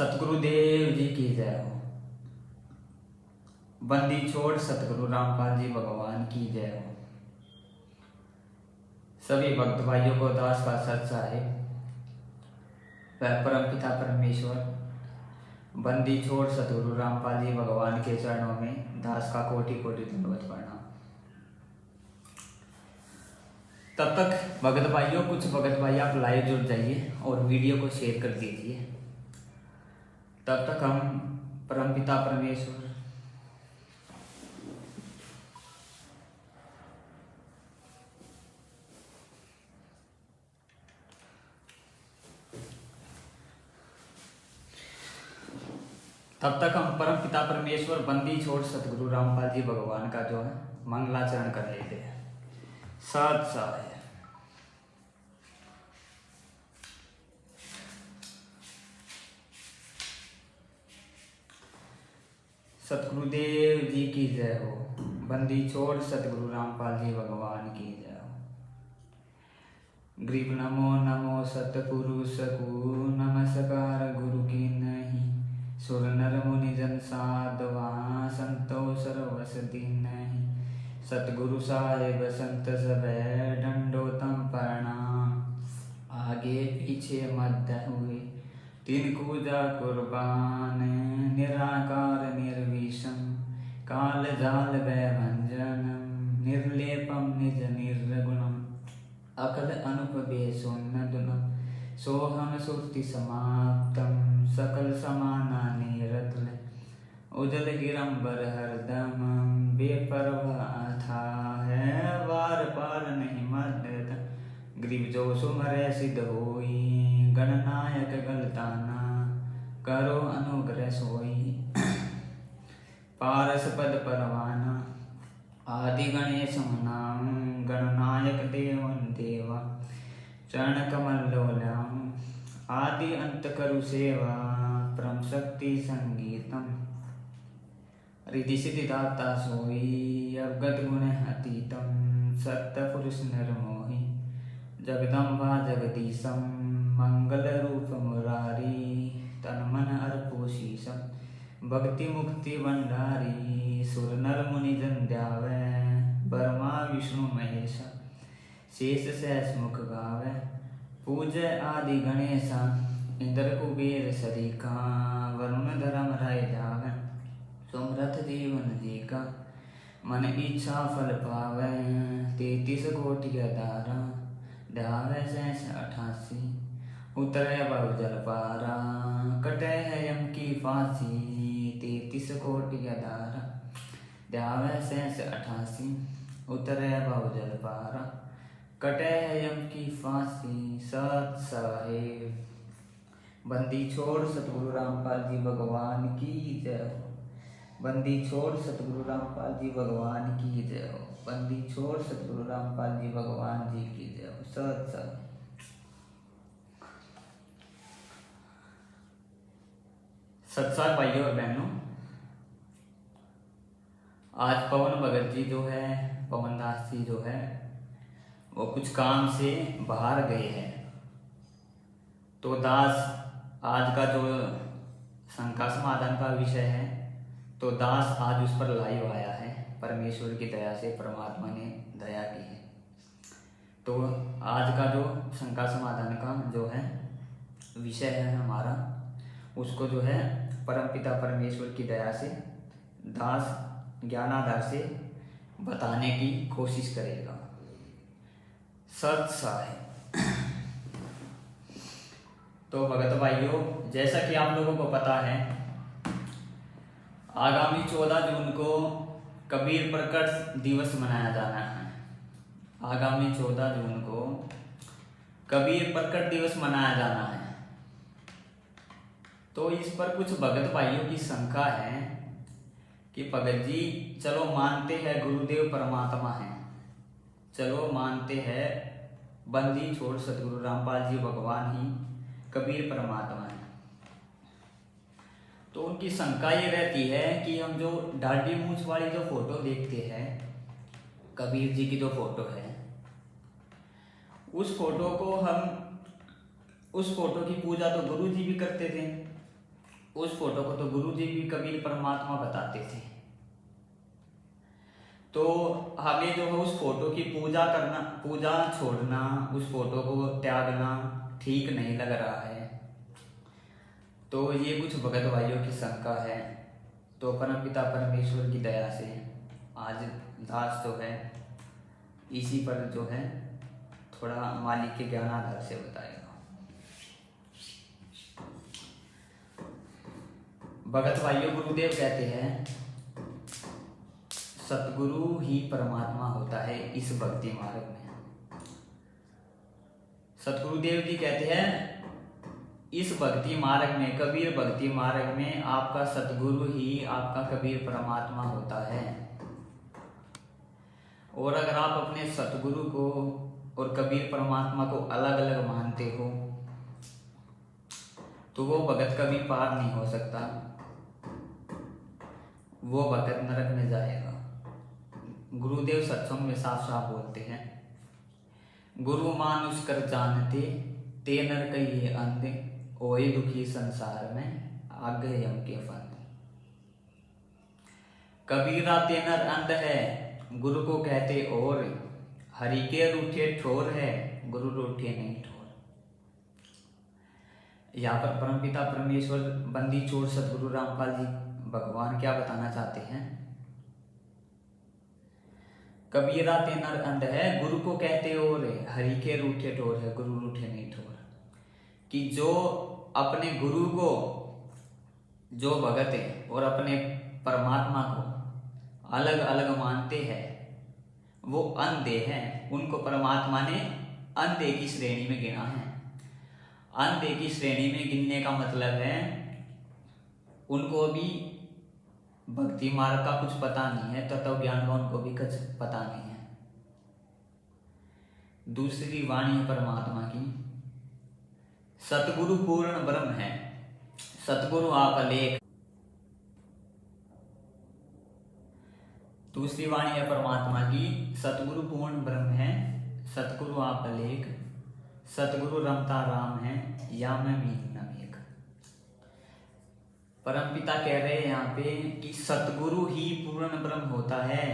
सतगुरुदेव जी की जय हो। बंदी छोड़ सतगुरु रामपाल जी भगवान की जय हो। सभी भक्त भाइयों को दास का सत साहिब वह परम पिता परमेश्वर बंदी छोड़ सतगुरु रामपाल जी भगवान के चरणों में दास का कोटि कोटि दंडवत प्रणाम। तब तक भगत भाइयों, कुछ भगत भाई आप लाइव जुड़ जाइए और वीडियो को शेयर कर दीजिए। तब तक हम परमपिता परमेश्वर परमपिता परमेश्वर बंदी छोड़ सतगुरु रामपाल जी भगवान का जो है मंगलाचरण कर लेते हैं। सत साय सतगुरुदेव जी की जय हो। बंदी छोड़ सतगुरु रामपाल जी भगवान की जय हो। ग्रीव नमो नमो सतपुरुष को नमस्कार गुरु की नहीं। सुर नर मुनि जन साधवा संतो सर्वस दीन नहीं। सतगुरु साहेब संत सब दंडोतम प्रणाम। आगे पीछे मध्य हुए तीन पूजा कुर्बान। निराकार निर्विषम काल जाल भंजनम। निर्लेपम निज निर्गुणम अकल अनुपवेशोन्नदुनम। सोहम सुरति समाप्तम सकल समानानि रत्न। उजल हिरंबर हरदम बेपरवाह था है वार पार नहीं मदद। ग्रीव जो सुमर सिद्ध होई गणनायक गलताना। करो अनुग्रह सोई पारस पद परवाना। आदि गणेश नाम गणनायक देवन देवा। चरण कमल लोलाम आदि अंत करु सेवा। परम शक्ति संगीतम रिधि सिद्धि दाता सोई। अवगत गुण अतीतम सत्य पुरुष निर्मोही। जगदम्बा जगदीशम मंगल रूप मुरारी। तन मन अर्पो शीशम भक्ति मुक्ति भंडारी। सुर नर मुनि जन ध्यावे ब्रह्मा विष्णु महेश। शेष सहस मुख गावे पूजय आदि गणेशा। इंद्र कुबेर सरीका वरुण धर्म राय जावे। सुमरथ जीवन जी का मन इच्छा फल पावे। 33 कोटि अधारा ध्यावे सहस 88। उतरे बहु जल पारा कटे है यम की फांसी। 33 कोटि अधारा ध्यावे सहस 88। उतरे बहु जल पारा कटे है यम की फांसी। सत साहेब बंदी छोड़ सतगुरु रामपाल जी भगवान की जय हो। बंदी छोड़ सतगुरु रामपाल जी भगवान की जय हो। बंदी छोड़ सतगुरु रामपाल जी भगवान जी की जय हो। सत साहेब सत्सार भाइयों और बहनों, आज पवन भगत जी जो है, पवन दास जी जो है, वो कुछ काम से बाहर गए हैं। तो दास आज का जो शंका समाधान का विषय है, तो दास आज उस पर लाइव आया है। परमेश्वर की दया से परमात्मा ने दया की है। तो आज का जो शंका समाधान का जो है विषय है हमारा, उसको जो है परमपिता परमेश्वर की दया से दास ज्ञानाधार से बताने की कोशिश करेगा। सत साहेब तो भगत भाइयों, जैसा कि आप लोगों को पता है, आगामी 14 जून को कबीर प्रकट दिवस मनाया जाना है। आगामी 14 जून को कबीर प्रकट दिवस मनाया जाना है। तो इस पर कुछ भगत भाइयों की शंका है कि भगत जी चलो मानते हैं गुरुदेव परमात्मा है, चलो मानते हैं बंदी छोड़ सतगुरु रामपाल जी भगवान ही कबीर परमात्मा है। तो उनकी शंका ये रहती है कि हम जो दाढ़ी मूछ वाली जो फोटो देखते हैं, कबीर जी की जो फोटो है, उस फोटो की पूजा तो गुरु जी भी करते थे उस फोटो को तो गुरु जी भी कबीर परमात्मा बताते थे। तो हमें जो है उस फोटो की पूजा करना, पूजा छोड़ना, उस फोटो को त्यागना ठीक नहीं लग रहा है। तो ये कुछ भगत भाइयों की शंका है। तो परमपिता परमेश्वर की दया से आज दास जो है इसी पर जो है थोड़ा मालिक के ज्ञान आधार से बताएगा। भगत भाइयों, गुरुदेव कहते हैं सतगुरु ही परमात्मा होता है इस भक्ति मार्ग में। सतगुरुदेव जी कहते हैं इस भक्ति मार्ग में, कबीर भक्ति मार्ग में आपका सतगुरु ही आपका कबीर परमात्मा होता है। और अगर आप अपने सतगुरु को और कबीर परमात्मा को अलग अलग मानते हो तो वो भगत कभी पार नहीं हो सकता, वो भगत नरक में जाएगा। गुरुदेव सत्संग में साफ साफ बोलते हैं, गुरु मानुष कर जानते ते नर कहिए अंधे, ओए दुखी संसार में आगे यम के फंद। कबीरा ते नर अंध है गुरु को कहते और, हरि के रूठे ठोर है गुरु रूठे नहीं ठोर। यहाँ पर परमपिता परमेश्वर बंदी चोर सतगुरु रामपाल जी भगवान क्या बताना चाहते हैं? कबीरा ते नर अंध है गुरु को कहते और, हरि के रूठे ठोर है गुरु रूठे नहीं ठोर। कि जो अपने गुरु को, जो भगत है और अपने परमात्मा को अलग अलग मानते हैं वो अंधे हैं। उनको परमात्मा ने अंधे की श्रेणी में गिना है। अंधे की श्रेणी में गिनने का मतलब है उनको भी भक्ति मार्ग का कुछ पता नहीं है, तत्व ज्ञान का उनको भी कुछ पता नहीं है। दूसरी वाणी है परमात्मा की, सतगुरु पूर्ण ब्रह्म है, सतगुरु आप अलेख। दूसरी वाणी है परमात्मा की, सतगुरु पूर्ण ब्रह्म है, सतगुरु आप अलेख, सतगुरु रमता राम है, या मैं मीन न मेघ। परमपिता कह रहे हैं यहाँ पे कि सतगुरु ही पूर्ण ब्रह्म होता है,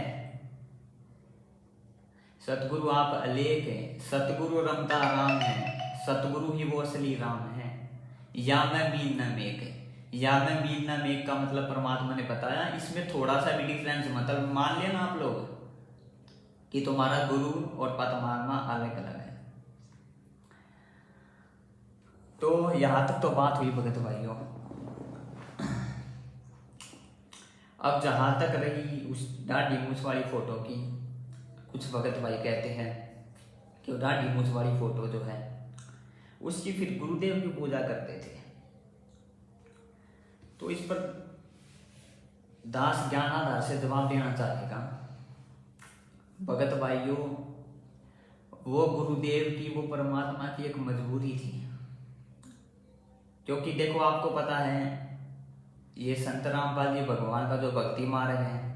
सतगुरु आप अलेख है, सतगुरु रमता राम है, सतगुरु ही वो असली राम है, या मैं मीन न मेघ है। या मैं मीन न मेघ का मतलब परमात्मा ने बताया। इसमें थोड़ा सा भी डिफरेंस, मतलब मान लेना आप लोग कि तुम्हारा गुरु और परमात्मा अलग अलग है। तो यहां तक तो बात हुई भगत भाइयों। अब जहां तक रही उस दाढ़ी मूछ वाली फोटो की, कुछ भगत भाई कहते हैं कि वो दाढ़ी मूछ वाली फोटो जो है उसकी फिर गुरुदेव की पूजा करते थे। तो इस पर दास ज्ञानाधार से जवाब देना चाहेगा। भगत भाइयों, वो गुरुदेव की, वो परमात्मा की एक मजबूरी थी। क्योंकि देखो आपको पता है ये संत रामपाल जी भगवान का जो भक्ति मार्ग है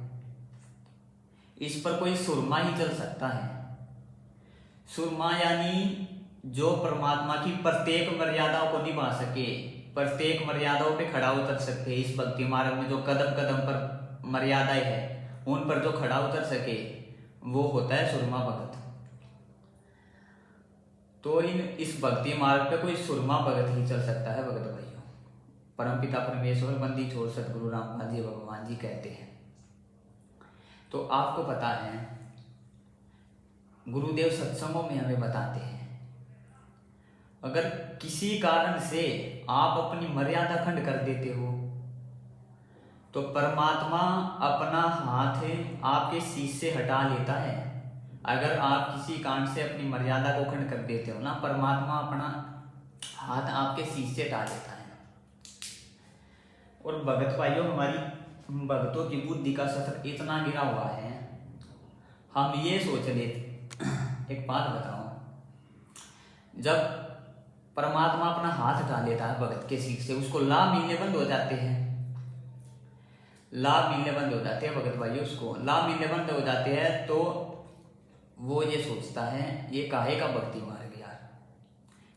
इस पर कोई सुरमा ही चल सकता है। सुरमा यानी जो परमात्मा की प्रत्येक मर्यादाओं को निभा सके, प्रत्येक मर्यादाओं पे खड़ा उतर सकते। इस भक्ति मार्ग में जो कदम कदम पर मर्यादाएं है उन पर जो खड़ा उतर सके वो होता है सुरमा भगत। तो इस भक्ति मार्ग पे कोई सुरमा भगत ही चल सकता है भगत भाइयों। परमपिता परमेश्वर बंदी छोड़ सतगुरु रामपाल जी भगवान जी कहते हैं। तो आपको पता है गुरुदेव सत्संगों में हमें बताते हैं अगर किसी कारण से आप अपनी मर्यादा खंड कर देते हो तो परमात्मा अपना हाथ आपके शीश से हटा लेता है। अगर आप किसी कारण से अपनी मर्यादा को खंड कर देते हो ना, परमात्मा अपना हाथ आपके शीश से हटा लेता है। और भगत भाइयों, हमारी भक्तों की बुद्धि का सतर इतना गिरा हुआ है, हम ये सोच लेते। एक बात बताओ, जब परमात्मा अपना हाथ हटा लेता है भगत के शीश से, उसको लाभ मिलने बंद हो जाते हैं। लाभ मिलने बंद हो जाते हैं भगत भाइयों, उसको लाभ मिलने बंद हो जाते हैं तो वो ये सोचता है ये काहे का भक्ति मार्ग यार।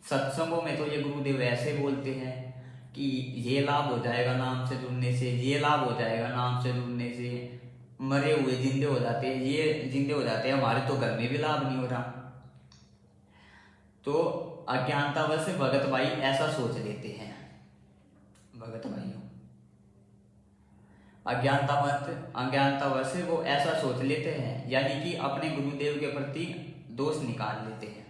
सत्संगों में तो ये गुरुदेव ऐसे बोलते हैं, कि ये लाभ हो जाएगा नाम से जुड़ने से, ये लाभ हो जाएगा नाम से जुड़ने से, मरे हुए जिंदे हो जाते हैं, ये जिंदे हो जाते हैं, हमारे तो घर में भी लाभ नहीं हो रहा। तो अज्ञानतावश भगत भाई ऐसा सोच लेते हैं। भगत भाइयों, अज्ञानतावश वो ऐसा सोच लेते हैं, यानी कि अपने गुरुदेव के प्रति दोष निकाल लेते हैं।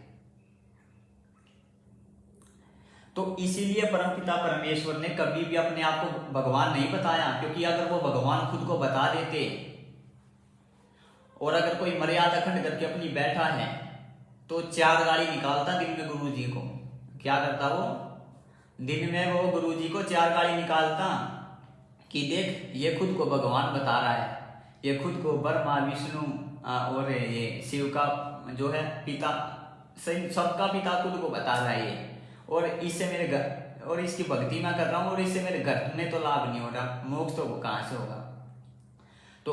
तो इसीलिए परमपिता परमेश्वर ने कभी भी अपने आप को भगवान नहीं बताया, क्योंकि अगर वो भगवान खुद को बता देते, और अगर कोई मर्यादा खंड करके अपनी बैठा है तो 4 गाली निकालता दिन में गुरु जी को। क्या करता वो? दिन में वो गुरु जी को 4 गाली निकालता कि देख ये खुद को भगवान बता रहा है, ये खुद को ब्रह्मा विष्णु और ये शिव का जो है पिता, सबका पिता खुद को बता रहा है ये, और इससे मेरे घर, और इसकी भक्ति मैं कर रहा हूँ, और इससे मेरे घर में तो लाभ नहीं हो रहा, मोक्ष तो कहाँ से होगा। तो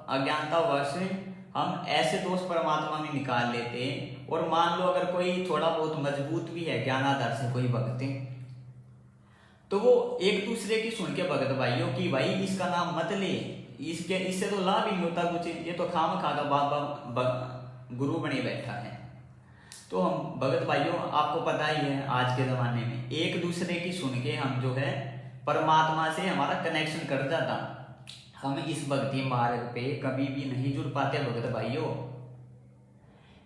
अज्ञानतावश हम ऐसे दोष परमात्मा में निकाल लेते हैं। और मान लो अगर कोई थोड़ा बहुत मजबूत भी है ज्ञानाधार से कोई भक्त, तो वो एक दूसरे की सुन के भगत भाइयों की, भाई इसका नाम मत ले, इससे तो लाभ ही नहीं होता कुछ, ये तो खामखा का बाबा गुरु बने बैठा है। तो हम भगत भाइयों, आपको पता ही है आज के जमाने में एक दूसरे की सुन के हम जो है परमात्मा से हमारा कनेक्शन कट जाता, हम इस भक्ति मार्ग पे कभी भी नहीं जुड़ पाते भगत भाइयों।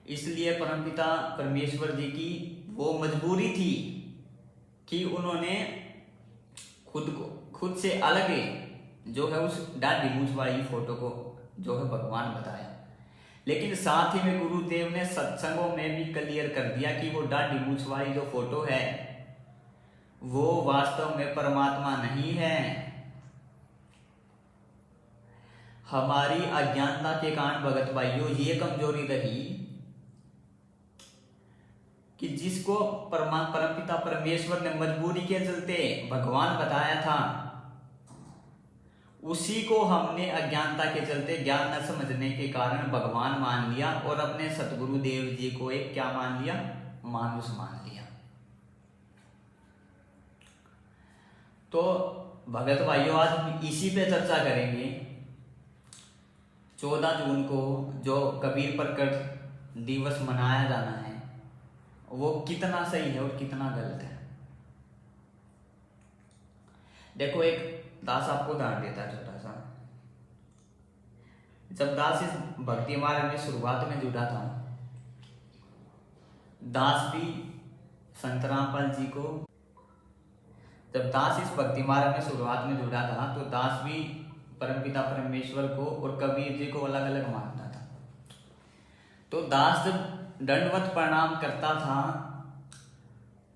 इसलिए परमपिता परमेश्वर जी की वो मजबूरी थी कि उन्होंने खुद से अलग जो है उस दाढ़ी मूंछ वाली फोटो को जो है भगवान बताया। लेकिन साथ ही में गुरुदेव ने सत्संगों में भी क्लियर कर दिया कि वो दाढ़ी मूंछ वाली जो फोटो है वो वास्तव में परमात्मा नहीं है। हमारी अज्ञानता के कारण भगत भाइयों ये कमजोरी रही कि जिसको परमपिता परमेश्वर ने मजबूरी के चलते भगवान बताया था, उसी को हमने अज्ञानता के चलते ज्ञान न समझने के कारण भगवान मान लिया, और अपने सतगुरु देव जी को एक क्या मान लिया? मानुष मान लिया। तो भगत भाइयों, आज हम इसी पे चर्चा करेंगे। 14 जून को जो कबीर प्रकट दिवस मनाया जाना है वो कितना सही है और कितना गलत है। देखो, एक दास आपको उदाहरण देता है छोटा सा। जब दास इस भक्ति मार्ग में शुरुआत में जुड़ा था, दास भी संत रामपाल जी को, जब दास इस भक्ति मार्ग में शुरुआत में जुड़ा था तो दास भी परमपिता परमेश्वर को और कबीर जी को अलग अलग मानता था। तो दास जब दंडवत प्रणाम करता था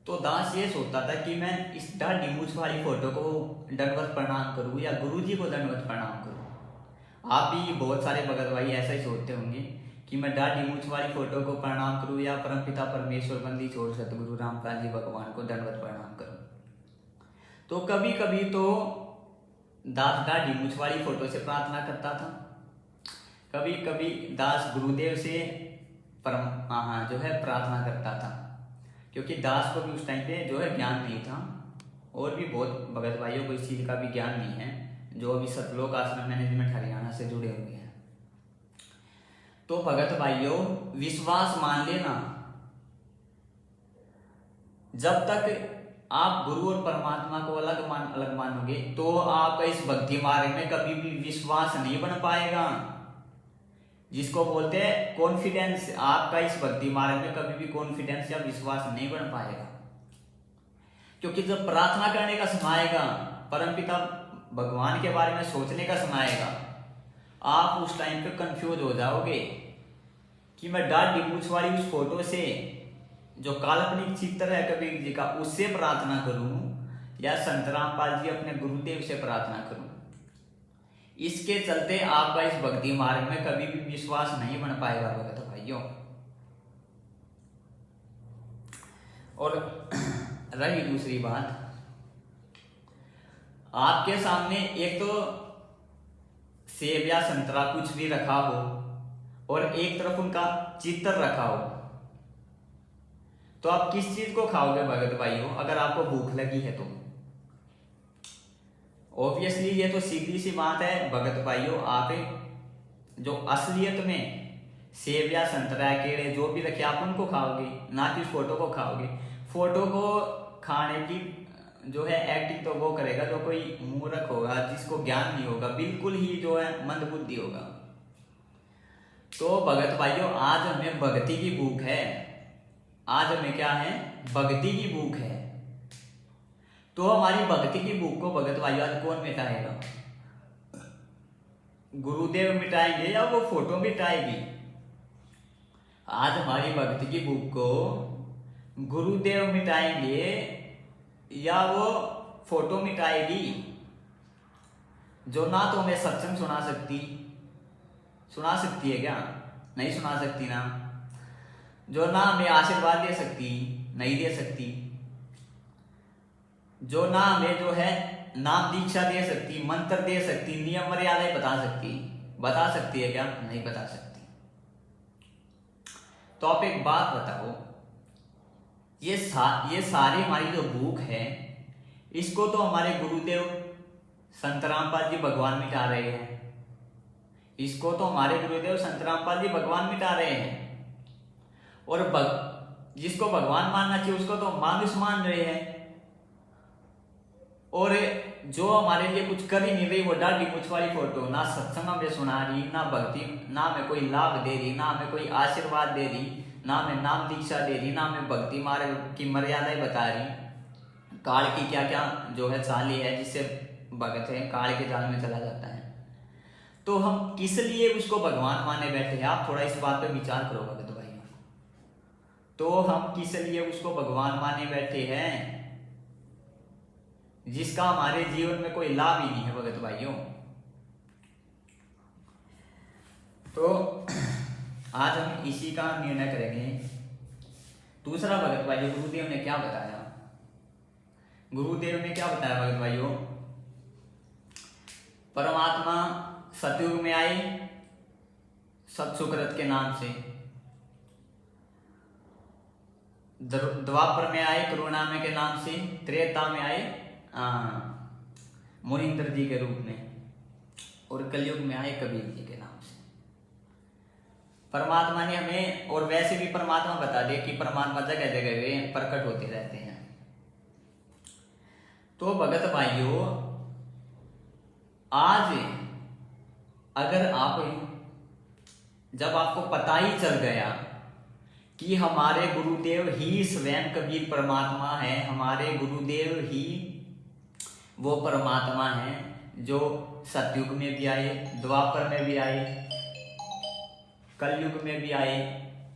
तो दास ये सोचता था कि मैं इस दाढ़ी मूंछ वाली फोटो को दंडवत प्रणाम करूं या गुरु जी को दंडवत प्रणाम करूं। आप भी बहुत सारे भगत भाई ऐसा ही सोचते होंगे कि मैं दाढ़ी मूंछ वाली फोटो को प्रणाम करूं या परमपिता परमेश्वर बंदी छोड़ सतगुरु रामपाल जी भगवान को दंडवत प्रणाम करूं। तो कभी कभी तो दास दाढ़ी मूंछ वाली फोटो से प्रार्थना करता था, कभी कभी दास गुरुदेव से जो है प्रार्थना करता था, क्योंकि दास को भी उस टाइम पे जो है ज्ञान नहीं था, और भी बहुत भगत भाइयों को इस चीज का भी ज्ञान नहीं है जो अभी सतलोक आश्रम मैनेजमेंट हरियाणा से जुड़े हुए हैं। तो भगत भाइयों, विश्वास मान लेना, जब तक आप गुरु और परमात्मा को अलग मानोगे तो आपका इस भक्ति मार्ग में कभी भी विश्वास नहीं बन पाएगा, जिसको बोलते हैं कॉन्फिडेंस। आपका इस भक्ति मार्ग में कभी भी कॉन्फिडेंस या विश्वास नहीं बन पाएगा, क्योंकि जब प्रार्थना करने का समय आएगा, परमपिता भगवान के बारे में सोचने का समय आएगा, आप उस टाइम पे कंफ्यूज हो जाओगे कि मैं दाढ़ी मूंछ वाली उस फोटो से जो काल्पनिक चित्र है कबीर जी का उससे प्रार्थना करूं या संत रामपाल जी अपने गुरुदेव से प्रार्थना करूं। इसके चलते आपका इस भक्ति मार्ग में कभी भी विश्वास नहीं बन पाएगा भगत भाइयों। और रही दूसरी बात, आपके सामने एक तो सेब या संतरा कुछ भी रखा हो और एक तरफ उनका चित्र रखा हो, तो आप किस चीज को खाओगे भगत भाइयों अगर आपको भूख लगी है तो? ऑब्वियसली ये तो सीधी सी बात है भगत भाइयों, आप जो असलियत में सेब या संतरा केले जो भी रखे आप उनको खाओगे, ना कि फोटो को खाओगे। फोटो को खाने की जो है एक्टिंग तो वो करेगा जो कोई मूर्ख होगा, जिसको ज्ञान नहीं होगा, बिल्कुल ही जो है मंदबुद्धि होगा। तो भगत भाइयों आज हमें भक्ति की भूख है, आज हमें क्या है, भक्ति की भूख है। तो हमारी भक्ति की भूख को भगत भाइयों आज कौन मिटाएगा? गुरुदेव मिटाएंगे या वो फोटो मिटाएगी? आज हमारी भक्ति की भूख को गुरुदेव मिटाएंगे या वो फोटो मिटाएगी, जो ना तो हमें सत्संग सुना सकती है क्या? नहीं सुना सकती ना। जो ना हमें आशीर्वाद दे सकती, नहीं दे सकती। जो ना हमें जो है नाम दीक्षा दे सकती, मंत्र दे सकती, नियम मर्यादाएं बता सकती है क्या? नहीं बता सकती। तो आप एक बात बताओ, ये सारी हमारी जो भूख है, इसको तो हमारे गुरुदेव संत रामपाल जी भगवान मिटा रहे हैं। इसको तो हमारे गुरुदेव संत रामपाल जी भगवान मिटा रहे हैं। और जिसको भगवान मानना चाहिए उसको तो मानुष मान रहे हैं। और जो हमारे लिए कुछ कर ही नहीं रही, वो दाढ़ी मूछ वाली फोटो, ना सत्संग हमें सुना रही, ना भक्ति, ना हमें कोई लाभ दे रही, ना हमें कोई आशीर्वाद दे रही, ना हमें नाम दीक्षा दे रही, ना हमें भक्ति मार्ग की मर्यादाएं बता रही। काल की क्या क्या जो है चाली है जिससे भगत है काल के जाल में चला जाता है। तो हम किस लिए उसको भगवान माने बैठे हैं? आप थोड़ा इस बात पे विचार करो भगत भाइयों। तो हम किस लिए उसको भगवान माने बैठे हैं जिसका हमारे जीवन में कोई लाभ ही नहीं है भगत भाइयों? तो आज हम इसी का निर्णय करेंगे। दूसरा भगत भाइयों, गुरुदेव ने क्या बताया? गुरुदेव ने क्या बताया भगत भाइयों? परमात्मा सतयुग में आए सत्सुकृत के नाम से, द्वापर में आए करुणामय के नाम से, त्रेता में आए मुनींद्र जी के रूप में, और कलयुग में आए कबीर जी के नाम से। परमात्मा ने हमें, और वैसे भी परमात्मा बता दे कि परमात्मा जगह जगह प्रकट होते रहते हैं। तो भगत भाइयों, आज अगर जब आपको पता ही चल गया कि हमारे गुरुदेव ही स्वयं कबीर परमात्मा है, हमारे गुरुदेव ही वो परमात्मा है जो सतयुग में भी आए, द्वापर में भी आए, कलयुग में भी आए,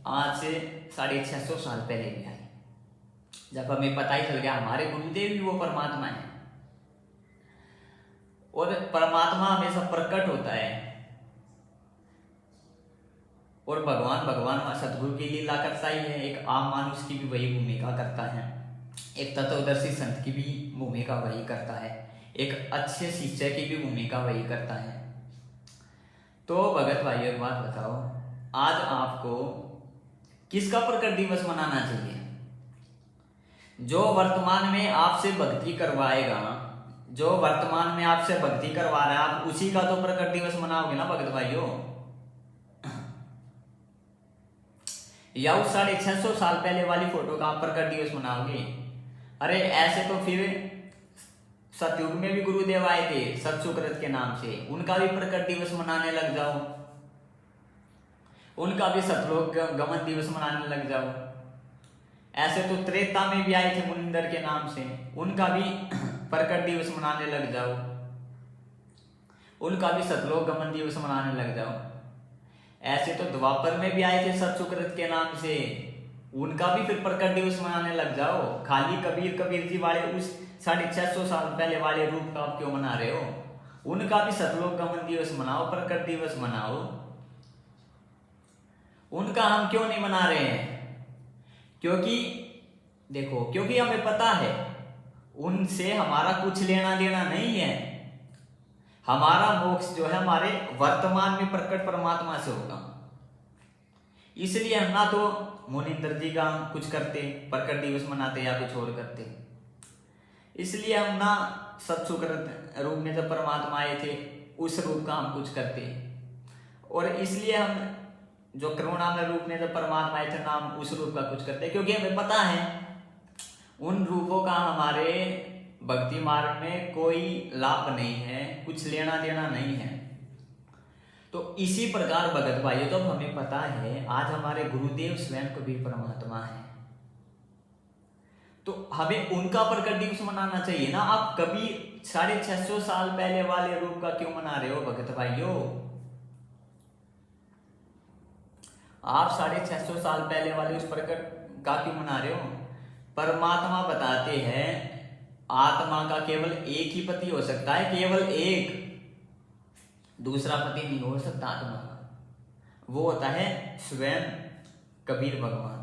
आज से 650 साल पहले भी आए। जब हमें पता ही चल गया हमारे गुरुदेव भी वो परमात्मा है, और परमात्मा हमेशा प्रकट होता है, और भगवान सतगुरु की लीला करता ही है। एक आम मानुष की भी वही भूमिका करता है, एक तत्वदर्शी संत की भी भूमिका वही करता है, एक अच्छे शिष्य की भी भूमिका वही करता है। तो भगत भाई एक बात बताओ, आज आपको किसका प्रकट दिवस मनाना चाहिए? जो वर्तमान में आपसे भक्ति करवाएगा, जो वर्तमान में आपसे भक्ति करवा रहा है, आप उसी का तो प्रकट दिवस मनाओगे ना भगत भाइयों? या उस 650 साल पहले वाली फोटो का आप प्रकट दिवस मनाओगे? अरे ऐसे तो फिर सतयुग में भी गुरुदेव आए थे सत्सुकृत के नाम से, उनका भी प्रकट दिवस मनाने लग जाओ, उनका भी सतलोक गमन दिवस मनाने लग जाओ। ऐसे तो त्रेता में भी आए थे मुनिंदर के नाम से, उनका भी प्रकट दिवस मनाने लग जाओ, उनका भी सतलोक गमन दिवस मनाने लग जाओ। ऐसे तो द्वापर में भी आए थे सत्सुकृत के नाम से, उनका भी फिर प्रकट दिवस मनाने लग जाओ। खाली कबीर जी वाले उस 650 साल पहले वाले रूप का आप क्यों मना रहे हो? उनका भी सतलोक गमन दिवस मनाओ, प्रकट दिवस मनाओ। उनका हम क्यों नहीं मना रहे हैं? क्योंकि देखो, क्योंकि हमें पता है उनसे हमारा कुछ लेना देना नहीं है। हमारा मोक्ष जो है हमारे वर्तमान में प्रकट परमात्मा से होगा। इसलिए हम ना तो मुनिंदर जी का कुछ करते, प्रकट दिवस मनाते या कुछ और करते। इसलिए हम ना सत्सुकृत रूप में जब परमात्मा आए थे उस रूप का हम कुछ करते, और इसलिए हम जो करुणामय रूप में जब परमात्मा आए थे ना हम उस रूप का कुछ करते, क्योंकि हमें पता है उन रूपों का हमारे भक्ति मार्ग में कोई लाभ नहीं है, कुछ लेना देना नहीं है। तो इसी प्रकार भगत भाइयों, जब हमें पता है आज हमारे गुरुदेव स्वयं कबीर परमात्मा है, तो हमें उनका प्रकट दिवस मनाना चाहिए ना। आप कभी 650 साल पहले वाले रूप का क्यों मना रहे हो भगत भाइयों? आप 650 साल पहले वाले उस प्रकट का क्यों मना रहे हो? परमात्मा बताते हैं आत्मा का केवल एक ही पति हो सकता है, केवल एक, दूसरा पति नहीं हो सकता आत्मा का, वो होता है स्वयं कबीर भगवान।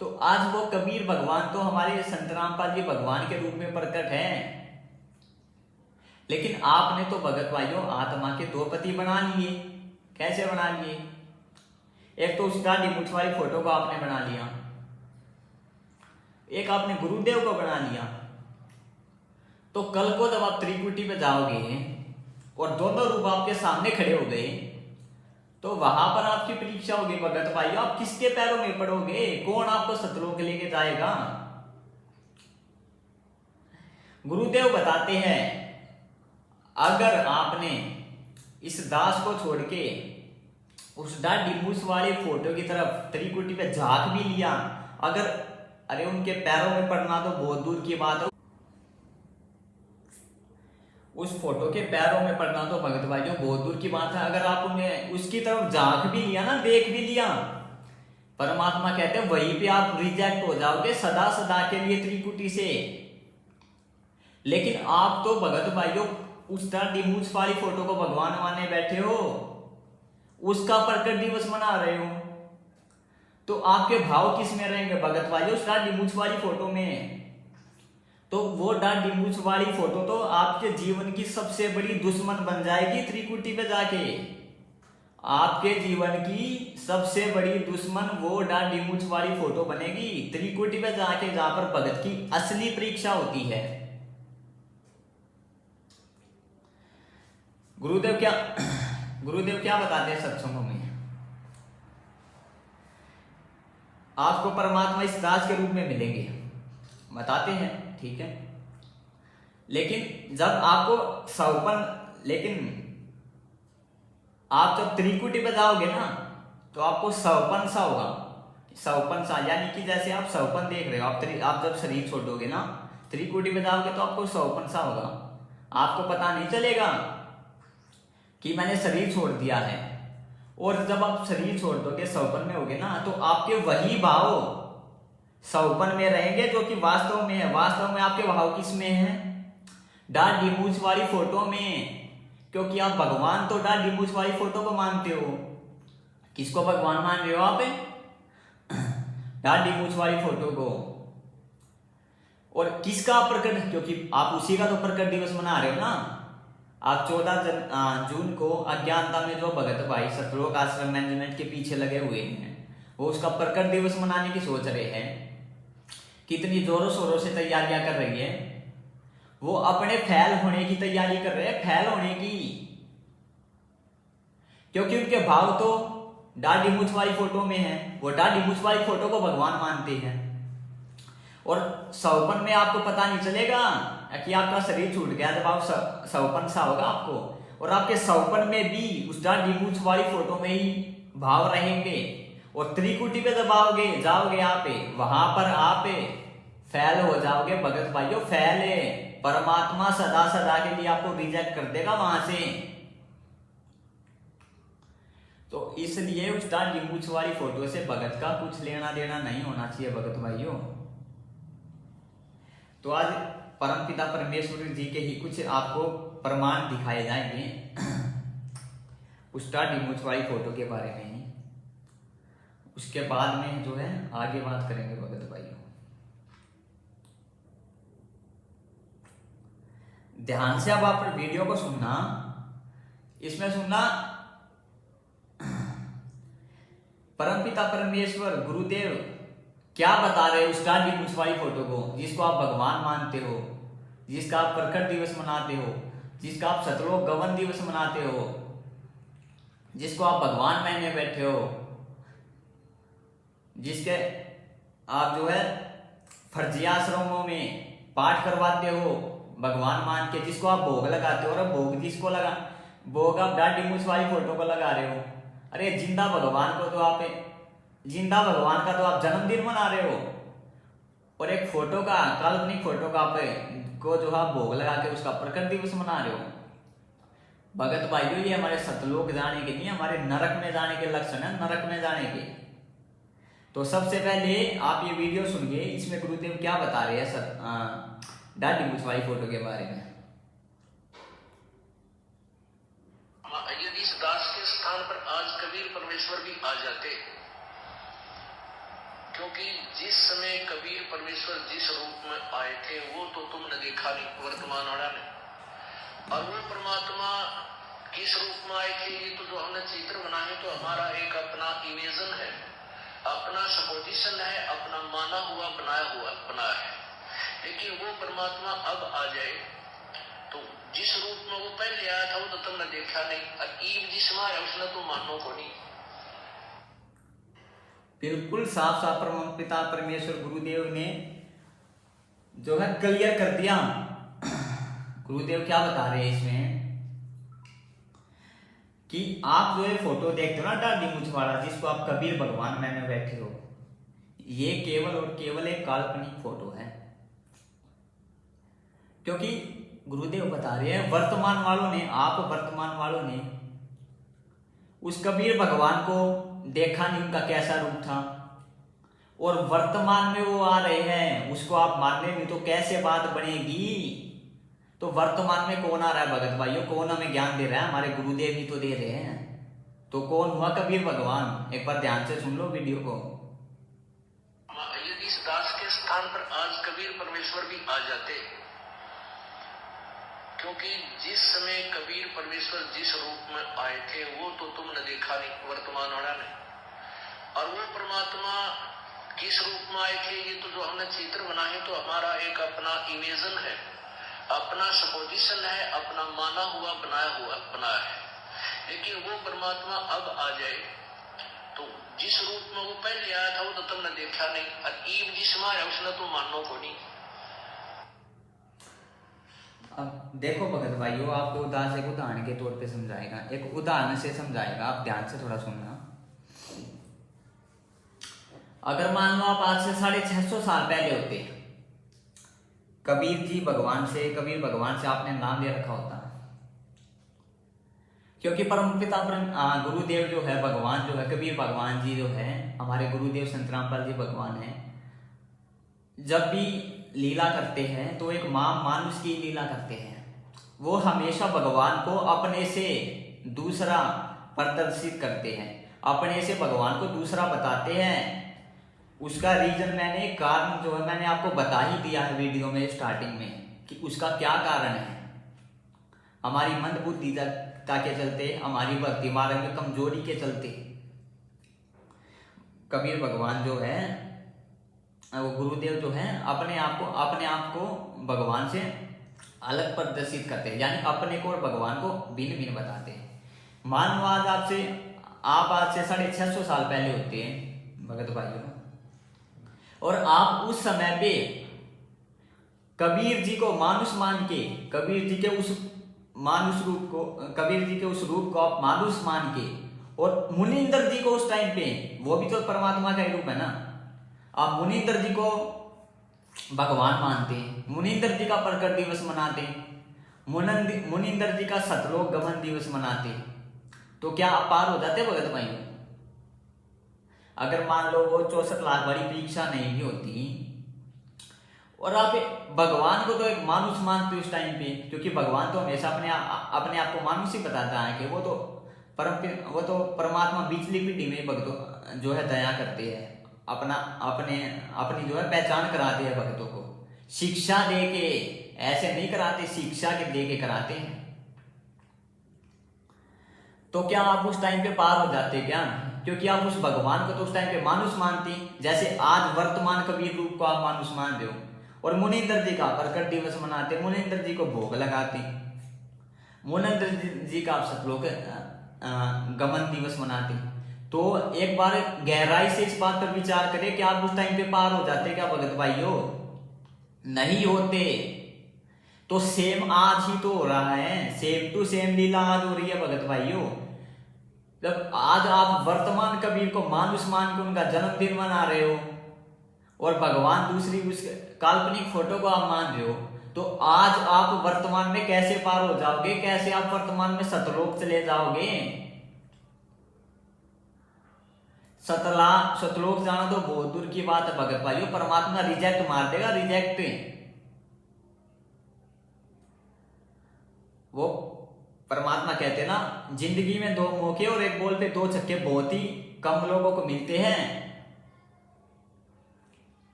तो आज वो कबीर भगवान तो हमारे संत रामपाल जी भगवान के रूप में प्रकट है, लेकिन आपने तो भगत भाइयों आत्मा के 2 पति बना लिए। कैसे बना लिए? एक तो उस दाढ़ी मूंछ वाली फोटो को आपने बना लिया, एक आपने गुरुदेव को बना लिया। तो कल को जब आप त्रिकुटी पे जाओगे और दोनों रूप आपके सामने खड़े हो गए, तो वहां पर आपकी परीक्षा होगी भगत भाइयों, आप किसके पैरों में पड़ोगे? कौन आपको सतलोक लेके जाएगा? गुरुदेव बताते हैं अगर आपने इस दास को छोड़ के उस दाढ़ी मूंछ वाली फोटो की तरफ त्रिकुटी पे झांक भी लिया, अगर अरे उनके पैरों में पड़ना तो बहुत दूर की बात है, उस फोटो के पैरों में पड़ना तो भगत भाइयों बहुत दूर की बात है। अगर आप उन्हें उसकी तरफ झांक भी लिया ना, देख भी लिया, परमात्मा कहते हैं वहीं पे आप रिजेक्ट हो जाओगे सदा सदा के लिए त्रिकुटी से। लेकिन आप तो भगत भाइयों उस दाढ़ी मूंछ वाली फोटो को भगवान माने बैठे हो, उसका प्रकट दिवस मना रहे हो, तो आपके भाव किस में रहेंगे भगत भाइयों? उस दाढ़ी मूंछ वाली फोटो में। तो वो दाढ़ी मूंछ वाली फोटो तो आपके जीवन की सबसे बड़ी दुश्मन बन जाएगी त्रिकुटी पे जाके। आपके जीवन की सबसे बड़ी दुश्मन वो दाढ़ी मूंछ वाली फोटो बनेगी त्रिकुटी पे जाके, जहां पर भगत की असली परीक्षा होती है। गुरुदेव क्या बताते हैं सत्संगों में? आपको परमात्मा इस दास के रूप में मिलेंगे, बताते हैं, ठीक है। लेकिन जब आपको लेकिन आप जब त्रिकुटी पे जाओगे ना, तो आपको सवपन सा होगा। सवपन सा यानी कि जैसे आप सवपन देख रहे हो, आप जब शरीर छोड़ोगे ना, त्रिकुटी पे जाओगे तो आपको सवपन सा होगा। आपको पता नहीं चलेगा कि मैंने शरीर छोड़ दिया है। और जब आप शरीर छोड़ दोगे, सवपन में होगे ना, तो आपके वही भाव सवपन में रहेंगे जो कि वास्तव में है। वास्तव में आपके भाव किस में है? दाढ़ी मूंछ वाली फोटो में। क्योंकि आप भगवान तो दाढ़ी मूंछ वाली फोटो को मानते हो। किसको भगवान मान रहे हो आप? दाढ़ी मूंछ वाली फोटो को। और किसका प्रकट? क्योंकि आप उसी का तो प्रकट दिवस मना रहे हो ना। आप 14 जून को अज्ञानता में जो भगत भाई सतलोक आश्रम मैनेजमेंट के पीछे लगे हुए हैं, वो उसका प्रकट दिवस मनाने की सोच रहे हैं। कितनी जोरों शोरों से तैयारियां कर रही है। वो अपने फैल होने की तैयारी कर रहे हैं, फैल होने की। क्योंकि उनके भाव तो दाढ़ी मूंछ वाली फोटो में है। वो दाढ़ी मूंछ वाली फोटो को भगवान मानते हैं। और सवपन में आपको पता नहीं चलेगा कि आपका शरीर छूट गया, जब आप सवपन सा होगा आपको। और आपके सवपन में भी उस दाढ़ी मूंछ वाली फोटो में ही भाव रहेंगे। और त्रिकुटी पे जब जाओगे आप, वहां पर आप फैल हो जाओगे भगत भाइयों, फैले। परमात्मा सदा सदा के लिए आपको रिजेक्ट कर देगा वहां से। तो इसलिए उस दाढ़ी मूंछ वाली फोटो से भगत का कुछ लेना देना नहीं होना चाहिए भगत भाइयों। तो आज परमपिता परमेश्वर जी के ही कुछ आपको प्रमाण दिखाए जाएंगे उस दाढ़ी मूंछ वाली फोटो के बारे में ही। उसके बाद में जो है आगे बात करेंगे भगत भाइयों। ध्यान से अब आप वीडियो को सुनना। इसमें सुनना परमपिता परमेश्वर गुरुदेव क्या बता रहे हो उस डांडी मूंछ वाली फोटो को, जिसको आप भगवान मानते हो, जिसका आप प्रकट दिवस मनाते हो, जिसका आप सतलोक गमन दिवस मनाते हो, जिसको आप भगवान मानने बैठे हो, जिसके आप जो है फर्जी आश्रमों में पाठ करवाते हो भगवान मान के, जिसको आप भोग लगाते हो, और भोग जिसको लगा भोग आप डांडी मूंछ वाली फोटो को लगा रहे हो। अरे जिंदा भगवान को तो आप, जिंदा भगवान का तो आप जन्मदिन मना रहे हो, और एक फोटो का, काल्पनिक फोटो का आप को जो आप भोग लगा के उसका प्रकट दिवस मना रहे हो। भगत भाइयों, ये हमारे सतलोक जाने के नहीं, हमारे नरक में जाने के लक्षण है, नरक में जाने के। तो सबसे पहले आप ये वीडियो सुनिए, इसमें गुरुदेव क्या बता रहे हैं डांडी मूंछ वाली फोटो के बारे में। यदि इस दास के स्थान पर आज कबीर परमेश्वर भी आ जाते, क्योंकि जिस समय कबीर परमेश्वर जिस रूप में आए थे वो तो तुमने देखा नहीं, वर्तमान वाला ने, और वो परमात्मा किस रूप में आए थे ये तो जो हमने चित्र बनाए तो हमारा एक अपना इमेजन है, अपना सपोजिशन है, अपना माना हुआ बना है। लेकिन वो परमात्मा अब आ जाए तो जिस रूप में वो पहले आया था वो तो तुमने देखा नहीं, और ईव जिसमें आया उसने तो मानो को नहीं। बिल्कुल साफ साफ परमपिता परमेश्वर गुरुदेव ने जो है क्लियर कर दिया। गुरुदेव क्या बता रहे हैं इसमें कि आप जो है फोटो देखते हो ना डांडी मूंछ वाला, जिसको आप कबीर भगवान में बैठे हो, ये केवल और केवल एक काल्पनिक फोटो है। क्योंकि गुरुदेव बता रहे हैं वर्तमान वालों ने, आप वर्तमान वालों ने उस कबीर भगवान को देखा नहीं, उनका कैसा रूप था, और वर्तमान में वो आ रहे हैं, उसको आप मानने नहीं तो कैसे बात बनेगी। तो वर्तमान में कौन आ रहा है भगत भाइयों, कौन हमें ज्ञान दे रहा है, हमारे गुरुदेव ही तो दे रहे हैं। तो कौन हुआ कबीर भगवान, एक बार ध्यान से सुन लो वीडियो को। यदि इस दास के स्थान पर आज कबीर परमेश्वर भी आ जाते, क्योंकि जिस समय कबीर परमेश्वर जिस रूप में आए थे वो तो तुमने देखा नहीं, वर्तमान वाला ने, और वो परमात्मा किस रूप में आए थे ये तो जो हमने चित्र बनाए तो हमारा एक अपना इमेजन है, अपना सपोजिशन है, अपना माना हुआ बना है। लेकिन वो परमात्मा अब आ जाए तो जिस रूप में वो पहले आया था वो तो तुमने देखा नहीं, और ईव जिसमें आया उसने तो मानो को नहीं। अब देखो भगत भाइयों, आपको उदास एक उदाहरण के तौर पे समझाएगा, एक उदाहरण से समझाएगा, आप ध्यान से थोड़ा सुनना। अगर मान लो आप आज से 650 साल पहले होते, कबीर भगवान से आपने नाम दे रखा होता, क्योंकि परमपिता गुरुदेव जो है भगवान जो है कबीर भगवान जी जो है हमारे गुरुदेव संत रामपाल जी भगवान है, जब भी लीला करते हैं तो एक मानुष की लीला करते हैं। वो हमेशा भगवान को अपने से दूसरा प्रदर्शित करते हैं, अपने से भगवान को दूसरा बताते हैं। उसका रीजन मैंने, कारण जो है मैंने आपको बता ही दिया है वीडियो में स्टार्टिंग में कि उसका क्या कारण है। हमारी मंद बुद्धिता के चलते, हमारी भक्ति मार्ग में कमजोरी के चलते कबीर भगवान जो है वो गुरुदेव जो है अपने आप को भगवान से अलग प्रदर्शित करते हैं, यानी अपने को और भगवान को भिन्न भिन्न बताते हैं। मान लो आज आप आज से 650 साल पहले होते हैं भगत भाइयों, और आप उस समय पे कबीर जी को मानुष मान के, कबीर जी के उस रूप को आप मानुष मान के, और मुनिंदर जी को उस टाइम पे, वो भी तो परमात्मा का रूप है ना, आप मुनिंदर जी को भगवान मानते हैं, मुनिंदर जी का प्रकट दिवस मनाते हैं, मुनिंदर जी का सतलोक गमन दिवस मनाते हैं, तो क्या आप पार हो जाते भगत भाइयों? अगर मान लो वो 64 लाख वाली परीक्षा नहीं भी होती और आप भगवान को तो एक मानुष मानते उस टाइम पे, क्योंकि भगवान तो हमेशा अपने आप को मानुष ही बताता है कि वो तो परमात्मा पिछली पीढ़ी में भक्तों जो है दया करते हैं, अपनी जो है पहचान कराते हैं भक्तों को, शिक्षा दे के, ऐसे नहीं कराते, शिक्षा के दे के कराते हैं। तो क्या आप उस टाइम पे पार हो जाते क्या? क्योंकि आप उस भगवान को तो उस टाइम पे मानुष मानती, जैसे आज वर्तमान कबीर रूप को आप मानुष मान रहे हो। और मुनींद्र जी का प्रकट दिवस मनाते, मुनींद्र जी को भोग लगाते, मुनींद्र जी का आप सतलोक गमन दिवस मनाते। तो एक बार गहराई से इस बात पर विचार करें कि आप उस टाइम पे पार हो जाते क्या भगत भाइयों? नहीं होते। तो सेम आज ही तो हो रहा है, सेम टू सेम लीला आज हो रही है भगत भाइयों। जब आज आप वर्तमान कबीर को मानुष मान के उनका जन्मदिन मना रहे हो और भगवान दूसरी उस काल्पनिक फोटो को आप मान रहे हो, तो आज आप वर्तमान में कैसे पार हो जाओगे? कैसे आप वर्तमान में सतलोक चले जाओगे? सतलोक जाना तो बहुत दूर की बात है भगत भाइयों। परमात्मा रिजेक्ट मार देगा, रिजेक्ट। वो परमात्मा कहते हैं ना, जिंदगी में 2 मौके और एक बॉल पे 2 छक्के बहुत ही कम लोगों को मिलते हैं।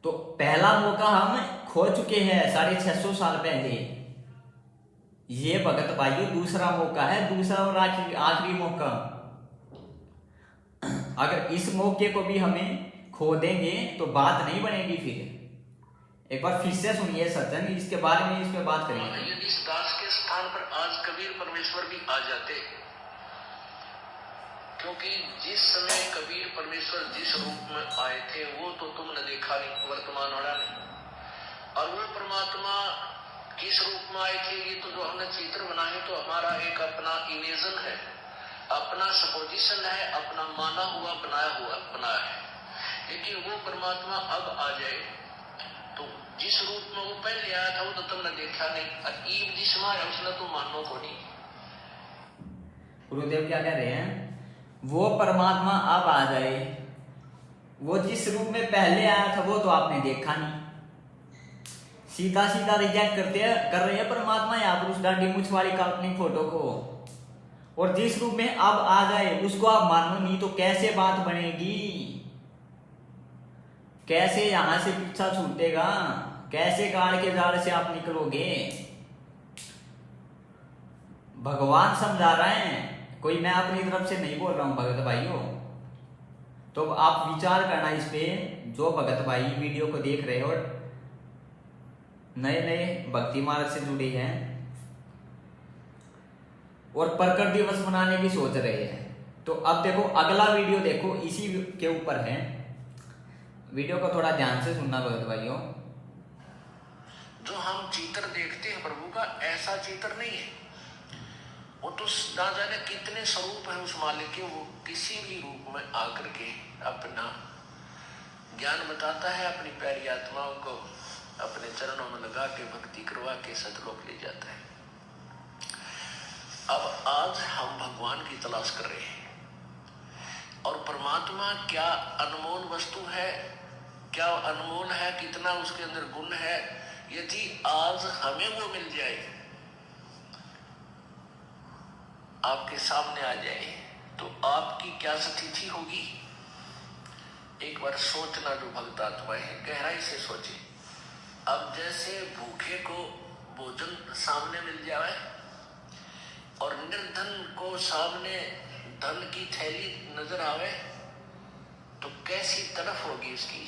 तो पहला मौका हम खो चुके हैं 650 साल पहले। ये भगत भाइयों दूसरा मौका है, दूसरा और आखिरी मौका। अगर इस मौके को भी हमें खो देंगे तो बात नहीं बनेगी। फिर एक बार फिर से सुनिए सज्जन, इसके बारे में इसमें बात करेंगे। यदि इस दास के स्थान पर आज कबीर परमेश्वर भी आ जाते, क्योंकि जिस समय कबीर परमेश्वर जिस रूप में आए थे वो तो तुमने देखा नहीं, वर्तमान वाला ने। और वो परमात्मा किस रूप में आए थे, ये तो जो हमने चित्र बनाए तो हमारा एक अपना इमेजन है, अपना सपोजिशन है, अपना माना हुआ बना है। लेकिन वो परमात्मा अब आ जाए तो जिस रूप में वो पहले आया था वो तो तुमने देखा नहीं, और ईब जिसमें आया उसने तो मानो को नहीं। गुरुदेव क्या कह रहे हैं? वो परमात्मा अब आ जाए, वो जिस रूप में पहले आया था वो तो आपने देखा नहीं। सीधा सीधा रिजेक्ट कर रहे हैं परमात्मा यहाँ पर उस दाढ़ी मूंछ वाली काल्पनिक फोटो को। और जिस रूप में अब आ जाए उसको आप मानो नहीं, तो कैसे बात बनेगी? कैसे यहां से पीछा छूटेगा? कैसे गाड़ के जाड़ से आप निकलोगे? भगवान समझा रहे हैं, कोई मैं अपनी तरफ से नहीं बोल रहा हूं भगत भाइयों। तो आप विचार करना इस पे, जो भगत भाई वीडियो को देख रहे हो, नए नए भक्ति मार्ग से जुड़े हैं और प्रकट दिवस मनाने की सोच रहे हैं। तो अब देखो अगला वीडियो देखो, इसी के ऊपर है। वीडियो को थोड़ा ध्यान से सुनना भगत भाइयों। जो हम चित्र देखते हैं प्रभु का, ऐसा चित्र नहीं है। वो तो ना जाने कितने स्वरूप है उस मालिक के, वो किसी भी रूप में आकर के अपना ज्ञान बताता है, अपनी प्यारी आत्माओं को अपने चरणों में लगा के भक्ति करवा के सतलोक ले जाता है। अब आज हम भगवान की तलाश कर रहे हैं, और परमात्मा क्या अनमोल वस्तु है, क्या अनमोल है, कितना उसके अंदर गुण है। यदि आज हमें वो मिल जाए, आपके सामने आ जाए, तो आपकी क्या स्थिति होगी? एक बार सोचना, जो भक्त आत्माएं हैं गहराई से सोचे। अब जैसे भूखे को भोजन सामने मिल जाए और निर्धन को सामने धन की थैली नजर आवे, तो कैसी तरफ होगी उसकी?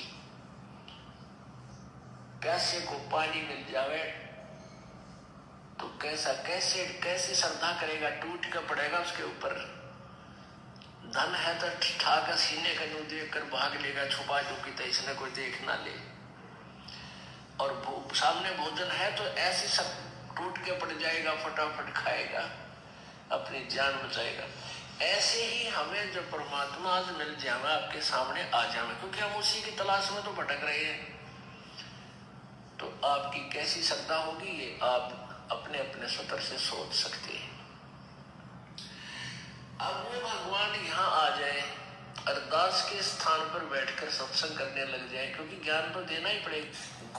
प्यासे को पानी मिल जावे तो कैसे श्रद्धा करेगा, टूट कर पड़ेगा उसके ऊपर। धन है तो ठाकर सीने का यूं देख कर भाग लेगा, छुपा चुकी तो इसने कोई देख ना ले। और सामने भोजन है तो ऐसे सब टूट के पड़ जाएगा, फटाफट खाएगा, अपनी जान बचाएगा। ऐसे ही हमें जो परमात्मा आज मिल जाए, आपके सामने आ जाए, क्योंकि हम उसी की तलाश में तो भटक रहे हैं, तो आपकी कैसी श्रद्धा होगी ये आप अपने अपने स्तर से सोच सकते हैं। अब वो भगवान यहाँ आ जाए, अरदास के स्थान पर बैठकर सत्संग करने लग जाए, क्योंकि ज्ञान तो देना ही पड़ेगा।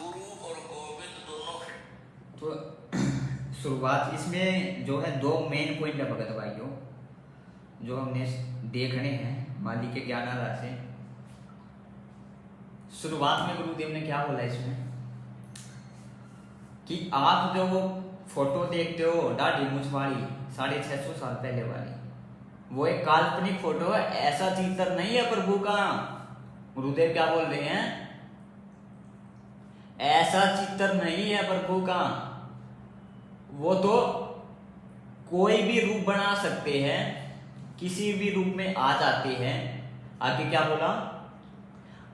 गुरु और गोविंद दोनों है। तो शुरुआत इसमें जो है 2 मेन पॉइंट है भगत भाइयों, जो हमने देखने हैं मालिक के ज्ञान आधार से। शुरुआत में गुरुदेव ने क्या बोला इसमें कि आप जो वो फोटो देखते हो दाढ़ी मूंछ वाली 650 साल पहले वाली, वो एक काल्पनिक फोटो है, ऐसा चित्र नहीं है प्रभु का। गुरुदेव क्या बोल रहे हैं? ऐसा चित्र नहीं है प्रभु का। वो तो कोई भी रूप बना सकते हैं, किसी भी रूप में आ जाते हैं। आगे क्या बोला?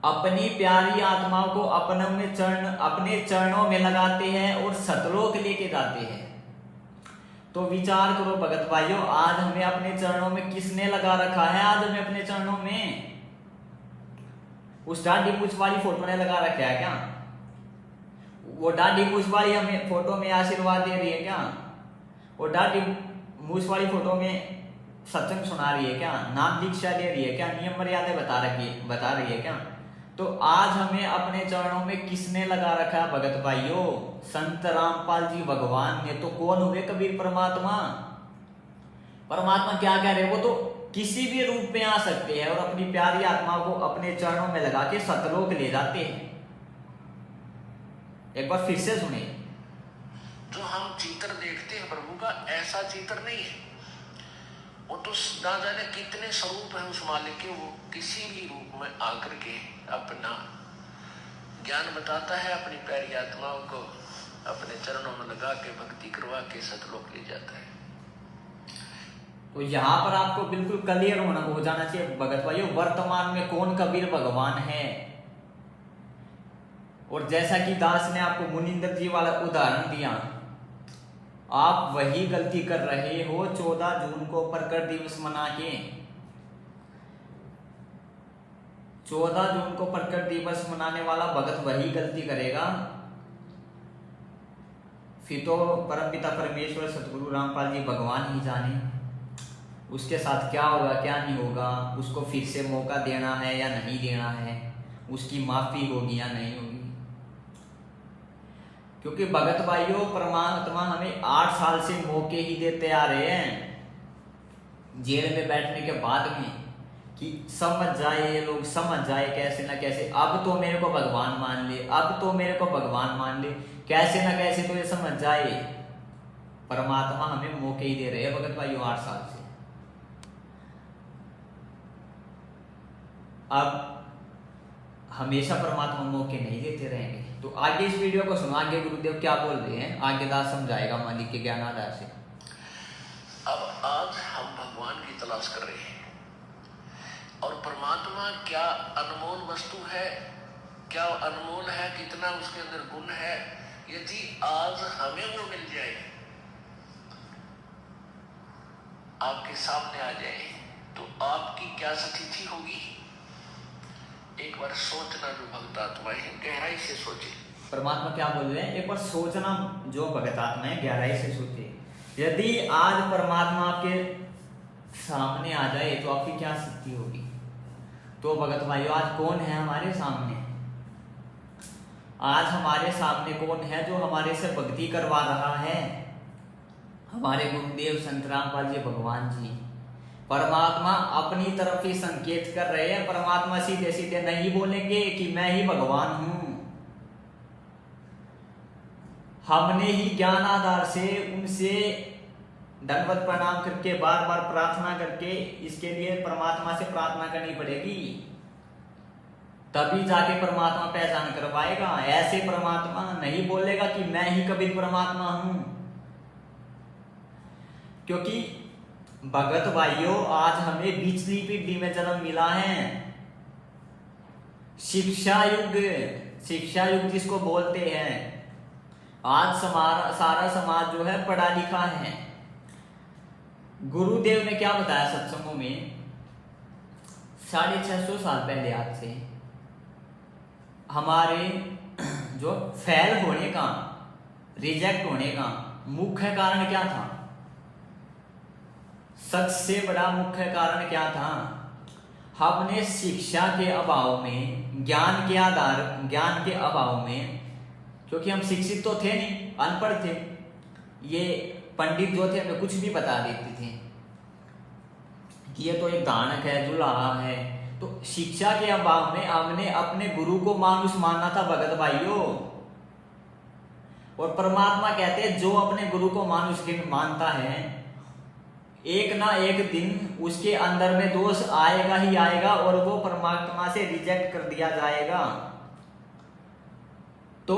अपनी प्यारी आत्माओं को अपने चरणों में लगाते हैं और सतलोक लेके जाते हैं। तो विचार करो भगत भाइयों, आज हमें अपने चरणों में किसने लगा रखा है? आज हमें अपने चरणों में उस दाढ़ी मूछ वाली फोटो ने लगा रखा है क्या? वो दाढ़ी मूछ वाली हमें फोटो में आशीर्वाद दे रही है क्या? वो दाढ़ी मूछ वाली फोटो में सत्संग सुना रही है क्या? नाम दीक्षा दे रही है क्या? नियम मर्यादा बता रही है क्या? तो आज हमें अपने चरणों में किसने लगा रखा है भगत भाइयों? संत रामपाल जी भगवान ने। तो कौन हुए? कबीर परमात्मा। परमात्मा क्या कह रहे हैं? वो तो किसी भी रूप में आ सकते हैं और अपनी प्यारी आत्मा को अपने चरणों में लगा के सतलोक ले जाते हैं। एक बार फिर से सुने। जो हम चित्र देखते हैं प्रभु का, ऐसा चित्र नहीं है। वो तो ना जाने कितने स्वरूप है उस मालिक के। वो किसी भी रूप में आकर के अपना ज्ञान बताता है, अपनी प्यारी आत्माओं को अपने चरणों में लगा के भक्ति करवा के सतलोक ले जाता है। तो यहाँ पर आपको बिल्कुल क्लियर हो जाना चाहिए भगत भाइयों, वर्तमान में कौन कबीर भगवान है। और जैसा कि दास ने आपको मुनिंदर जी वाला उदाहरण दिया, आप वही गलती कर रहे हो। 14 जून को प्रकट दिवस मना के 14 जून को प्रकट दिवस मनाने वाला भगत वही गलती करेगा, फिर तो परमपिता परमेश्वर सतगुरु रामपाल जी भगवान ही जाने उसके साथ क्या होगा क्या नहीं होगा। उसको फिर से मौका देना है या नहीं देना है, उसकी माफी होगी या नहीं होगी। क्योंकि भगत भाइयों, परमात्मा हमें 8 साल से मौके ही देते आ रहे हैं जेल में बैठने के बाद में, कि समझ जाए ये लोग, समझ जाए कैसे ना कैसे। अब तो मेरे को भगवान मान ले, अब तो मेरे को भगवान मान ले, कैसे ना कैसे तो ये समझ जाए। परमात्मा हमें मौके ही दे रहे हैं भगत भाइयों 8 साल से। अब हमेशा परमात्मा मौके नहीं देते रहेंगे। तो आगे इस वीडियो को सुनो, आगे गुरुदेव क्या बोल रहे हैं, आगे दास समझाएगा मालिक के ज्ञान आधार से। अब आज हम भगवान की तलाश कर रहे हैं, और परमात्मा क्या अनमोल वस्तु है, क्या अनमोल है, कितना उसके अंदर गुण है। यदि आज हमें वो मिल जाए, आपके सामने आ जाए, तो आपकी क्या स्थिति होगी? एक बार सोचना, जो भक्त आत्मा है गहराई से सोचे। परमात्मा क्या बोल रहे हैं? एक बार सोचना, जो भक्त आत्मा है गहराई से सोचे। यदि आज परमात्मा आपके सामने आ जाए तो आपकी क्या स्थिति होगी? तो भगत भाइयों, आज कौन है हमारे सामने? आज हमारे सामने कौन है जो हमारे से भक्ति करवा रहा है? हमारे गुरुदेव संत रामपाल जी भगवान जी। परमात्मा अपनी तरफ ही संकेत कर रहे हैं। परमात्मा सीधे सीधे नहीं बोलेंगे कि मैं ही भगवान हूं। हमने ही ज्ञान आधार से उनसे दंडवत प्रणाम करके बार बार प्रार्थना करके, इसके लिए परमात्मा से प्रार्थना करनी पड़ेगी, तभी जाके परमात्मा पहचान करवाएगा। ऐसे परमात्मा नहीं बोलेगा कि मैं ही कबीर परमात्मा हूं। क्योंकि भगत भाइयों, आज हमें बिचली पीढ़ी में जन्म मिला है। शिक्षा युग जिसको बोलते हैं। आज सारा समाज जो है पढ़ा लिखा है। गुरुदेव ने क्या बताया सत्संगों में? 650 साल पहले आज से हमारे जो फेल होने का, रिजेक्ट होने का मुख्य कारण क्या था? सबसे बड़ा मुख्य कारण क्या था? हमने शिक्षा के अभाव में, ज्ञान के अभाव में, क्योंकि हम शिक्षित तो थे नहीं, अनपढ़ थे। ये पंडित जो थे हमें कुछ भी बता देते थे कि ये तो एक दानक है, जुलाहा है। तो शिक्षा के अभाव में हमने अपने गुरु को मानुष मानना था भगत भाइयों। और परमात्मा कहते हैं जो अपने गुरु को मानुष मानता है, एक ना एक दिन उसके अंदर में दोष आएगा ही आएगा और वो परमात्मा से रिजेक्ट कर दिया जाएगा। तो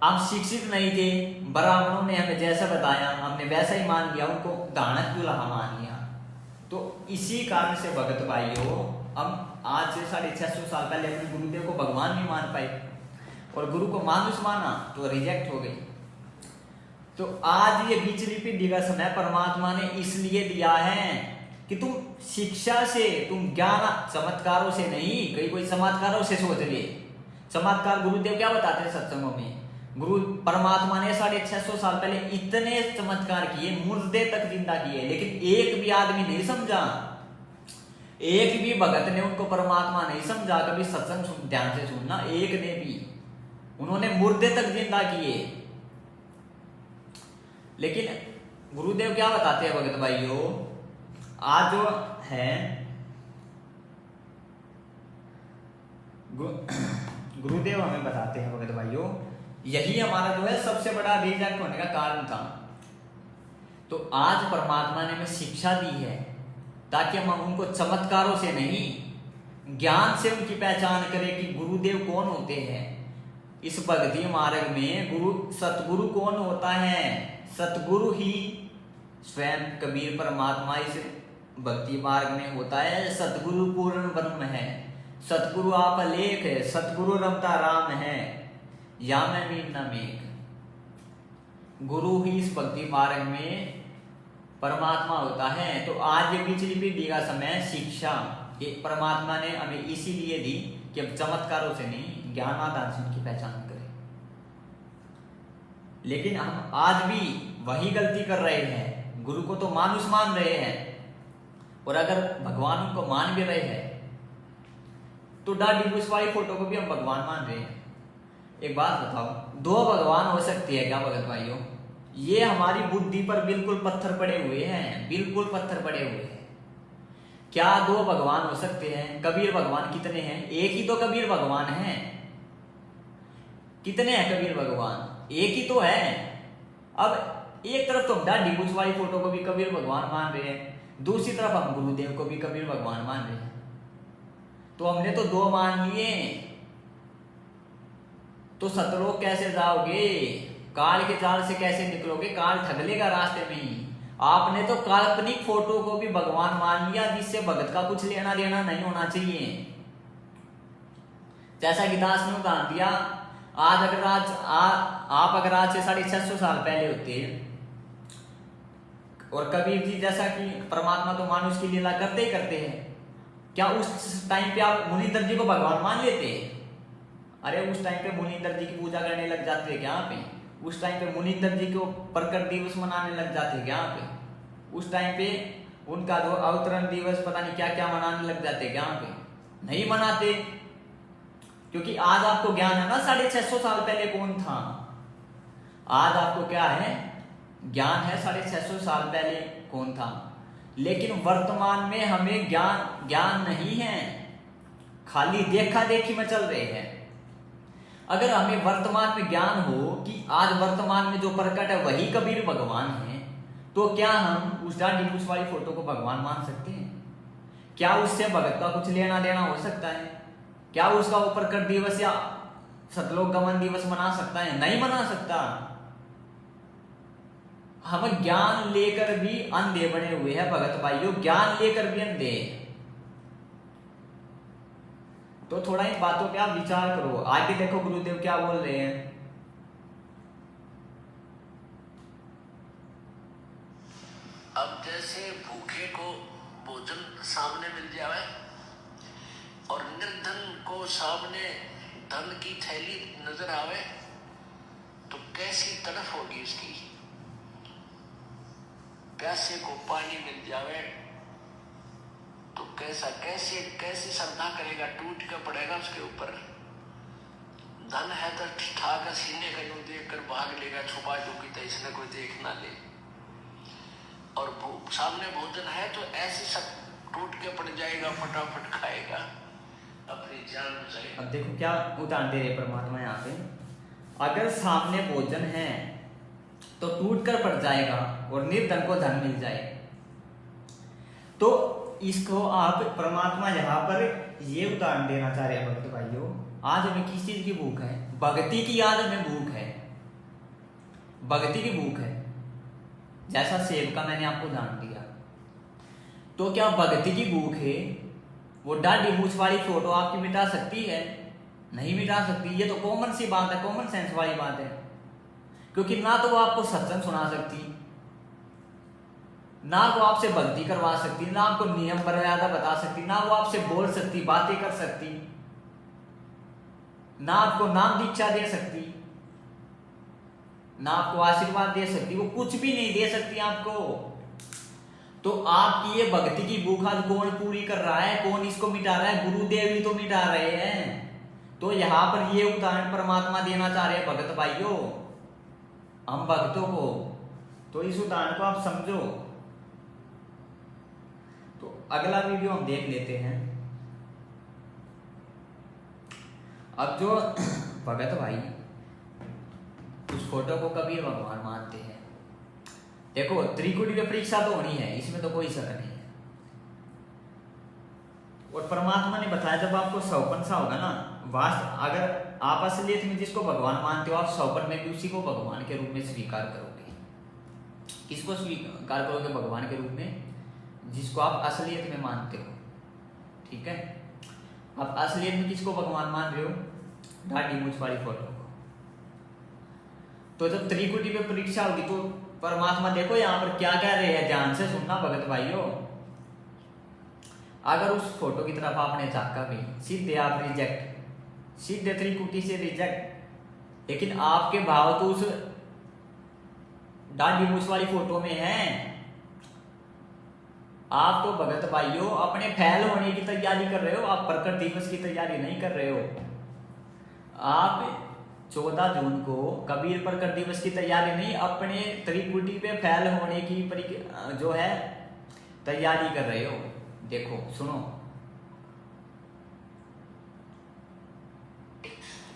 हम शिक्षित नहीं थे, ब्राह्मणों ने हमें जैसा बताया हमने वैसा ही मान लिया, उनको दानक दुल्हा मान लिया। तो इसी कारण से भगत भाइयों, हम आज से 650 साल पहले अपने गुरुदेव को भगवान नहीं मान पाए और गुरु को मानुष माना तो रिजेक्ट हो गई। तो आज ये बीचली पीढ़ी का समय परमात्मा ने इसलिए दिया है कि तुम शिक्षा से, तुम ज्ञान चमत्कारों से नहीं, कोई चमत्कारों से सोच ले। चमत्कार गुरुदेव क्या बताते हैं सत्संगों में, गुरु परमात्मा ने 650 साल पहले इतने चमत्कार किए, मुर्दे तक जिंदा किए, लेकिन एक भी आदमी नहीं समझा, एक भी भगत ने उनको परमात्मा नहीं समझा। कभी सत्संग ध्यान से सुनना, एक ने भी, उन्होंने मुर्दे तक जिंदा किए। लेकिन गुरुदेव क्या बताते हैं भगत भाइयों, आज जो है गुरुदेव हमें बताते हैं भगत भाइयों, यही हमारा जो है सबसे बड़ा रिजेक्ट होने का कारण था। तो आज परमात्मा ने हमें शिक्षा दी है ताकि हम उनको चमत्कारों से नहीं, ज्ञान से उनकी पहचान करें कि गुरुदेव कौन होते हैं। इस भक्ति मार्ग में गुरु सतगुरु कौन होता है, सतगुरु ही स्वयं कबीर परमात्मा इस भक्ति मार्ग में होता है। सतगुरु पूर्ण ब्रह्म है, सतगुरु आप अलेख है, सतगुरु रमता राम है, या मैं मीन न मेघ। गुरु ही इस भक्ति मार्ग में परमात्मा होता है। तो आज ये पिछली पीढ़ी का समय शिक्षा ये परमात्मा ने हमें इसीलिए दी कि अब चमत्कारों से नहीं, ज्ञानादान से उनकी पहचान करें। लेकिन हम आज भी वही गलती कर रहे हैं, गुरु को तो मानुष मान रहे हैं, और अगर भगवान उनको मान भी रहे हैं तो दाढ़ी मूंछ वाली फोटो को भी हम भगवान मान रहे हैं। एक बात बताओ, दो भगवान हो सकती है क्या भगत भाइयों? ये हमारी बुद्धि पर बिल्कुल पत्थर पड़े हुए हैं, बिल्कुल पत्थर पड़े हुए हैं। क्या दो भगवान हो सकते हैं? कबीर भगवान कितने हैं? एक ही तो कबीर भगवान है। कितने हैं कबीर भगवान? एक ही तो है। अब एक तरफ तो हम दाढ़ी मूंछ वाली फोटो को भी कबीर भगवान मान रहे हैं, दूसरी तरफ हम गुरुदेव को भी कबीर भगवान मान रहे हैं। तो हमने तो दो मान लिए, तो सतलोक कैसे जाओगे? काल के जाल से कैसे निकलोगे? काल ठग लेगा रास्ते में ही। आपने तो काल्पनिक फोटो को भी भगवान मान लिया, जिससे भगत का कुछ लेना देना नहीं होना चाहिए। जैसा कि दास ने उदाहरण दिया, आप अगर आज से 650 साल पहले होते और कबीर जी जैसा कि परमात्मा तो मानुष की लीला करते ही करते हैं, क्या उस टाइम पे आप मुनिंदर जी को भगवान मान लेते? अरे उस टाइम पे मुनिंदर जी की पूजा करने लग जाते हैं क्या पे? उस टाइम पे मुनिंदर जी को प्रकट दिवस मनाने लग जाते हैं क्या पे? उस टाइम पे उनका जो अवतरण दिवस पता नहीं क्या क्या मनाने लग जाते हैं क्या पे? नहीं मनाते, क्योंकि आज आपको ज्ञान है ना 650 साल पहले कौन था। आज आपको क्या है? ज्ञान है 650 साल पहले कौन था। लेकिन वर्तमान में हमें ज्ञान नहीं है, खाली देखा देखी में चल रहे हैं। अगर हमें वर्तमान में ज्ञान हो कि आज वर्तमान में जो प्रकट है वही कबीर भगवान है, तो क्या हम उस दाढ़ी मूंछ वाली फोटो को भगवान मान सकते हैं? क्या उससे भगत का कुछ लेना देना हो सकता है? क्या उसका वो प्रकट दिवस या सतलोक गमन दिवस मना सकता है? नहीं मना सकता। हम ज्ञान लेकर भी अंधे बने हुए हैं भगत भाइयों, ज्ञान लेकर भी अंधे। तो थोड़ा इन बातों पे आप विचार करो। आगे देखो गुरुदेव क्या बोल रहे हैं। अब जैसे भूखे को भोजन सामने मिल जाए और निर्धन को सामने धन की थैली नजर आवे, तो कैसी तड़फ होगी उसकी। प्यासे को पानी मिल जावे तो कैसे श्रद्धा करेगा, टूट कर पड़ेगा उसके ऊपर। धन है तो ठाकर सीने का यूं देख कर भाग लेगा, छुपा चुकी तो इसने कोई देख ना ले। और सामने भोजन है तो ऐसे सब टूट के पड़ जाएगा, फटाफट खाएगा, अपनी जान बचाएगा। अब देखो क्या उदाहरण दे रहे परमात्मा यहाँ पे। अगर सामने भोजन है तो टूट कर पड़ जाएगा और निर्धन को धन मिल जाए। तो इसको आप परमात्मा यहाँ पर ये उदाहरण देना चाह रहे हैं भक्त भाइयों। आज हमें किस चीज की भूख है? भक्ति की आज हमें भूख है, भक्ति की भूख है। जैसा सेब का मैंने आपको उदाहरण दिया, तो क्या भक्ति की भूख है? वो दाढ़ी मूछ वाली फोटो आपकी मिटा सकती है? नहीं मिटा सकती। ये तो कॉमन सी बात है, कॉमन सेंस वाली बात है। क्योंकि ना तो वो आपको सत्संग सुना सकती, ना वो आपसे भक्ति करवा सकती, ना आपको नियम मर्यादा बता सकती, ना वो आपसे बोल सकती, बातें कर सकती, ना आपको नाम दीक्षा दे सकती, ना आपको आशीर्वाद दे सकती। वो कुछ भी नहीं दे सकती आपको। तो आपकी ये भक्ति की भूख आज कौन पूरी कर रहा है? कौन इसको मिटा रहा है? गुरुदेव ही तो मिटा रहे हैं। तो यहां पर ये उदाहरण परमात्मा देना चाह रहे हैं भक्त भाइयों, हम भक्तों को। तो इस उदाहरण को आप समझो। तो अगला वीडियो हम देख लेते हैं। अब जो भगत भाई उस फोटो को कबीर भगवान मानते हैं, देखो त्रिकुटी की परीक्षा तो होनी है, इसमें तो कोई शक नहीं है। और परमात्मा ने बताया जब आपको सौपन सा होगा ना, वास्तव अगर आप असलियत में जिसको भगवान मानते हो, आप सौपन में भी उसी को भगवान के रूप में स्वीकार करोगे। किसको स्वीकार करोगे भगवान के रूप में? जिसको आप असलियत में मानते हो। ठीक है, आप असलियत में किसको भगवान मान रहे हो? दाढ़ी मूछ वाली फोटो को। तो जब त्रिकुटी पे परीक्षा होगी तो परमात्मा देखो यहाँ पर क्या कह रहे हैं, ध्यान से सुनना भगत भाइयों। अगर उस फोटो की तरफ आपने झांका भी, सीधे आप रिजेक्ट, सीधे त्रिकुटी से रिजेक्ट। लेकिन आपके भाव तो उस दाढ़ी मूछ वाली फोटो में है। आप तो भगत भाइयों अपने फैल होने की तैयारी कर रहे हो, आप प्रकट दिवस की तैयारी नहीं कर रहे हो। आप 14 जून को कबीर प्रकट दिवस की तैयारी नहीं, अपने त्रिकुटी पे फैल होने की जो है तैयारी कर रहे हो। देखो सुनो,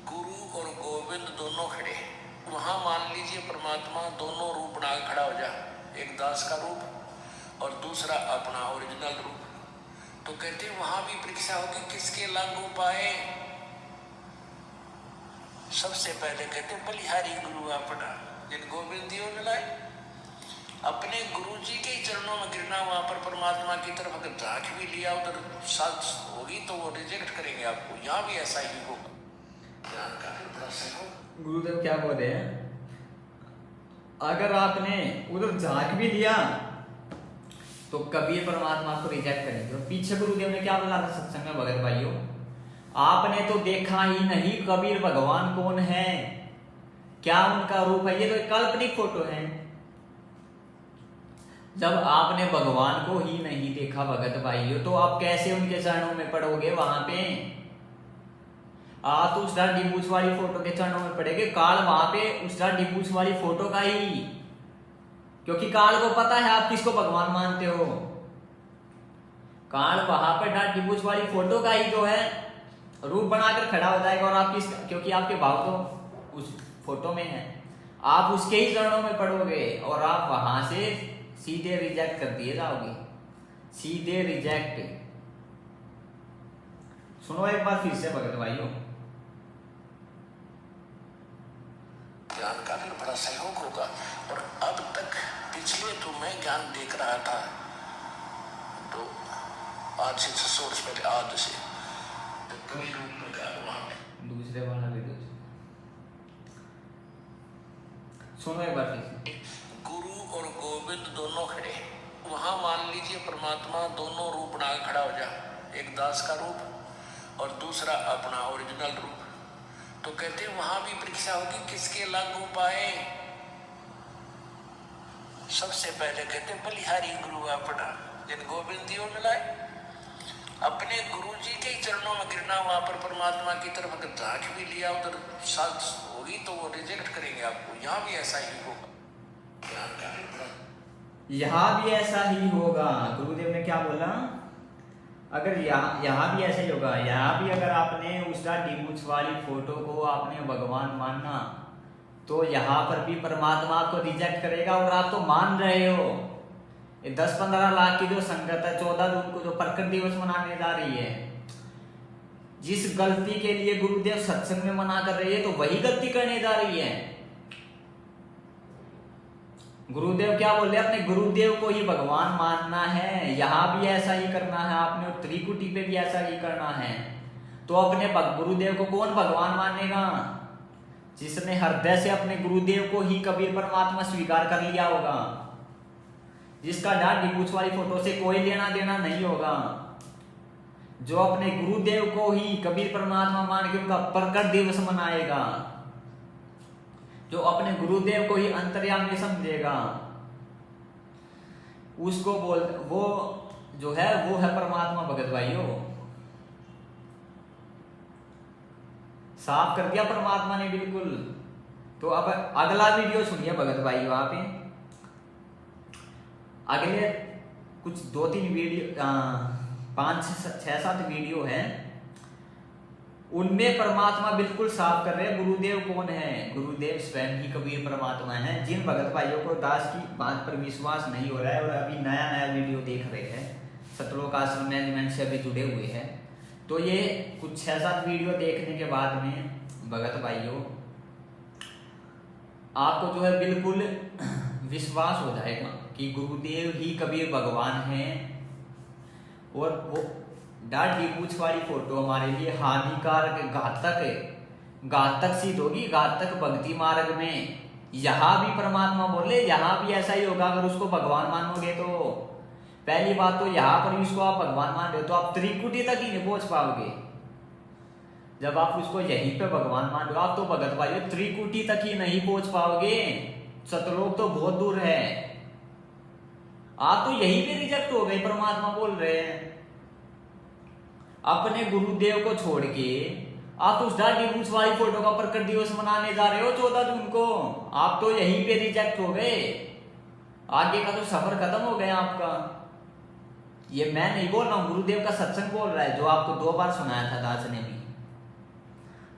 गुरु और गोविंद दोनों खड़े, वहां मान लीजिए परमात्मा दोनों रूप बना खड़ा हो जा, एक दास का रूप और दूसरा अपना ओरिजिनल रूप। तो कहते वहां भी परीक्षा होगी, किसके लागू पाए? सबसे पहले कहते बलिहारी गुरु अपना, जिन गोविंद दियो मिलाए। अपने गुरु जी के चरणों में गिरना, वहां पर परमात्मा की तरफ अगर झांक भी लिया उधर साथ होगी तो वो रिजेक्ट करेंगे आपको। यहाँ भी ऐसा ही होगा। ध्यान का फिर बड़ा सहयोग। गुरुदेव क्या बोल रहे हैं? अगर आपने उधर झांक भी लिया तो कबीर परमात्मा को रिजेक्ट करेंगे। और पीछे गुरुदेव ने क्या बोला था सत्संग में भगत भाइयों? आपने तो देखा ही नहीं कबीर भगवान कौन है, क्या उनका रूप है। ये तो एक काल्पनिक फोटो है। जब आपने भगवान को ही नहीं देखा भगत भाइयों, तो आप कैसे उनके चरणों में पड़ोगे? वहां पे आप तो उस दाढ़ी मूछ वाली फोटो के चरणों में पड़ेगे। काल वहां पे उस दाढ़ी मूछ वाली फोटो का ही, क्योंकि काल को पता है आप किसको भगवान मानते हो। काल वहां पर दाढ़ी मूछ वाली फोटो का ही जो है रूप बनाकर खड़ा हो जाएगा। और आप किस, क्योंकि आपके भाव तो उस फोटो में है, आप उसके ही चरणों में पड़ोगे और आप वहां से सीधे रिजेक्ट कर दिए जाओगे। सीधे रिजेक्ट। सुनो एक बार फिर से भगत भाइयों, ज्ञान का फिर बड़ा सहयोग होगा। और अब तक पिछले तो मैं ज्ञान देख रहा था, तो आज से 600 वर्ष पहले, आज से तो कभी रूप में वहां दूसरे वाला वीडियो सुनो एक बार फिर। गुरु और गोविंद दोनों खड़े, वहां मान लीजिए परमात्मा दोनों रूप बना खड़ा हो जा, एक दास का रूप और दूसरा अपना ओरिजिनल रूप। तो कहते वहां भी परीक्षा होगी, किसके लागू पाए? सबसे पहले कहते बलिहारी गुरु अपना, जिन गोविंद दियो मिलाए। अपने गुरु जी के चरणों में गिरना, वहां पर परमात्मा की तरफ अगर झांक भी लिया उधर साथ होगी तो वो रिजेक्ट करेंगे आपको। यहाँ भी ऐसा ही होगा। यहाँ भी ऐसा ही होगा। गुरुदेव ने क्या बोला? अगर यहाँ भी ऐसा ही होगा। यहाँ भी अगर आपने उस दाढ़ी मूछ वाली फोटो को आपने भगवान मानना, तो यहाँ पर भी परमात्मा आपको रिजेक्ट करेगा। और आप तो मान रहे हो, ये 10-15 लाख की जो संगत है 14 जून को जो प्रकट दिवस मनाने जा रही है, जिस गलती के लिए गुरुदेव सत्संग में मना कर रही है तो वही गलती करने जा रही है। गुरुदेव क्या बोल रहे हैं, अपने गुरुदेव को ही भगवान मानना है, यहां भी ऐसा ही करना है आपने, और त्रिकुटी पे भी ऐसा ही करना है। तो अपने गुरुदेव को कौन भगवान मानेगा? जिसने हृदय से अपने गुरुदेव को ही कबीर परमात्मा स्वीकार कर लिया होगा, जिसका दाढ़ी मूंछ वाली फोटो से कोई लेना देना नहीं होगा, जो अपने गुरुदेव को ही कबीर परमात्मा मान के उनका प्रकट दिवस मनाएगा, जो अपने गुरुदेव को ही अंतर्यामी समझेगा, उसको बोल वो जो है वो है परमात्मा। भगत भाइयों, साफ कर दिया परमात्मा ने बिल्कुल। तो अब अगला वीडियो सुनिए भगत भाइयों, आप अगले कुछ 2-3 वीडियो 5-6-7 वीडियो है, उनमें परमात्मा बिल्कुल साफ कर रहे हैं गुरुदेव कौन है। गुरुदेव स्वयं ही कबीर परमात्मा है। जिन भगत भाइयों को दास की बात पर विश्वास नहीं हो रहा है और अभी नया नया वीडियो देख रहे हैं, सतलोक आश्रम मैनेजमेंट से अभी जुड़े हुए हैं, तो ये कुछ 6-7 वीडियो देखने के बाद में भगत भाइयों आपको जो है बिल्कुल विश्वास हो जाएगा कि गुरुदेव ही कबीर भगवान है। और वो दाढ़ी मूंछ वाली फोटो हमारे लिए हानिकारक घातक सिद्ध होगी, घातक भक्ति मार्ग में। यहां भी परमात्मा बोले यहां भी ऐसा ही होगा। अगर उसको भगवान मानोगे तो पहली बात तो यहाँ पर भी उसको आप भगवान मान रहे हो तो आप त्रिकुटी तक ही नहीं पहुंच पाओगे। जब आप उसको यहीं पे भगवान मान रहे हो, आप तो भगत भाई त्रिकुटी तक ही नहीं पहुंच पाओगे। सतलोक तो बहुत दूर है, आप तो यहीं पे रिजेक्ट हो गए। परमात्मा बोल रहे हैं अपने गुरुदेव को छोड़ के आप उस दाढ़ी मूंछ वाली फोटो का प्रकट दिवस मनाने जा रहे हो 14 जून को, आप तो यहीं पे रिजेक्ट हो गए। आगे का तो सफर खत्म हो गया आपका। ये मैं नहीं बोल रहा हूं, गुरुदेव का सत्संग बोल रहा है, जो आपको 2 बार सुनाया था दास ने भी।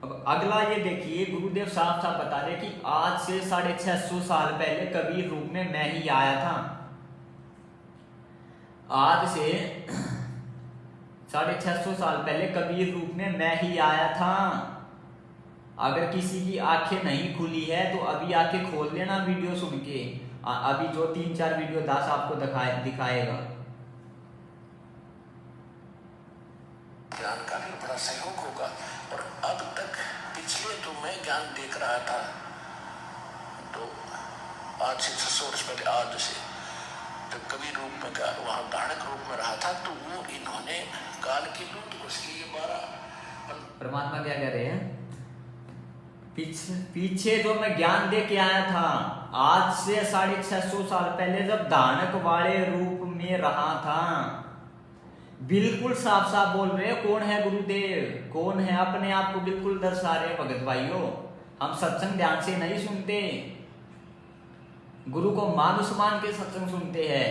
अब अगला ये देखिए, गुरुदेव साफ साफ बता रहे कि आज से 650 साल पहले कबीर रूप में मैं ही आया था। आज से 650 साल पहले कबीर रूप में मैं ही आया था। अगर किसी की आंखें नहीं खुली है तो अभी आंखें खोल लेना वीडियो सुन के। अभी जो 3-4 वीडियो दास आपको दिखाएगा। ज्ञान का भी बड़ा सहयोग होगा। और अब तक पिछले जो मैं ज्ञान देख रहा था, तो आज से 600 वर्ष पहले, आज से जब कबीर रूप में वहां धारणक रूप में रहा था, तो वो इन्होंने काल की लूट उसकी ये 12 परमात्मा क्या कह रहे हैं, पीछे जो मैं ज्ञान दे के आया था आज से 650 साल पहले, जब धारणक वाले रूप में रहा था, बिल्कुल साफ साफ बोल रहे हैं कौन है गुरुदेव, कौन है, अपने आप को बिल्कुल दर्शा रहे भगत भाइयों। हम सत्संग ध्यान से नहीं सुनते, गुरु को मानुष मान के सत्संग सुनते हैं,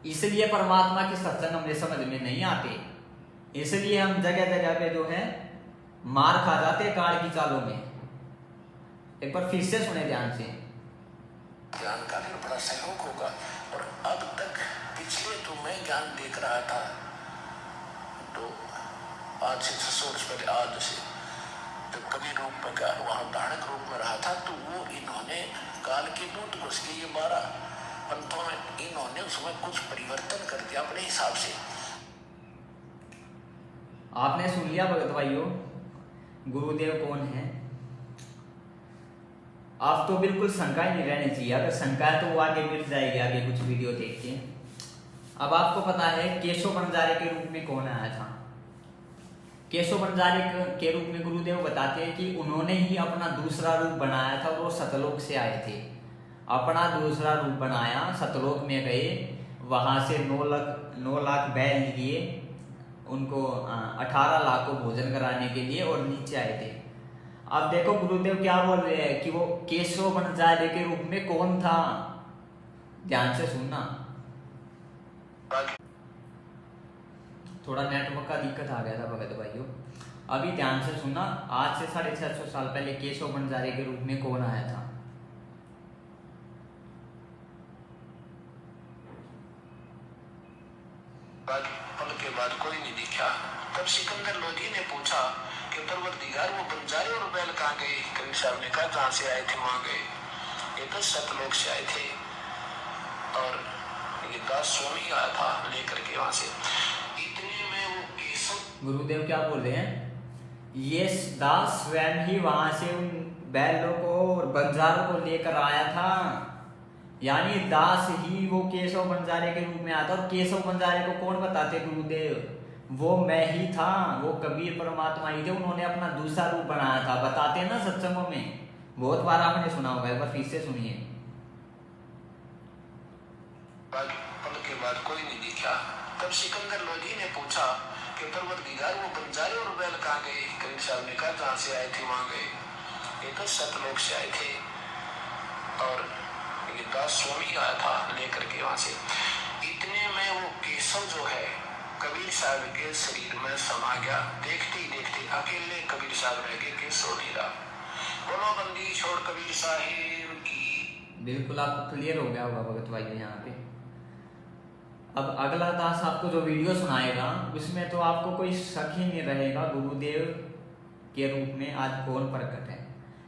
इसलिए परमात्मा के सत्संग हमें समझ में नहीं आते। इसलिए हम जगह जगह पे जो है मार खा जाते हैं काल की चालों में। एक बार फिर से सुने ध्यान से। ज्ञान का भी बड़ा सहयोग होगा। और अब तक पिछले जो मैं ज्ञान देख रहा था, तो आज से 600 वर्ष पहले, आज से जब कबीर रूप में वहां धारणक रूप में रहा था, तो वो इन्होंने काल की लूट उसके ये 12 पंथों में इन्होंने उसमें कुछ परिवर्तन कर दिया अपने हिसाब से। आपने सुन लिया भगत भाइयों गुरुदेव कौन है। आप तो बिल्कुल शंका ही नहीं रहनी चाहिए, अगर शंका है तो वो आगे मिल जाएगी, आगे कुछ वीडियो देख के। अब आपको पता है केशव बंजारे के रूप में कौन आया था। केशव बंजारे के रूप में गुरुदेव बताते हैं कि उन्होंने ही अपना दूसरा रूप बनाया था, वो सतलोक से आए थे। अपना दूसरा रूप बनाया, सतलोक में गए, वहां से 9 लाख बैल लिए, उनको 18 लाख को भोजन कराने के लिए, और नीचे आए थे। अब देखो गुरुदेव क्या बोल रहे हैं कि वो केशव बंजारे के रूप में कौन था, ध्यान से सुनना। थोड़ा नेटवर्क का दिक्कत आ गया था भगत भाइयों, अभी ध्यान से सुनना। आज से 650 साल पहले केशव बंजारे के रूप में कौन आया था। कहाँ गए? कबीर साहब ने कहा जहाँ से आए थे वहां गए। ये तो सतलोक से आए थे और ये दास स्वामी आया था लेकर के वहां से। इतने में वो केशव गुरुदेव क्या बोल रहे हैं? ये दास स्वयं ही वहां से उन बैलों को और बंजारों को लेकर आया था, यानी दास ही वो केशव बंजारे के रूप में आया था। और केशव बंजारे को कौन बताते गुरुदेव? वो मैं ही था, वो कबीर परमात्मा ही थे, उन्होंने अपना दूसरा रूप बनाया था। बताते हैं ना सत्संगों में, बहुत बार आपने सुना होगा, एक बार फिर से सुनिए। पल के बाद कोई नहीं दिखा। तब सिकंदर लोधी ने पूछा कि परवरदिगार वो बंजारे और बैल कहाँ गए? कबीर साहब ने कहा जहाँ से आए थे वहां गए। ये तो सतलोक से आए थे और ये दास स्वामी आया था लेकर के वहां से। इतने में वो केशव जो है कबीर साहब के शरीर में समा गया। देखते ही देखते अकेले कबीर साहब रह गए, केशव नहीं रहा। बोलो बंदी छोड़ कबीर साहिब की। बिल्कुल आपको क्लियर हो गया होगा भगत भाई यहाँ पे। अब अगला दास आपको जो वीडियो सुनाएगा उसमें तो आपको कोई शक ही नहीं रहेगा गुरुदेव के रूप में आज कौन प्रकट है,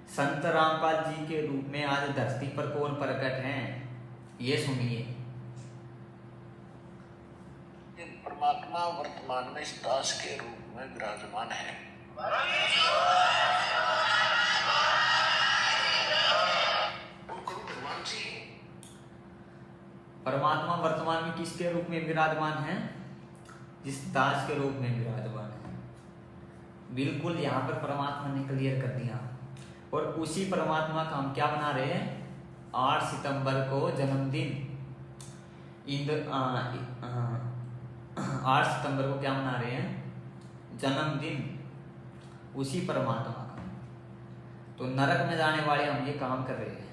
संत रामपाल जी के रूप में आज धरती पर कौन प्रकट है, ये सुनिए। परमात्मा वर्तमान में इस दास के रूप में विराजमान है। भगवान जी परमात्मा वर्तमान में किसके रूप में विराजमान है? जिस दास के रूप में विराजमान है। बिल्कुल यहाँ पर परमात्मा ने क्लियर कर दिया। और उसी परमात्मा का हम क्या बना रहे हैं? 8 सितंबर को जन्मदिन, 8 सितंबर को क्या मना रहे हैं? जन्मदिन उसी परमात्मा का। तो नरक में जाने वाले हम ये काम कर रहे हैं।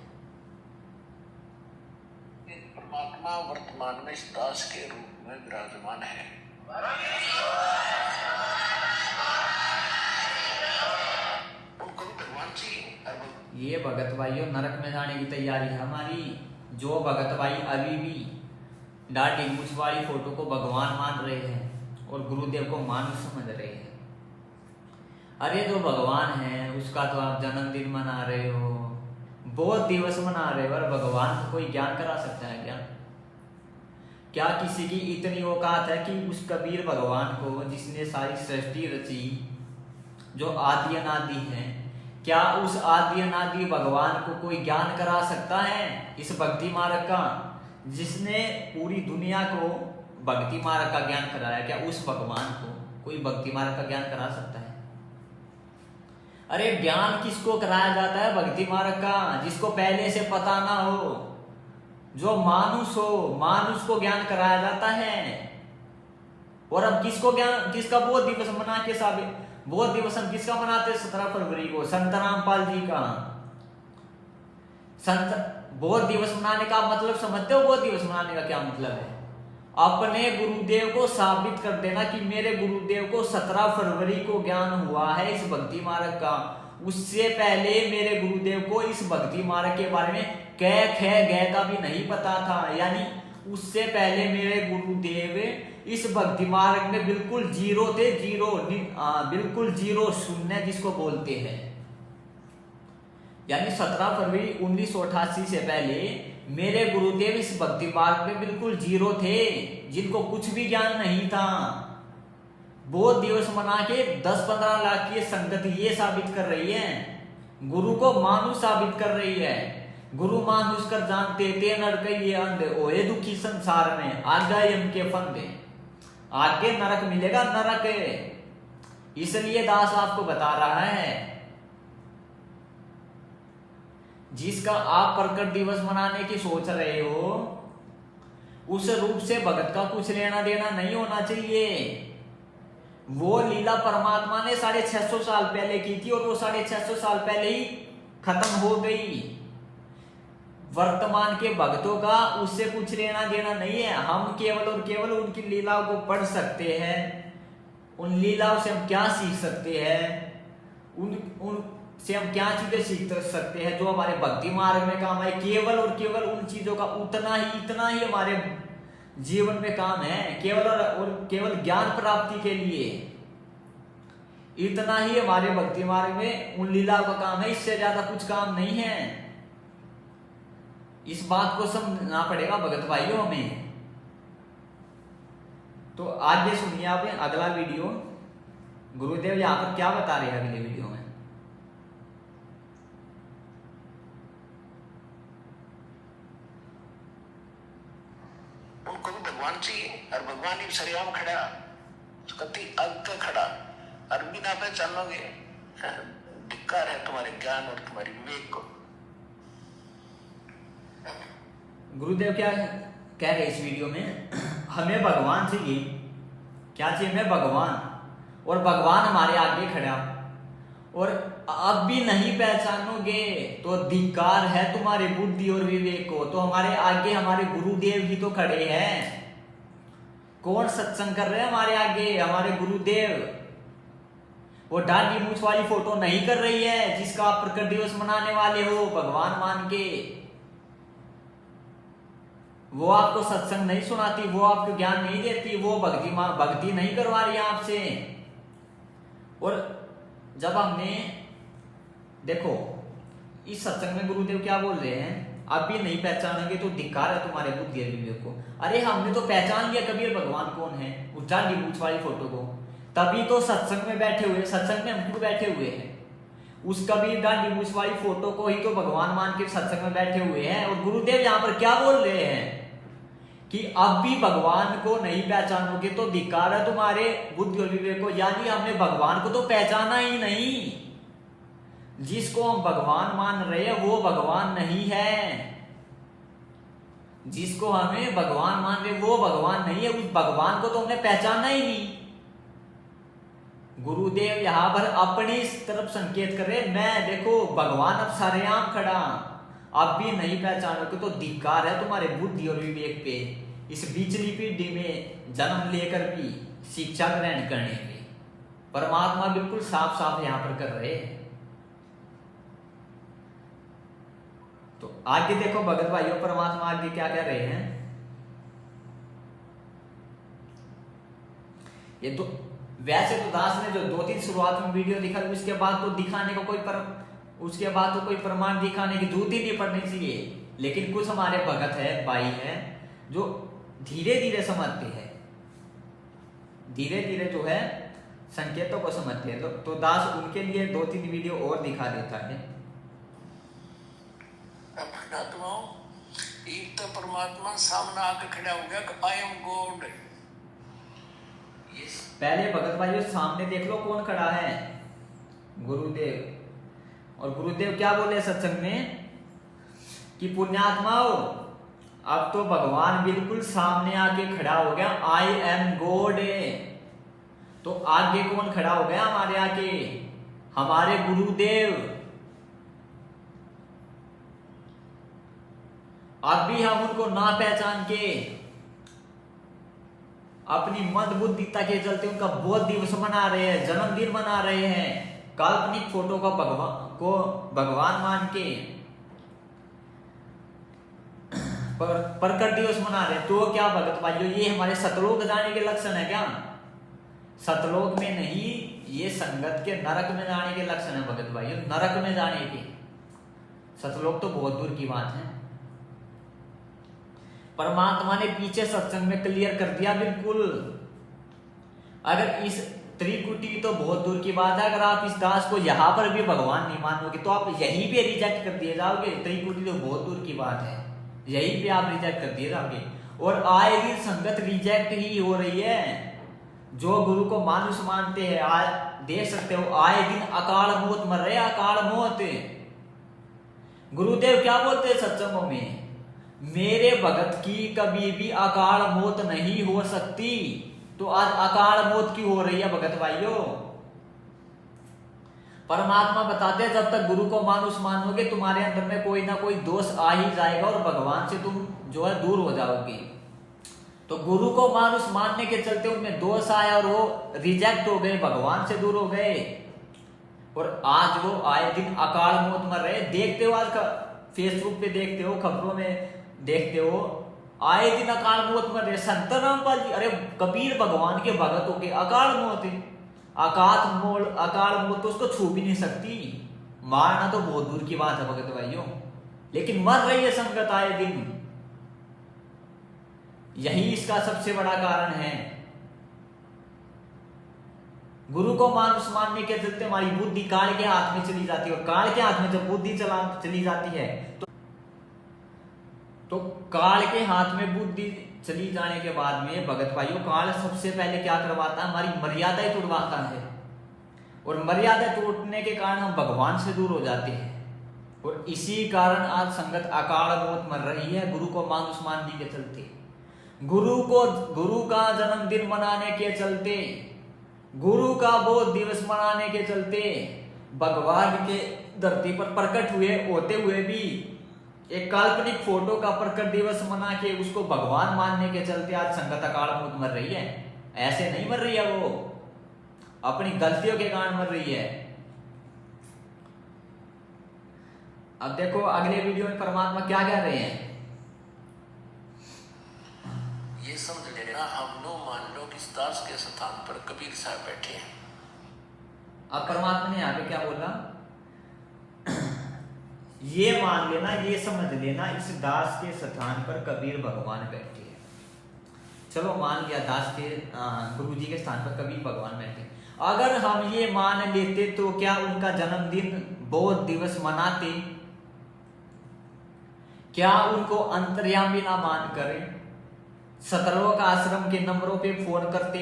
परमात्मा वर्तमान में इस दास के रूप में विराजमान है। भगवान जी ये भगत भाइयों नरक में जाने की तैयारी है हमारी। जो भगत भाई अभी भी दाढ़ी मूछ वाली फोटो को भगवान मान रहे हैं और गुरुदेव को मानुष समझ रहे हैं, अरे जो भगवान है उसका तो आप जन्मदिन मना रहे हो, बहुत दिवस मना रहे हो, और भगवान को कोई ज्ञान करा सकता है क्या? क्या किसी की इतनी औकात है कि उस कबीर भगवान को जिसने सारी सृष्टि रची, जो आदि अनादि है, क्या उस आदि अनादि भगवान को कोई ज्ञान करा सकता है? इस भक्ति मार्ग का, जिसने पूरी दुनिया को भक्ति मार्ग का ज्ञान कराया, क्या उस भगवान को कोई भक्ति मार्ग का ज्ञान करा सकता है? अरे ज्ञान किसको कराया जाता है भक्ति मार्ग का? जिसको पहले से पता ना हो, जो मानुष हो, मानुष को ज्ञान कराया जाता है। और अब किसको ज्ञान, किसका बोध दिवस मना के साबित, बोध दिवस हम किसका मनाते? 17 फरवरी को संत रामपाल जी का। संत बोध दिवस मनाने का मतलब समझते हो? बोध दिवस मनाने का क्या मतलब है? अपने गुरुदेव को साबित कर देना कि मेरे गुरुदेव को 17 फरवरी को ज्ञान हुआ है इस भक्ति मार्ग का। उससे पहले मेरे गुरुदेव को इस भक्ति मार्ग के बारे में कै खे गै का भी नहीं पता था। यानी उससे पहले मेरे गुरुदेव इस भक्ति मार्ग में बिल्कुल जीरो थे, बिल्कुल जीरो, शून्य जिसको बोलते हैं। यानी 17 फरवरी 1988 से पहले मेरे गुरुदेव इस भक्ति मार्ग में बिल्कुल जीरो थे, जिनको कुछ भी ज्ञान नहीं था। बोध दिवस मना के 10-15 लाख की संगति ये साबित कर रही है, गुरु को मानुष साबित कर रही है। गुरु मानुष कर जानते ते नरक ये अंधे ओए दुखी संसार में आज्ञा यम के फंदे, आगे नरक मिलेगा, नरक। इसलिए दास आपको बता रहा है, जिसका आप प्रकट दिवस मनाने की सोच रहे हो, उस रूप से भगत का कुछ लेना देना नहीं होना चाहिए। वो लीला परमात्मा ने 650 साल पहले की थी और वो 650 साल पहले ही खत्म हो गई। वर्तमान के भक्तों का उससे कुछ लेना देना नहीं है। हम केवल और केवल उनकी लीलाओं को पढ़ सकते हैं। उन लीलाओं से हम क्या सीख सकते हैं, उन से हम क्या चीजें सीख सकते हैं जो हमारे भक्ति मार्ग में काम आए। केवल और केवल उन चीजों का इतना ही हमारे जीवन में काम है, केवल और केवल ज्ञान प्राप्ति के लिए। इतना ही हमारे भक्ति मार्ग में उन लीला का काम है, इससे ज्यादा कुछ काम नहीं है। इस बात को समझना पड़ेगा भगत भाइयों हमें। तो आगे सुनिए आप अगला वीडियो, गुरुदेव यहाँ पर क्या बता रहे हैं अगले वीडियो में। उनको भी भगवान चाहिए और भगवान ही सरेआम खड़ा, कति अग खड़ा और बिना पहचानोगे, धिक्कार है तुम्हारे ज्ञान और तुम्हारी विवेक को। गुरुदेव क्या कह रहे इस वीडियो में, हमें भगवान चाहिए। क्या चाहिए? हमें भगवान, और भगवान हमारे आगे खड़ा, और अब भी नहीं पहचानोगे तो धिक्कार है तुम्हारे बुद्धि और विवेक को। तो हमारे आगे हमारे गुरुदेव ही तो खड़े हैं। कौन सत्संग कर रहे हैं हमारे आगे? हमारे गुरुदेव। वो दाढ़ी मूछ वाली फोटो नहीं कर रही है जिसका आप प्रकट दिवस मनाने वाले हो भगवान मान के। वो आपको सत्संग नहीं सुनाती, वो आपको ज्ञान नहीं देती, वो भक्ति नहीं करवा रही आपसे। और जब हमने देखो इस सत्संग में गुरुदेव क्या बोल रहे हैं, आप भी नहीं पहचानोगे तो धिक्कार है तुम्हारे बुद्धि और विवेक को। अरे हमने तो पहचान लिया कबीर भगवान कौन है, उस दाढ़ी मूछ वाली फोटो को। तभी तो सत्संग में बैठे हुए, सत्संग में हम क्यों बैठे हुए हैं? उस कबीर दाढ़ी मूछ वाली फोटो को ही तो भगवान मान के सत्संग में बैठे हुए हैं। और गुरुदेव यहाँ पर क्या बोल रहे हैं कि अब भी भगवान को नहीं पहचानोगे तो धिक्कार है तुम्हारे बुद्धि और विवेक को। यानी हमने भगवान को तो पहचाना ही नहीं। जिसको हम भगवान मान रहे हैं वो भगवान नहीं है। जिसको हमें भगवान मान रहे वो भगवान नहीं है। उस भगवान को तो हमने पहचाना ही नहीं। गुरुदेव यहां पर अपनी तरफ संकेत कर रहे, मैं देखो भगवान अब सरेआम खड़ा, अब भी नहीं पहचानोगे तो धिक्कार है तुम्हारे बुद्धि और विवेक पे। इस बिचली पीढ़ी में जन्म लेकर भी शिक्षा ग्रहण करने पे परमात्मा बिल्कुल साफ साफ यहां पर कर रहे हैं। तो आगे देखो भगत भाइयों, परमात्मा आगे क्या कह रहे हैं। ये तो वैसे तो दास ने जो 2-3 शुरुआत में वीडियो दिखा, उसके बाद तो दिखाने का उसके बाद तो कोई प्रमाण दिखाने की जरूरत ही नहीं पड़नी चाहिए। लेकिन कुछ हमारे भगत है, भाई है, जो धीरे धीरे समझते हैं, धीरे धीरे जो है संकेतों को समझते हैं। तो दास उनके लिए 2-3 वीडियो और दिखा देता है। एक तो परमात्मा सामने आकर खड़ा हो गया कि आई एम गॉड। पहले भगत भाइयों सामने देख लो कौन खड़ा है, गुरुदेव। और गुरुदेव क्या बोले सत्संग में कि पुण्यात्माओं अब तो भगवान बिल्कुल सामने आके खड़ा हो गया, आई एम गॉड। तो आगे कौन खड़ा हो गया हमारे आगे? हमारे गुरुदेव। अब भी हम उनको ना पहचान के अपनी मंद बुद्धिता के चलते उनका बोध दिवस मना रहे हैं, जन्मदिन मना रहे हैं, काल्पनिक फोटो का भगवान मान के प्रकट दिवस मना रहे। तो क्या भगत भाइयों ये हमारे सतलोक जाने के लक्षण है क्या? सतलोक में नहीं, ये संगत के नरक में जाने के लक्षण है भगत भाइयों, नरक में जाने के। सतलोक तो बहुत दूर की बात है। परमात्मा ने पीछे सत्संग में क्लियर कर दिया बिल्कुल। अगर इस त्रिकुटी तो बहुत दूर की बात है, अगर आप इस दास को यहां पर भी भगवान नहीं मानोगे तो आप यहीं पे रिजेक्ट कर दिए जाओगे। त्रिकुटी तो बहुत दूर की बात है, यहीं पे आप रिजेक्ट कर दिए जाओगे। और आए दिन संगत रिजेक्ट ही हो रही है। जो गुरु को मानुष मानते हैं, आज देख सकते हो आए दिन अकाल मौत मर रहे, अकाल मौत। गुरुदेव क्या बोलते हैं सत्संगों में, मेरे भगत की कभी भी अकाल मौत नहीं हो सकती। तो आज अकाल मौत क्यों हो रही है भगत भाइयों? परमात्मा बताते हैं जब तक गुरु को मानुष मानोगे तुम्हारे अंदर में कोई ना कोई दोष आ ही जाएगा और भगवान से तुम जो है दूर हो जाओगे। तो गुरु को मानुष मानने के चलते उनमें दोष आया और वो रिजेक्ट हो गए, भगवान से दूर हो गए। और आज वो आए दिन अकाल मौत मर रहे। देखते हो आज फेसबुक पे देखते हो, खबरों में देखते हो, आए दिन अकाल मौत मर रहे। संत रामपाल जी, अरे कबीर भगवान के भगत हो के अकाल मौत है। अकाल मौत तो उसको छू भी नहीं सकती। मारना तो बहुत दूर की बात है भगत भाइयों, लेकिन मर रही है संगत आए दिन। यही इसका सबसे बड़ा कारण है। गुरु को मानुष मानने के चलते हमारी बुद्धि काल के हाथ में चली जाती है, और काल के हाथ में जब बुद्धि चली जाती है तो काल के हाथ में बुद्धि चली जाने के बाद में भगत भाइयों काल सबसे पहले क्या करवाता है, हमारी मर्यादाएं तोड़वाता है। और मर्यादा टूटने के कारण हम भगवान से दूर हो जाते हैं। और इसी कारण आज संगत अकाल मौत मर रही है गुरु को मानुष मानने के चलते, गुरु का जन्मदिन मनाने के चलते, गुरु का बोध दिवस मनाने के चलते, भगवान के धरती पर प्रकट होते हुए भी एक काल्पनिक फोटो का प्रकट दिवस मना के उसको भगवान मानने के चलते आज संगत अकाल मौत मर रही है। ऐसे नहीं मर रही है, वो अपनी गलतियों के कारण मर रही है। अब देखो अगले वीडियो में परमात्मा क्या कह रहे हैं, ये समझ लेना हम नो मान लो कि इस दास के स्थान पर कबीर साहब बैठे हैं। अब परमात्मा ने यहाँ पे क्या बोला, ये मान लेना, ये समझ लेना इस दास के स्थान पर कबीर भगवान बैठे हैं। चलो मान लिया दास के गुरु जी के स्थान पर कबीर भगवान बैठे। अगर हम ये मान लेते तो क्या उनका जन्मदिन बोध दिवस मनाते? क्या उनको अंतर्यामी ना मान कर सतलोक आश्रम के नंबरों पे फोन करते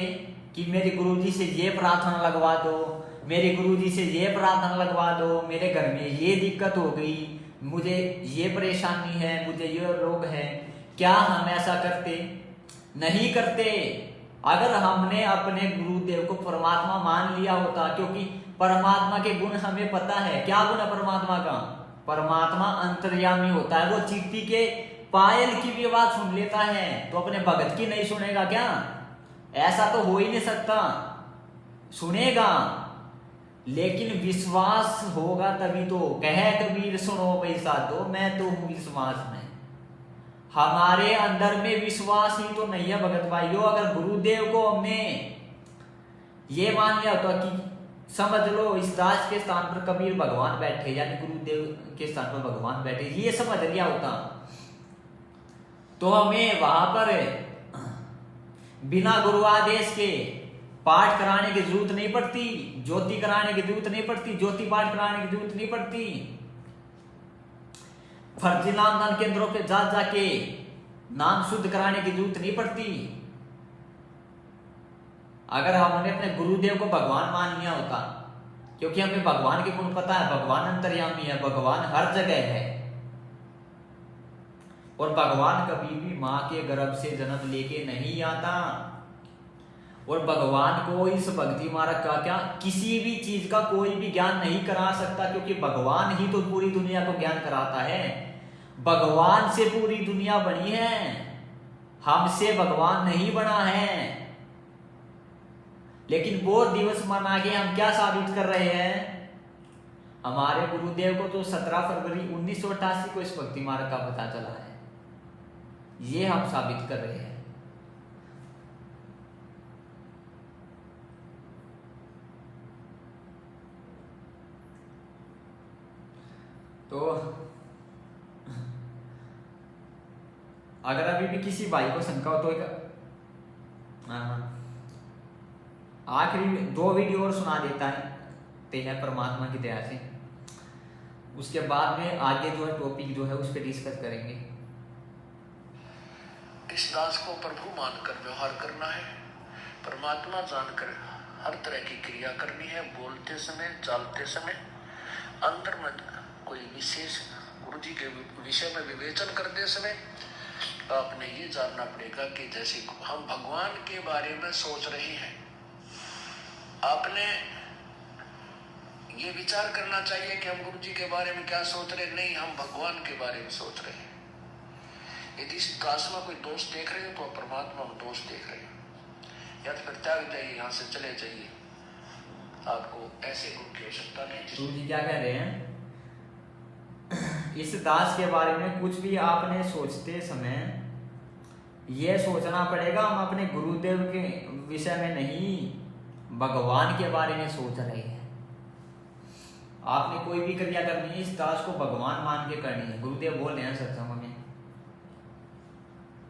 कि मेरे गुरुजी से ये प्रार्थना लगवा दो, मेरे गुरुजी से ये प्रार्थना लगवा दो, मेरे घर में ये दिक्कत हो गई, मुझे ये परेशानी है, मुझे ये रोग है? क्या हम ऐसा करते? नहीं करते। अगर हमने अपने गुरुदेव को परमात्मा मान लिया होता, क्योंकि परमात्मा के गुण हमें पता है। क्या गुण है परमात्मा का? परमात्मा अंतर्यामी होता है। वो चींटी के पायल की भी आवाज सुन लेता है, तो अपने भगत की नहीं सुनेगा क्या? ऐसा तो हो ही नहीं सकता। सुनेगा, लेकिन विश्वास होगा तभी तो। कहे कबीर सुनो भाई साधो, मैं तो हूं विश्वास में। हमारे अंदर में विश्वास ही तो नहीं है भगत भाइयों। अगर गुरुदेव को हमने ये मान लिया होता कि समझ लो इस दास के स्थान पर कबीर भगवान बैठे, यानी गुरुदेव के स्थान पर भगवान बैठे, ये समझ लिया होता तो हमें वहां पर बिना गुरु आदेश के पाठ कराने की जरूरत नहीं पड़ती, ज्योति कराने की जरूरत नहीं पड़ती, ज्योति पाठ कराने की जरूरत नहीं पड़ती, फर्जी नामदान केंद्रों पे जाके नाम शुद्ध कराने की जरूरत नहीं पड़ती। अगर हमने अपने गुरुदेव को भगवान मान लिया होता, क्योंकि हमें भगवान के गुण पता है, भगवान अंतर्यामी है, भगवान हर जगह है, और भगवान कभी भी मां के गर्भ से जन्म लेके नहीं आता। और भगवान को इस भक्ति मार्ग का क्या किसी भी चीज का कोई भी ज्ञान नहीं करा सकता, क्योंकि भगवान ही तो पूरी दुनिया को ज्ञान कराता है। भगवान से पूरी दुनिया बनी है, हमसे भगवान नहीं बना है। लेकिन वो दिवस मना के हम क्या साबित कर रहे हैं? हमारे गुरुदेव को तो 17 फरवरी 1988 को इस भक्ति मार्ग का पता चला है, ये हम साबित कर रहे हैं। तो अगर अभी भी किसी भाई को शंका हो तो आखिरी 2 वीडियो और सुना देता है परमात्मा की दया से। उसके बाद में आगे जो है टॉपिक जो है उस पर डिस्कस करेंगे। इस दास को प्रभु मानकर व्यवहार करना है, परमात्मा जानकर हर तरह की क्रिया करनी है। बोलते समय, चालते समय अंदर में कोई विशेष गुरु जी के विषय में विवेचन करते समय आपने ये जानना पड़ेगा कि जैसे हम भगवान के बारे में सोच रहे हैं, आपने ये विचार करना चाहिए कि हम गुरु जी के बारे में क्या सोच रहे, नहीं हम भगवान के बारे में सोच रहे हैं। यदि इस दास में कोई दोष देख रहे हो तो आप परमात्मा में दोष देख रहे हो, या तो फिर त्याग जाइए, यहाँ से चले जाइए। आपको ऐसे गुरु की आवश्यकता नहीं। गुरु जी क्या कह रहे हैं, इस दास के बारे में कुछ भी आपने सोचते समय यह सोचना पड़ेगा हम अपने गुरुदेव के विषय में नहीं, भगवान के बारे में सोच रहे हैं। आपने कोई भी क्रिया करनी है, इस टास्क को भगवान मान के करनी है। गुरुदेव बोल रहे हैं सत्संग में,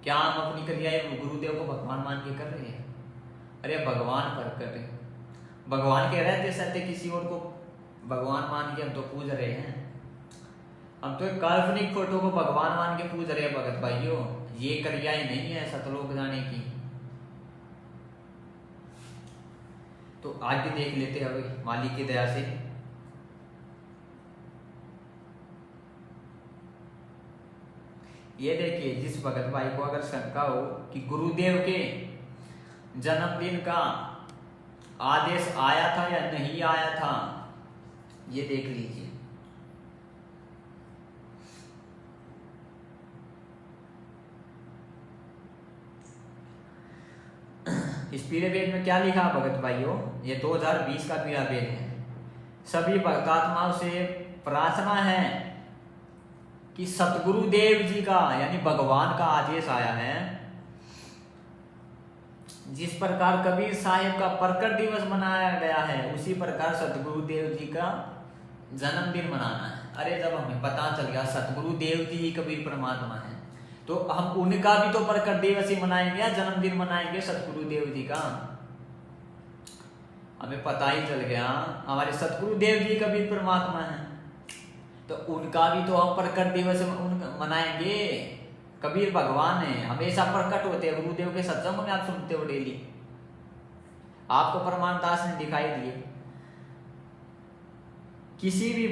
क्या हम अपनी क्रियाएं गुरुदेव को भगवान मान के कर रहे हैं? अरे भगवान पर कर रहे हैं। भगवान के रहते सत्य किसी और को भगवान मान के हम तो पूज रहे हैं। हम तो एक काल्पनिक फोटो को भगवान मान के पूज रहे हैं भगत भाइयों। ये क्रियाएं नहीं है सतलोक जाने की। तो आज भी देख लेते हैं अभी मालिक की दया से। ये देखिए, जिस भगत भाई को अगर शंका हो कि गुरुदेव के जन्मदिन का आदेश आया था या नहीं आया था, ये देख लीजिए। इस पीले वेद में क्या लिखा भगत भाइयों? ये 2020 का पीला वेद है। सभी भक्तात्माओं से प्रार्थना है कि सतगुरु देव जी का यानी भगवान का आदेश आया है। जिस प्रकार कबीर साहिब का प्रकट दिवस मनाया गया है, उसी प्रकार सतगुरु देव जी का जन्मदिन मनाना है। अरे जब हमें पता चल गया सतगुरु देव जी ही कबीर परमात्मा है, तो हम उनका भी तो प्रकट दिवस ही मनाएंगे या जन्मदिन मनाएंगे सतगुरु देव जी का। हमें पता ही चल गया हमारे सतगुरु देव जी कबीर परमात्मा है, तो उनका भी तो हम प्रकट दिवस मनाएंगे। कबीर भगवान है, हमेशा प्रकट होते हैं। गुरुदेव के सत्संग में आप सुनते हो डेली, आपको प्रमाण दास ने दिखाई दिए। किसी भी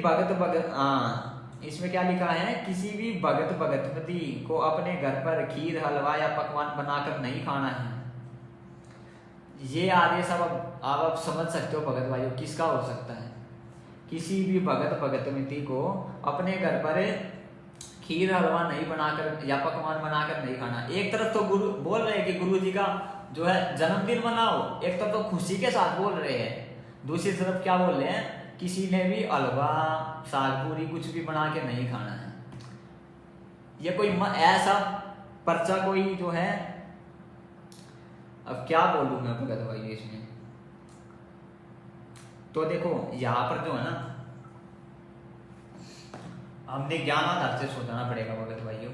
इसमें क्या लिखा है? किसी भी भगत भगतमती को अपने घर पर खीर हलवा या पकवान बनाकर नहीं खाना है। ये आदेश आप समझ सकते हो भगत भाइयों किसका हो सकता है? किसी भी भगत भगतमती को अपने घर पर खीर हलवा नहीं बनाकर या पकवान बनाकर नहीं खाना। एक तरफ तो गुरु बोल रहे हैं कि गुरु जी का जो है जन्मदिन मनाओ, एक तरफ तो खुशी के साथ बोल रहे हैं, दूसरी तरफ क्या बोल रहे हैं? किसी ने भी हलवा साग पूरी कुछ भी बना के नहीं खाना है। ये कोई ऐसा पर्चा कोई जो है, अब क्या बोलूं मैं भगत भाई इसमें। तो देखो यहाँ पर जो है ना, हमने ज्ञान आधार से सोचना पड़ेगा भगत भाइयों।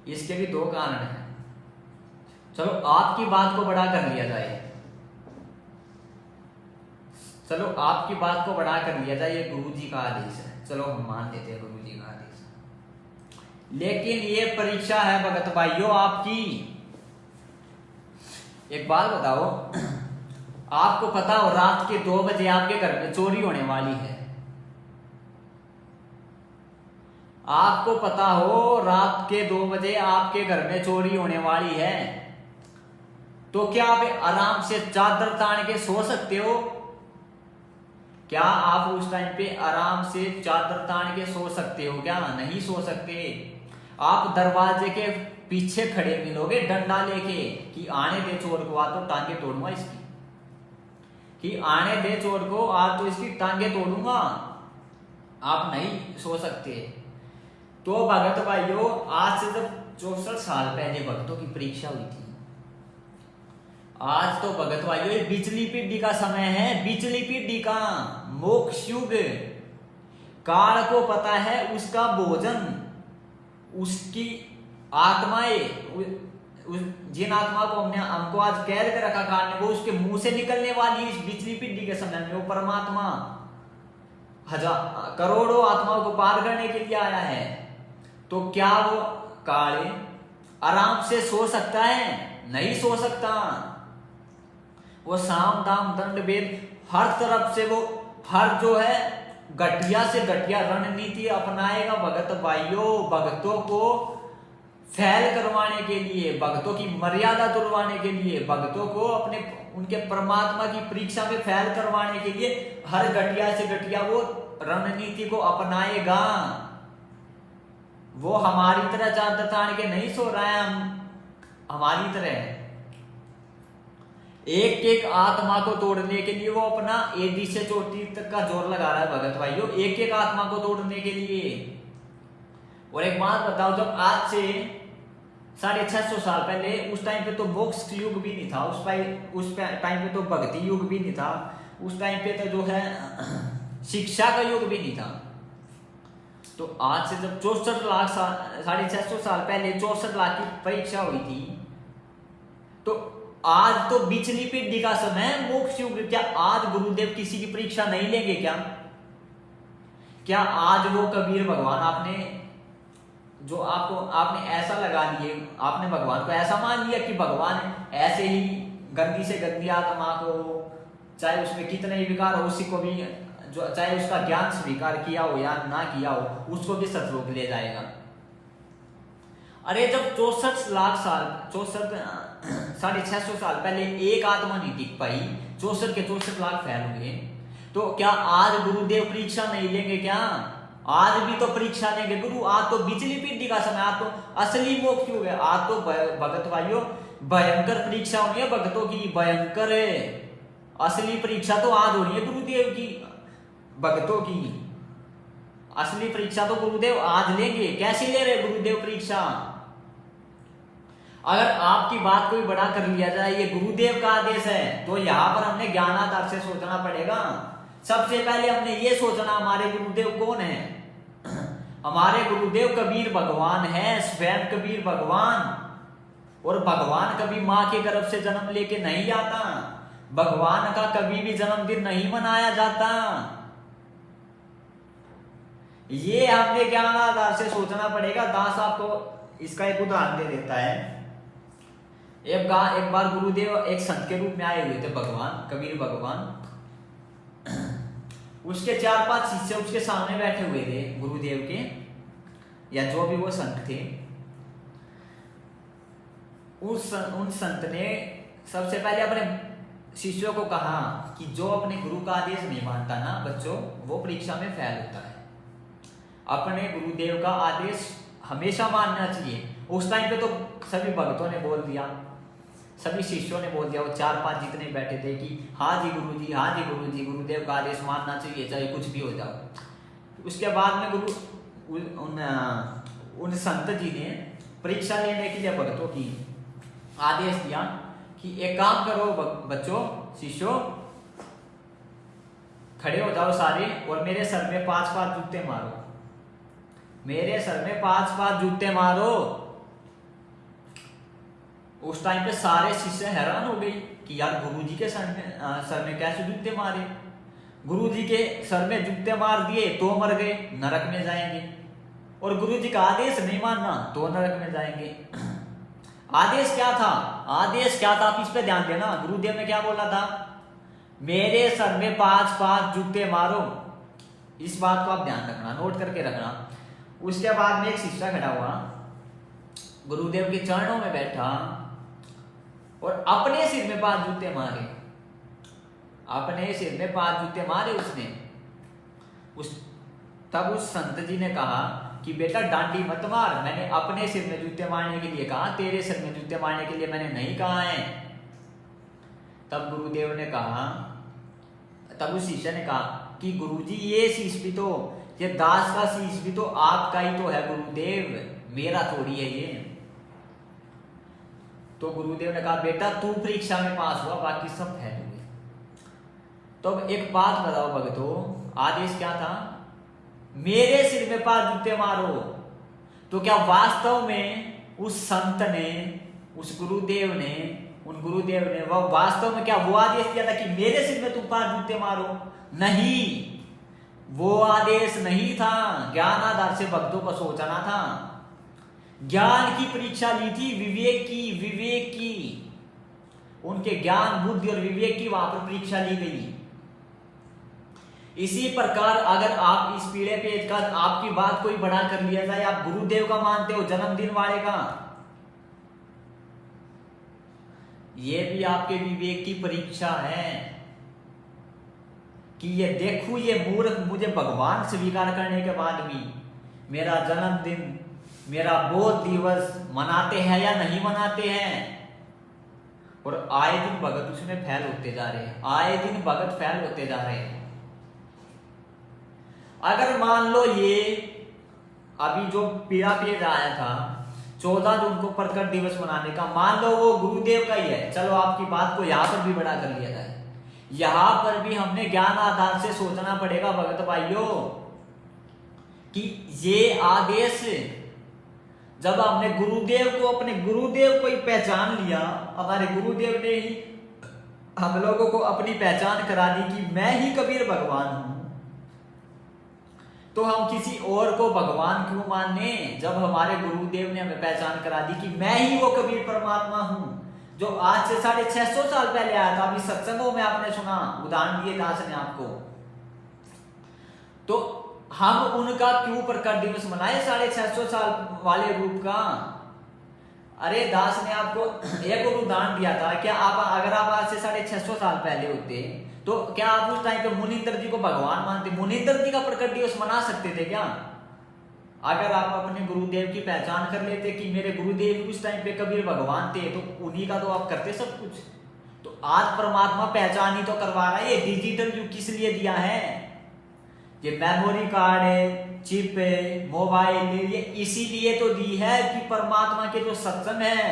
इसके भी दो कारण हैं। चलो आपकी बात को बड़ा कर लिया जाए, चलो आपकी बात को बड़ा कर लिया जाए, ये गुरु जी का आदेश है, चलो हम मान लेते हैं गुरु जी का आदेश है। लेकिन ये परीक्षा है भगत भाइयों आपकी। एक बात बताओ, आपको पता हो रात के 2 बजे आपके घर में चोरी होने वाली है। आपको पता हो रात के 2 बजे आपके घर में चोरी होने वाली है, तो क्या आप आराम से चादर तान के सो सकते हो? क्या आप उस टाइम पे आराम से चादर तान के सो सकते हो? क्या नहीं सो सकते। आप दरवाजे के पीछे खड़े मिलोगे डंडा लेके कि आने दे चोर को, आ तो टांगे तोड़ूंगा इसकी, कि आने दे चोर को, आज तो इसकी टांगे तोड़ूंगा। आप नहीं सो सकते। तो भगत भाइयों, आज से जब 64 साल पहले भक्तों की परीक्षा हुई थी, आज तो भगत भाइयों ये बिचली पीढ़ी का समय है, बिचली पीढ़ी का मोक्ष युग। काल को पता है उसका भोजन, उसकी आत्माएं, जिन आत्मा को हमको आज कैद कर रखा काल ने, वो उसके मुंह से निकलने वाली इस बिचली पीढ़ी के समय में वो परमात्मा करोड़ों आत्माओं को पार करने के लिए आया है। तो क्या वो काल आराम से सो सकता है? नहीं सो सकता। वो साम दाम दंड भेद हर तरफ से वो हर जो है घटिया से घटिया रणनीति अपनाएगा भगत भाइयों, भक्तों को फैल करवाने के लिए, भक्तों की मर्यादा तोड़वाने के लिए, भक्तों को अपने उनके परमात्मा की परीक्षा में फैल करवाने के लिए हर घटिया से घटिया वो रणनीति को अपनाएगा। वो हमारी तरह चादर तान के नहीं सो रहा है, हमारी तरह एक एक आत्मा को तोड़ने के लिए वो अपना एडी से चोटी तक का जोर लगा रहा है भगत भाइयों, एक एक आत्मा को तोड़ने के लिए। और एक बात बताओ, जब आज से 650 साल पहले, उस टाइम पे तो मोक्ष युग भी नहीं था, उस टाइम पे तो भक्ति युग भी नहीं था, उस टाइम पे तो जो है शिक्षा का युग भी नहीं था। तो आज से जब 64 लाख 650 साल पहले 64 लाख की परीक्षा हुई थी, तो आज तो बिचली पीढ़ी का समय मोक्ष युग। क्या आज गुरुदेव किसी की परीक्षा नहीं लेंगे क्या आज वो कबीर भगवान आपने जो आपने ऐसा लगा लिए, आपने भगवान को ऐसा मान लिया कि भगवान ऐसे ही गंदी से गंदी आत्मा को, चाहे उसमें कितने ही विकार हो, उसी को भी जो चाहे उसका ज्ञान स्वीकार किया हो या ना किया हो, उसको भी सतलोक ले जाएगा। अरे जब 650 साल पहले एक आत्मा नहीं टिक पाई, 64 के 64 लाख फैल हुए, तो क्या आज गुरुदेव परीक्षा नहीं लेंगे क्या? आज भी तो परीक्षा लेंगे गुरु। आज तो बिचली पीढ़ी का समय, आज तो असली मोक्ष युग है। आज तो भगत भाइयों भयंकर परीक्षा होनी है, भगतों की भयंकर है। असली परीक्षा तो आज हो रही है गुरुदेव की, भगतों की असली परीक्षा तो गुरुदेव आज लेंगे। कैसे ले रहे गुरुदेव परीक्षा? अगर आपकी बात कोई बड़ा कर लिया जाए, ये गुरुदेव का आदेश है, तो यहां पर हमने ज्ञान आधार से सोचना पड़ेगा। सबसे पहले हमने ये सोचना हमारे गुरुदेव कौन है। हमारे गुरुदेव कबीर भगवान है, स्वयं कबीर भगवान। और भगवान कभी मां के गर्भ से जन्म लेके नहीं आता, भगवान का कभी भी जन्मदिन नहीं मनाया जाता। ये हमने ज्ञान आधार से सोचना पड़ेगा। दास आपको इसका एक उदाहरण दे देता है। एक बार गुरुदेव एक संत के रूप में आए हुए थे, भगवान कबीर भगवान। उसके 4-5 शिष्य उसके सामने बैठे हुए थे, गुरुदेव के या जो भी वो संत थे। उन संत ने सबसे पहले अपने शिष्यों को कहा कि जो अपने गुरु का आदेश नहीं मानता ना बच्चों, वो परीक्षा में फेल होता है। अपने गुरुदेव का आदेश हमेशा मानना चाहिए। उस टाइम पे तो सभी भक्तों ने बोल दिया, सभी शिष्यों ने बोल दिया, वो 4-5 जितने बैठे थे कि हाँ जी गुरुजी, हाँ जी गुरुजी, गुरुदेव का आदेश मानना चाहिए चाहे कुछ भी हो जाओ। उसके बाद में उन संत जी ने परीक्षा लेने के लिए भक्तों की आदेश दिया कि एक काम करो बच्चों, शिष्यों, खड़े हो जाओ सारे और मेरे सर में 5 जूते मारो, मेरे सर में 5 जूते मारो। उस टाइम पे सारे शिष्य हैरान हो गए कि यार गुरुजी के सर में कैसे जूते मारे। गुरुजी के सर में जूते मार दिए तो मर गए, नरक में जाएंगे। और गुरुजी का आदेश नहीं मानना तो नरक में जाएंगे। आदेश क्या था? आदेश क्या था? आप इस पे ध्यान देना। गुरुदेव ने क्या बोला था? मेरे सर में 5 जूते मारो। इस बात को आप ध्यान रखना, नोट करके रखना। उसके बाद में एक शिष्य खड़ा हुआ, गुरुदेव के चरणों में बैठा और अपने सिर में 5 जूते मारे। अपने सिर में 5 जूते मारे उसने। तब उस संत जी ने कहा कि बेटा डांडी मत मार, मैंने अपने सिर में जूते मारने के लिए कहा, तेरे सिर में जूते मारने के लिए मैंने नहीं कहा है। तब गुरुदेव ने कहा, तब उस शिष्य ने कहा कि गुरुजी ये शीश भी तो, ये दास का शीश भी तो आपका ही तो है गुरुदेव, मेरा थोड़ी है ये। तो गुरुदेव ने कहा बेटा तू परीक्षा में पास हुआ, बाकी सब फेल हुए। तो अब एक बात बताओ भगतों, आदेश क्या था? मेरे सिर में 5 जूते मारो। तो क्या वास्तव में उस संत ने, उस गुरुदेव ने, उन गुरुदेव ने वह वास्तव में क्या वो आदेश दिया था कि मेरे सिर में तुम 5 जूते मारो? नहीं, वो आदेश नहीं था। ज्ञान आधार से भक्तों को सोचना था। ज्ञान की परीक्षा ली थी, विवेक की। उनके ज्ञान, बुद्धि और विवेक की वहां पर परीक्षा ली गई। इसी प्रकार अगर आप इस पीढ़े पे का आपकी बात कोई बड़ा कर लिया जाए, आप गुरुदेव का मानते हो, जन्मदिन वाले का, ये भी आपके विवेक की परीक्षा है कि ये देखो ये मूर्ख मुझे भगवान स्वीकार करने के बाद भी मेरा जन्मदिन, मेरा बोध दिवस मनाते हैं या नहीं मनाते हैं। और आए दिन भगत उसमें फेल होते जा रहे हैं, आए दिन भगत फेल होते जा रहे हैं। अगर मान लो ये अभी जो पीड़ा पेज आया था 14 जून को प्रकट दिवस मनाने का, मान लो वो गुरुदेव का ही है, चलो आपकी बात को यहाँ पर भी बड़ा कर लिया जाए, यहाँ पर भी हमने ज्ञान आधार से सोचना पड़ेगा भगत भाइयों कि ये आदेश जब हमने गुरुदेव को, अपने गुरुदेव को ही पहचान लिया, हमारे गुरुदेव ने ही हम लोगों को अपनी पहचान करा दी कि मैं ही कबीर भगवान हूं, तो हम किसी और को भगवान क्यों माने जब हमारे गुरुदेव ने हमें पहचान करा दी कि मैं ही वो कबीर परमात्मा हूं जो आज से 650 साल पहले आया था। अभी सत्संगों में आपने सुना, उदाहरण दिए दास ने आपको, तो हम उनका क्यों प्रकट दिवस मनाए 650 साल वाले रूप का। अरे दास ने आपको एक और उदाहरण दिया था, क्या आप अगर आप आज से 650 साल पहले होते तो क्या आप उस टाइम पे मुनींद्र जी को भगवान मानते, मुनींद्र जी का प्रकट दिवस मना सकते थे क्या? अगर आप अपने गुरुदेव की पहचान कर लेते कि मेरे गुरुदेव उस टाइम पे कबीर भगवान थे, तो उन्हीं का तो आप करते सब कुछ। तो आज परमात्मा पहचान ही तो करवा रहा है। ये डिजिटल युग किस लिए दिया है? ये मेमोरी कार्ड है, चिप है, मोबाइल है, ये इसीलिए तो दी है कि परमात्मा के जो सत्संग है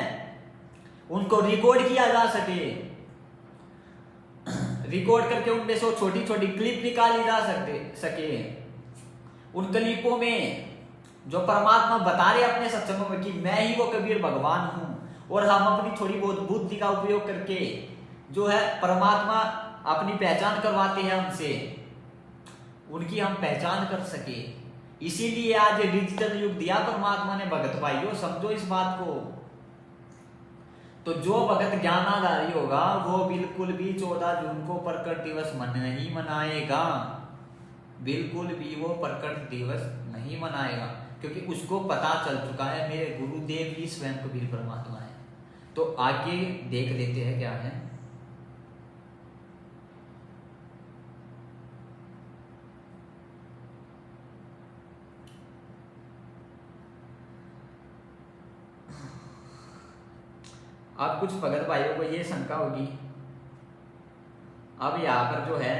उनको रिकॉर्ड किया जा सके, रिकॉर्ड करके उनमें से छोटी छोटी क्लिप निकाली जा सके। उन क्लिपों में जो परमात्मा बता रहे अपने सत्संगों में कि मैं ही वो कबीर भगवान हूं, और हम अपनी थोड़ी बहुत बुद्धि का उपयोग करके जो है परमात्मा अपनी पहचान करवाते हैं हमसे, उनकी हम पहचान कर सके। इसीलिए आज ये डिजिटल युग दिया परमात्मा ने भगत भाइयों, समझो इस बात को। तो जो भगत ज्ञानाधारी होगा वो बिल्कुल भी 14 जून को प्रकट दिवस नहीं मनाएगा, बिल्कुल भी वो प्रकट दिवस नहीं मनाएगा, क्योंकि उसको पता चल चुका है मेरे गुरुदेव ही स्वयं कबीर परमात्मा है। तो आगे देख लेते हैं क्या है। अब कुछ भगत भाइयों को ये शंका होगी, अब यहाँ पर जो है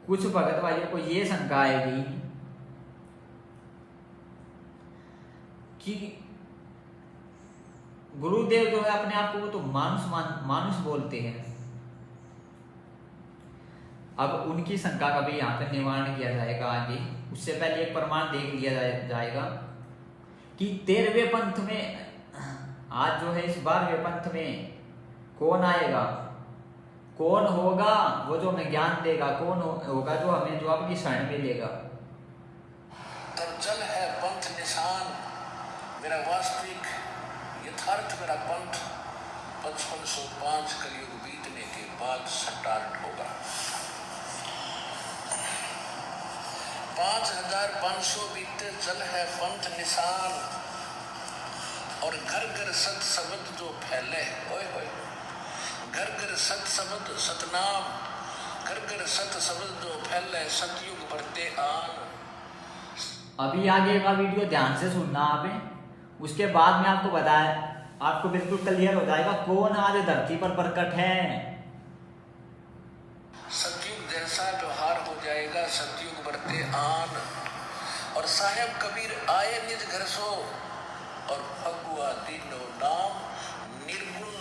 कुछ भगत भाइयों को ये शंका आएगी कि गुरुदेव जो है अपने आप को वो तो मानुष बोलते हैं। अब उनकी शंका का भी यहाँ पर निवारण किया जाएगा आगे। उससे पहले एक प्रमाण देख लिया जाएगा कि 13वें पंथ में, आज जो है इस 12वें पंथ में कौन आएगा, कौन होगा वो जो हमें ज्ञान देगा, कौन होगा जो हमें जो अपनी शरण में लेगा। चल है पंथ निशान, मेरा वास्तविक यथार्थ मेरा पंथ 5505 कलयुग बीतने के बाद स्टार्ट होगा। 5500 बीते चल है पंथ निशान, और घर घर सत शब्द जो फैले, ओए होए, घर घर सत शब्द सतनाम, घर घर सत शब्द जो फैले, सतयुग बढ़ते आन। अभी आगे का वीडियो ध्यान से सुनना आप, उसके बाद में आपको बताया, आपको बिल्कुल क्लियर हो जाएगा कौन आज धरती पर प्रकट है। सतयुग जैसा व्यवहार हो जाएगा, सतयुग बढ़ते आन, और साहेब कबीर आए निज घर सो, और भगवा दीनो नाम निर्गुण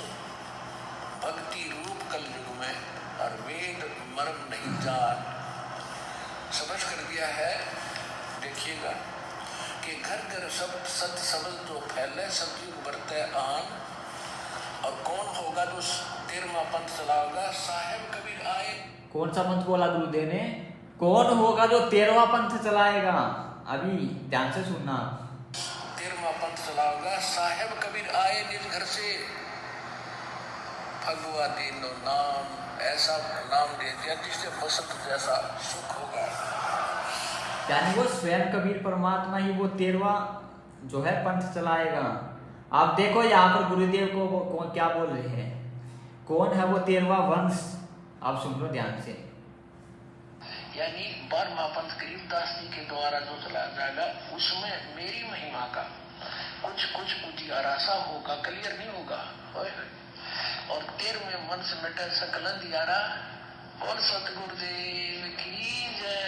भक्ति रूप कलयुग में, और वेद मर्म नहीं जान। समझ कर दिया है। देखिएगा कि घर घर सब सत शब्द जो फैले, सतयुग बढ़ते आन, और कौन होगा जो 13वां पंथ चलाएगा, साहेब कबीर आए। कौन सा पंथ बोला गुरुदेव ने? कौन होगा जो 13वां पंथ चलाएगा? अभी ध्यान से सुनना। 13वां पंथ चलाएगा, साहेब कबीर आए निज घर से, भगवा दीनो नाम, ऐसा नाम दे दिया जिससे बसंत जैसा सुख होगा। यानी वो स्वयं कबीर परमात्मा ही वो 13वां जो है पंथ चलाएगा। आप देखो यहाँ पर गुरुदेव को वो क्या बोल रहे हैं, कौन है वो 13वां वंश, आप सुन लो ध्यान से। यानी 12वां पंथ गरीबदास जी के द्वारा जो चलाया जाएगा, उसमें मेरी महिमा का कुछ कुछ उजियारा सा होगा, क्लियर नहीं होगा। और 13वें वंश मिटे सकल अंधियारा, और सतगुरुदेव की जय।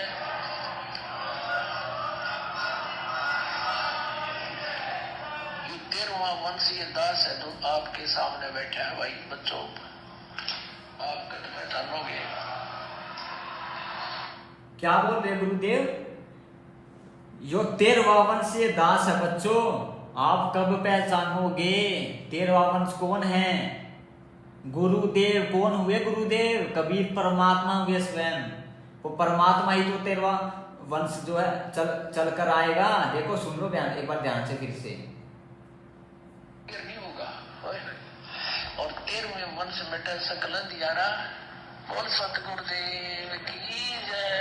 दास है जो आपके सामने बैठा है। भाई बच्चों, आप कद पहचानोगे? क्या बोल रहे गुरुदेव? यो 13वां वंश ये दास है बच्चों, आप कब पहचानोगे? 13वां वंश कौन है? गुरुदेव कौन हुए? गुरुदेव कबीर परमात्मा हुए स्वयं। वो परमात्मा ही तो 13वां वंश जो है चल कर आएगा। देखो सुन लो ध्यान, एक बार ध्यान से फिर से। नहीं होगा। और 13वें वंश मिटे सकल दियारा। बोल सतगुरुदेव की जय।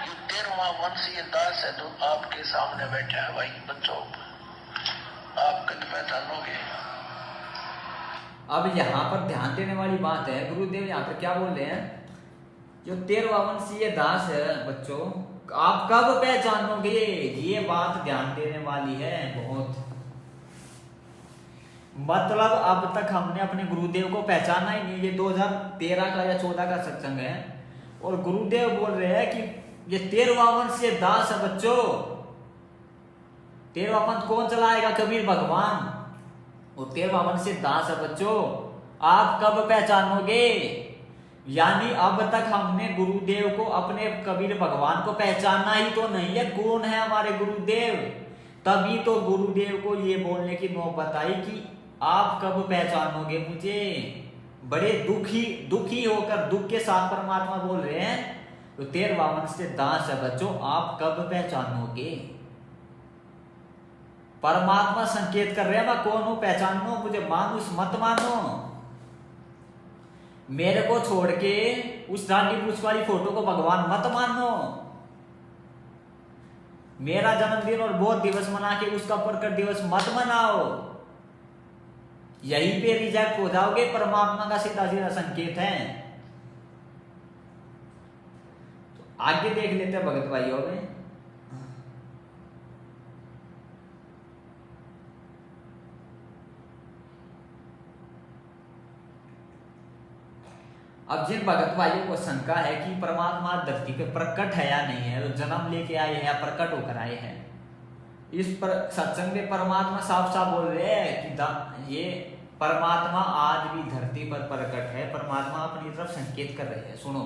ये 13वां वंश ये दास है जो आपके सामने बैठा है। भाई बच्चों, आप कद पहचानोगे? अब यहाँ पर ध्यान देने वाली बात है, गुरुदेव यहाँ पर क्या बोल रहे हैं? जो 13वां वंश ये दास है बच्चों, आप कब पहचानोगे? ये बात ध्यान देने वाली है बहुत। मतलब अब तक हमने अपने गुरुदेव को पहचाना ही नहीं। ये 2013 का या 14 का सत्संग है और गुरुदेव बोल रहे हैं कि ये 13वां वंश ये दास है बच्चों। 13वां वंश कौन चलाएगा? कबीर भगवान। और 13वां वंश से दास है बच्चों, आप कब पहचानोगे? यानी अब तक हमने गुरुदेव को, अपने कबीर भगवान को पहचाना ही तो नहीं है कौन है हमारे गुरुदेव। तभी तो गुरुदेव को ये बोलने की नौबत आई कि आप कब पहचानोगे मुझे। बड़े दुखी होकर, दुख के साथ परमात्मा बोल रहे हैं तो 13वां वंश से दास है बच्चों, आप कब पहचानोगे? परमात्मा संकेत कर रहे हैं मैं कौन हूं, पहचानो मुझे, मानुष मत मानो। मेरे को छोड़ के उस दांडी पूछ वाली फोटो को भगवान मत मानो। मेरा जन्मदिन और बोध दिवस मना के उसका प्रकट दिवस मत मनाओ। यहीं पे रिजेक्ट हो जाओगे। परमात्मा का सीधा सीधा संकेत है। तो आगे देख लेते हैं भगत भाइयों में। अब जिन भगत भाइयों को शंका है कि परमात्मा धरती पे प्रकट है या नहीं है, तो जन्म लेके आए हैं या प्रकट होकर आए हैं, इस पर सत्संग में परमात्मा साफ साफ बोल रहे हैं कि ये परमात्मा आज भी धरती पर प्रकट है। परमात्मा अपनी तरफ संकेत कर रहे हैं। सुनो,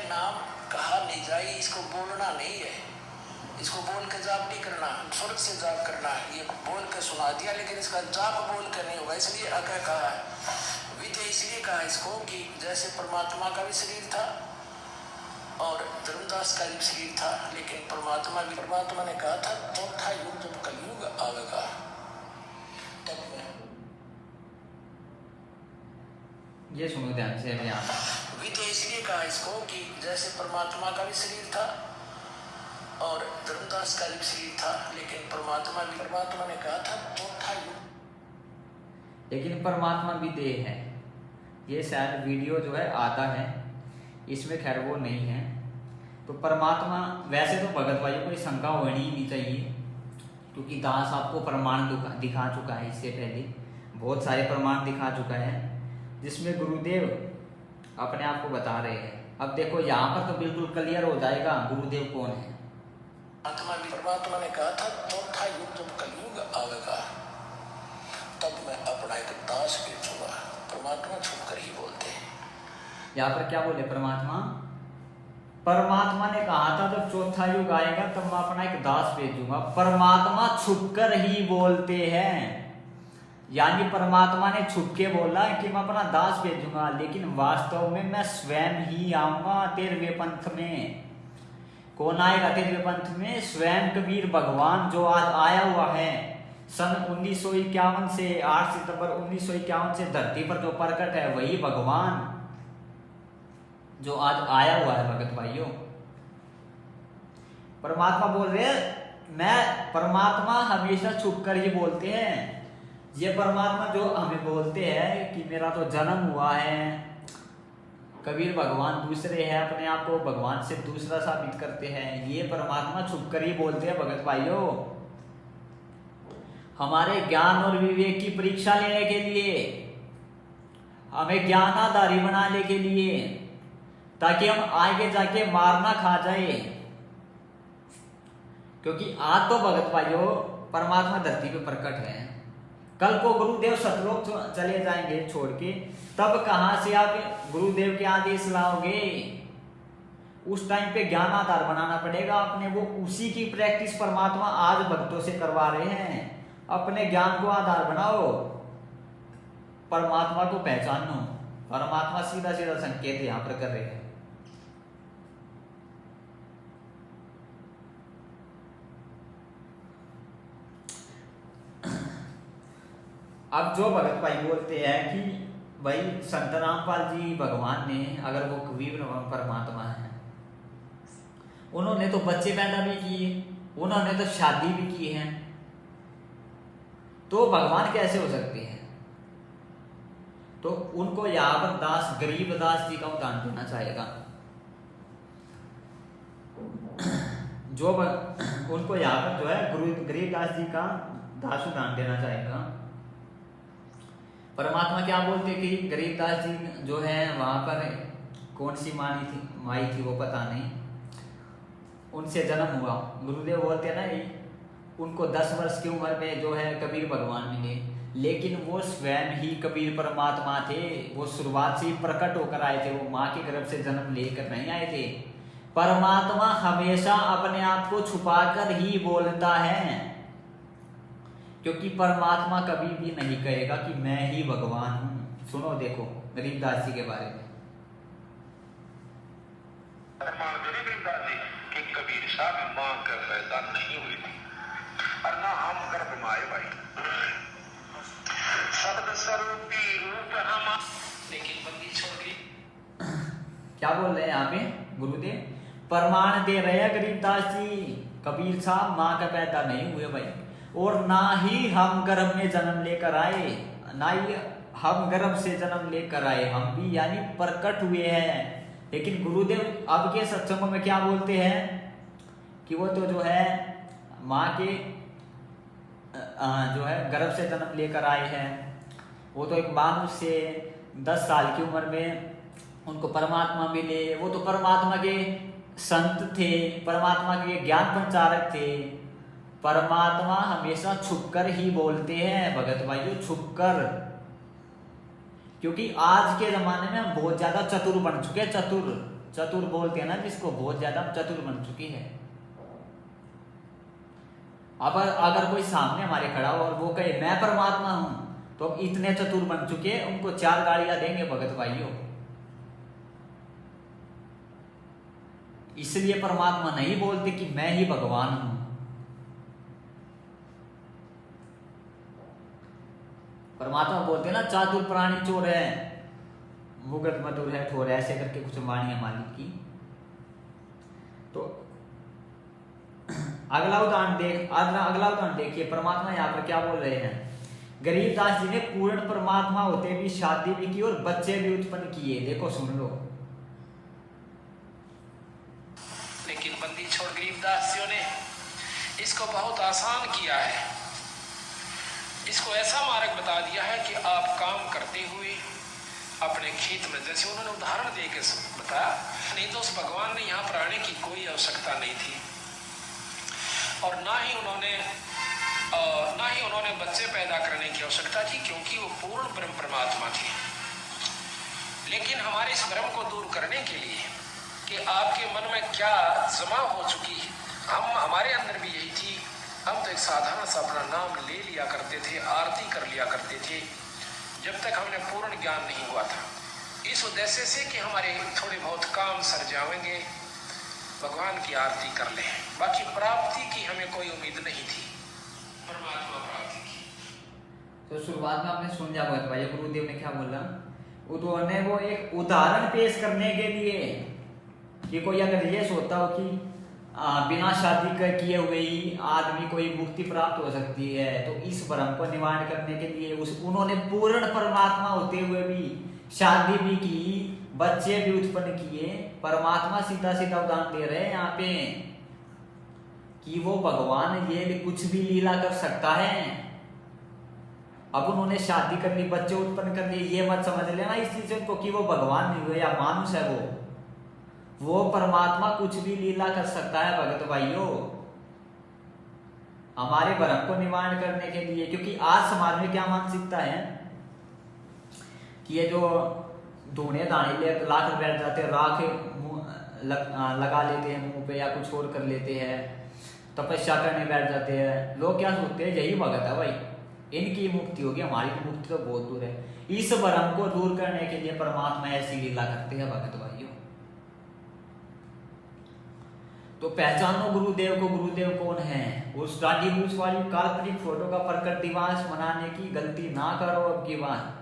नाम कहा नहीं जाए, इसको बोलना नहीं है, इसको बोल के जाप नहीं करना, स्वर्ग से जाप करना है। ये बोल के सुना दिया, लेकिन इसका जाप बोल कर नहीं होगा। इसलिए अकय कहा है। विद्या इसलिए कहा इसको कि जैसे परमात्मा का भी शरीर था और धर्मदास का भी शरीर था, लेकिन परमात्मा ने कहा था चौथा युग जब कलयुग आवेगा तब मैं। ये सुनो ध्यान से। यहाँ विद्या इसलिए कहा इसको कि जैसे परमात्मा का भी शरीर था और धर्मदास का भी शरीर था, लेकिन परमात्मा ने कहा था चौथा युग। लेकिन परमात्मा भी देह है। ये शायद वीडियो जो है आता है, इसमें खैर वो नहीं है। तो परमात्मा, वैसे तो भगत भाइयों को शंका होनी ही नहीं चाहिए, क्योंकि दास आपको प्रमाण दिखा चुका है। इससे पहले बहुत सारे प्रमाण दिखा चुका है जिसमें गुरुदेव अपने आप को बता रहे हैं। अब देखो यहाँ पर तो बिल्कुल क्लियर हो जाएगा गुरुदेव कौन है। परमात्मा ने कहा था चौथा युग जब कलयुग आवेगा तब मैं अपना एक दास भेजूंगा। परमात्मा छुप कर ही बोलते हैं। यहाँ पर क्या बोले परमात्मा? परमात्मा ने कहा था जब चौथा युग आएगा तब मैं अपना एक दास भेजूंगा। परमात्मा छुपकर ही बोलते हैं। यानी परमात्मा ने छुप के बोला कि मैं अपना दास भेजूंगा, लेकिन वास्तव में मैं स्वयं ही आऊंगा 13वें पंथ में। कौन आएगा 13वें पंथ में? स्वयं कबीर भगवान जो आज आया हुआ है। सन 1951 से 8 सितंबर 1951 से धरती पर जो प्रकट है वही भगवान जो आज आया हुआ है। भगत भाइयों, परमात्मा बोल रहे हैं मैं, परमात्मा हमेशा छुप कर ही बोलते हैं। ये परमात्मा जो हमें बोलते हैं कि मेरा तो जन्म हुआ है, कबीर भगवान दूसरे हैं, अपने आप को भगवान से दूसरा साबित करते हैं, ये परमात्मा छुप कर ही बोलते हैं। भगत भाइयों, हमारे ज्ञान और विवेक की परीक्षा लेने के लिए, हमें ज्ञानाधारी बनाने के लिए ताकि हम आगे जाके मार ना खा जाए। क्योंकि आज तो भगत भाइयों परमात्मा धरती पे प्रकट है, कल को गुरुदेव सतलोक चले जाएंगे छोड़ के, तब कहां से आप गुरुदेव के आदेश लाओगे? उस टाइम पे ज्ञान आधार बनाना पड़ेगा अपने। वो उसी की प्रैक्टिस परमात्मा आज भक्तों से करवा रहे हैं। अपने ज्ञान को आधार बनाओ, परमात्मा को पहचानो। परमात्मा सीधा सीधा संकेत यहां पर कर रहे हैं। अब जो भगत भाई बोलते हैं कि भाई संत रामपाल जी भगवान ने, अगर वो कबीर परमात्मा है, उन्होंने तो बच्चे पैदा भी किए, उन्होंने तो शादी भी की है, तो भगवान कैसे हो सकते हैं? तो उनको यहाँ पर दास गरीब दास जी का उदाहरण देना चाहेगा। जो उनको यहाँ पर जो है गरीब दास जी का दास उदाहरण देना चाहेगा। परमात्मा क्या बोलते कि गरीबदास जी जो है वहां पर कौन सी माई थी वो पता नहीं, उनसे जन्म हुआ। गुरुदेव बोलते हैं ना, उनको 10 वर्ष की उम्र में जो है कबीर भगवान मिले, लेकिन वो स्वयं ही कबीर परमात्मा थे। वो शुरुआत से ही प्रकट होकर आए थे, वो माँ के गर्भ से जन्म लेकर नहीं आए थे। परमात्मा हमेशा अपने आप को छुपाकर ही बोलता है, क्योंकि परमात्मा कभी भी नहीं कहेगा कि मैं ही भगवान हूं। सुनो देखो गरीबदास जी के बारे में। गरीबदास जी कि कबीर साहब मां का पैदा नहीं हुई थी और ना हम गर्भ में आए भाई, सद स्वरूपी रूप हम, लेकिन बंदी छोड़ गई। क्या बोल रहे हैं यहाँ पे गुरुदेव? प्रमाण दे रहे हैं गरीबदास जी, कबीर साहब मां का पैदा नहीं हुए भाई, और ना ही हम गर्भ में जन्म लेकर आए, ना ही हम गर्भ से जन्म लेकर आए, हम भी यानी प्रकट हुए हैं। लेकिन गुरुदेव अब के सत्संगों में क्या बोलते हैं कि वो तो जो है माँ के जो है गर्भ से जन्म लेकर आए हैं। वो तो एक मानुष से 10 साल की उम्र में उनको परमात्मा मिले, वो तो परमात्मा के संत थे, परमात्मा के ज्ञान प्रचारक थे। परमात्मा हमेशा छुपकर ही बोलते हैं भगत भाइयों, छुपकर। क्योंकि आज के जमाने में हम बहुत ज्यादा चतुर बन चुके हैं, चतुर बोलते हैं ना जिसको, बहुत ज्यादा चतुर बन चुकी है। अब अगर कोई सामने हमारे खड़ा हो और वो कहे मैं परमात्मा हूं, तो अब इतने चतुर बन चुके हैं, उनको 4 गालियां देंगे भगत भाइयों। इसलिए परमात्मा नहीं बोलते कि मैं ही भगवान हूं। परमात्मा बोलते हैं ना, चातुर प्राणी चोर है, मुगत मधुर है ठोर है, ऐसे करके कुछ वाणी है मालिक की। तो अगला उदाहरण देखिए, परमात्मा यहाँ पर क्या बोल रहे हैं। गरीबदास जी ने पूर्ण परमात्मा होते भी शादी भी की और बच्चे भी उत्पन्न किए। देखो सुन लो। लेकिन बंदी छोड़ गरीबदासियों ने इसको बहुत आसान किया है, इसको ऐसा मार्ग बता दिया है कि आप काम करते हुए अपने खेत में, जैसे उन्होंने उदाहरण दे के बताया, नहीं तो उस भगवान ने यहाँ पर आने की कोई आवश्यकता नहीं थी, और ना ही उन्होंने बच्चे पैदा करने की आवश्यकता थी, क्योंकि वो पूर्ण ब्रह्म परमात्मा थे। लेकिन हमारे इस भ्रम को दूर करने के लिए कि आपके मन में क्या जमा हो चुकी है, हमारे अंदर भी यही थी। हम तो एक साधारण सा अपना नाम ले लिया करते थे, आरती कर लिया करते थे, जब तक हमने पूर्ण ज्ञान नहीं हुआ था, इस उद्देश्य से कि हमारे थोड़े बहुत काम सर जाएंगे, भगवान की आरती कर ले। बाकी प्राप्ति की हमें कोई उम्मीद नहीं थी, परमात्मा प्राप्ति की। तो शुरुआत में आपने सुन लिया भाई गुरुदेव ने क्या बोला। उन्होंने वो एक उदाहरण पेश करने के लिए कि कोई अगर ये सोचता हो कि बिना शादी किए हुए ही आदमी को मुक्ति प्राप्त हो सकती है, तो इस भ्रम को निवारण करने के लिए उन्होंने पूर्ण परमात्मा होते हुए भी शादी भी की, बच्चे भी उत्पन्न किए। परमात्मा सीधा सीधा उदाहरण दे रहे हैं यहाँ पे कि वो भगवान ये कुछ भी लीला कर सकता है। अब उन्होंने शादी कर ली, बच्चे उत्पन्न कर लिए, ये मत समझ लेना इस चीज से उनको कि वो भगवान नहीं हुए या मानुष है वो। वो परमात्मा कुछ भी लीला कर सकता है भगत भाइयों, हमारे भ्रम को निवारण करने के लिए। क्योंकि आज समाज में क्या मानसिकता है कि ये जो धूने दाने लाकर बैठ जाते हैं, राख लगा लेते हैं मुंह पे या कुछ और कर लेते हैं, तपस्या करने बैठ जाते हैं, लोग क्या सोचते हैं यही भगत है भाई, इनकी मुक्ति होगी, हमारी तो मुक्ति तो बहुत दूर है। इस भ्रम को दूर करने के लिए परमात्मा ऐसी लीला करते हैं भगत भाइयों। तो पहचानो गुरुदेव को, गुरुदेव कौन है। उस डांडी मूछ वाली काल्पनिक फोटो का प्रकट दिवस मनाने की गलती ना करो अब की बार।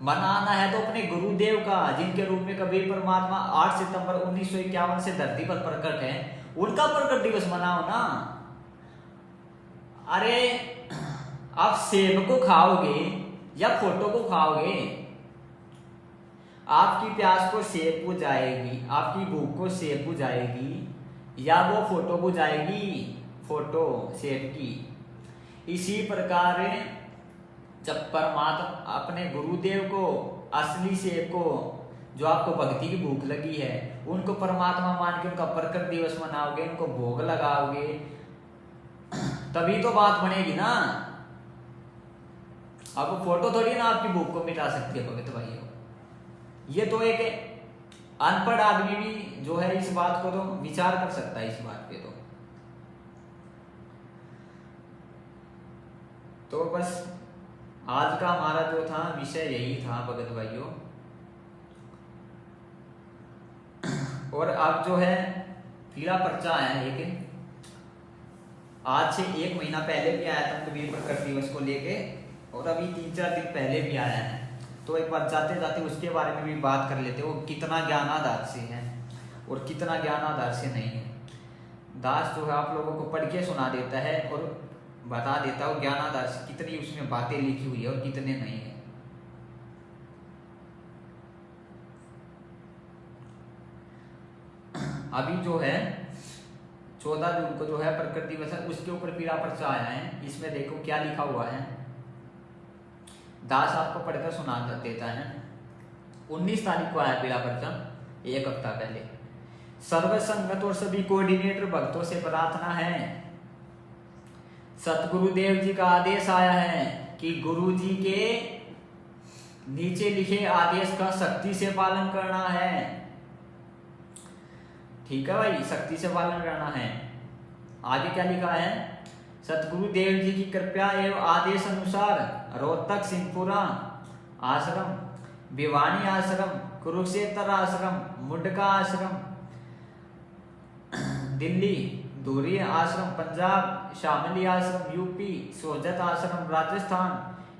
मनाना है तो अपने गुरुदेव का, जिनके रूप में कबीर परमात्मा 8 सितंबर 1951 से धरती पर प्रकट है, उनका प्रकट दिवस मनाओ ना। अरे आप सेब को खाओगे या फोटो को खाओगे? आपकी प्यास को सेब बुझाएगी, आपकी भूख को सेब बुझाएगी, या वो फोटो बुझाएगी, फोटो सेब की। इसी प्रकार जब परमात्मा अपने गुरुदेव को, असली सेब को, जो आपको भक्ति की भूख लगी है, उनको परमात्मा मान के उनका प्रकट दिवस मनाओगे, उनको भोग लगाओगे, तभी तो बात बनेगी ना। अब फोटो थोड़ी ना आपकी भूख को मिटा सकती है भगत भाइयों। ये तो एक अनपढ़ आदमी भी जो है इस बात को तो विचार कर सकता है, इस बात पे तो बस आज का हमारा जो था विषय यही था भगत भाइयों। और अब जो है पीला पर्चा आया है एक, आज से 1 महीना पहले भी आया था कबीर प्रकट दिवस को लेके, और अभी 3-4 दिन पहले भी आया है। तो एक बार जाते जाते उसके बारे में भी बात कर लेते, वो कितना ज्ञानाधार से है और कितना ज्ञानाधार से नहीं है। दास जो है आप लोगों को पढ़ के सुना देता है और बता देता है ज्ञानाधार से कितनी उसमें बातें लिखी हुई है और कितने नहीं है। अभी जो है 14 जून को जो है प्रकट दिवस है, उसके ऊपर पीला पर्चा आया है। इसमें देखो क्या लिखा हुआ है, दास आपको पढ़कर सुना देता है। 19 तारीख को आया पीला पर्चा, 1 हफ्ता पहले। सर्व संगत और सभी कोऑर्डिनेटर भक्तों से प्रार्थना है, सतगुरुदेव जी का आदेश आया है कि गुरु जी के नीचे लिखे आदेश का सख्ती से पालन करना है। ठीक है भाई, सख्ती से पालन करना है। आगे क्या लिखा है, सतगुरुदेव जी की कृपया एवं आदेश अनुसार रोहतक सिंहपुरा आश्रम, भिवानी आश्रम, कुरुक्षेत्र आश्रम, मुंडका आश्रम दिल्ली, धुरी आश्रम पंजाब, शामली आश्रम यूपी, सोजत आश्रम राजस्थान,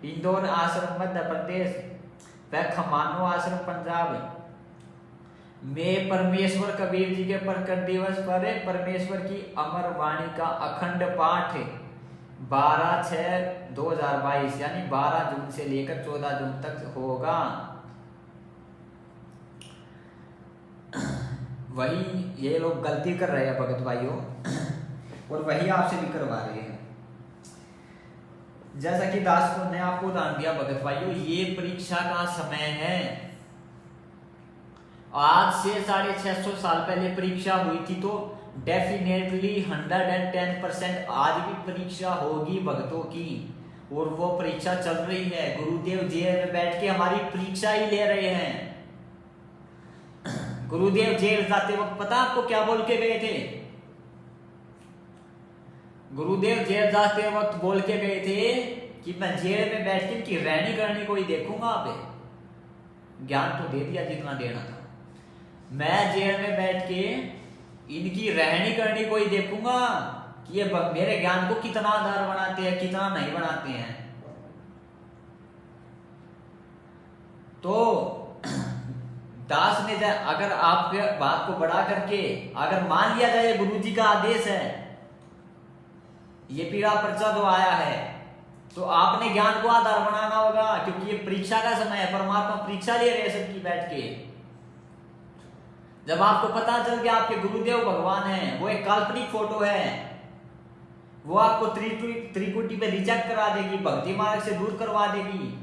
इंदौर आश्रम मध्य प्रदेश व खमानो आश्रम पंजाब में परमेश्वर कबीर जी के प्रकट दिवस पर परमेश्वर की अमर वाणी का अखंड पाठ 12/6/2022 यानी 12 जून से लेकर 14 जून तक होगा। वही ये लोग गलती कर रहे हैं भगत भाइयों, और वही आपसे भी करवा रहे हैं। जैसा कि दास ने आपको उदाहरण दिया भगत भाइयों, ये परीक्षा का समय है। आज से 650 साल पहले परीक्षा हुई थी, तो डेफिनेटली 110% आज भी परीक्षा होगी भक्तों की, और वो परीक्षा चल रही है। गुरुदेव जेल में बैठ के हमारी परीक्षा ही ले रहे हैं। गुरुदेव जेल जाते वक्त पता आपको क्या बोल के गए थे? गुरुदेव जेल जाते वक्त बोल के गए थे कि मैं जेल में बैठ के इनकी रहनी करनी कोई देखूंगा। आप ज्ञान तो दे दिया जितना देना था, मैं जेल में बैठ के इनकी रहनी करनी कोई देखूंगा कि ये मेरे ज्ञान को कितना आधार बनाते हैं, कितना नहीं बनाते हैं। तो दास ने अगर आपके बात को बढ़ा करके अगर मान लिया जाए गुरु जी का आदेश है, ये पीड़ा पर्चा जो आया है, तो आपने ज्ञान को आधार बनाना होगा, क्योंकि ये परीक्षा का समय है। परमात्मा परीक्षा ले रहे सबकी बैठ के। जब आपको पता चल गया आपके गुरुदेव भगवान हैं, वो एक काल्पनिक फोटो है, वो आपको त्रिकुटी पे रिजेक्ट करा देगी, भक्ति मार्ग से दूर करवा देगी,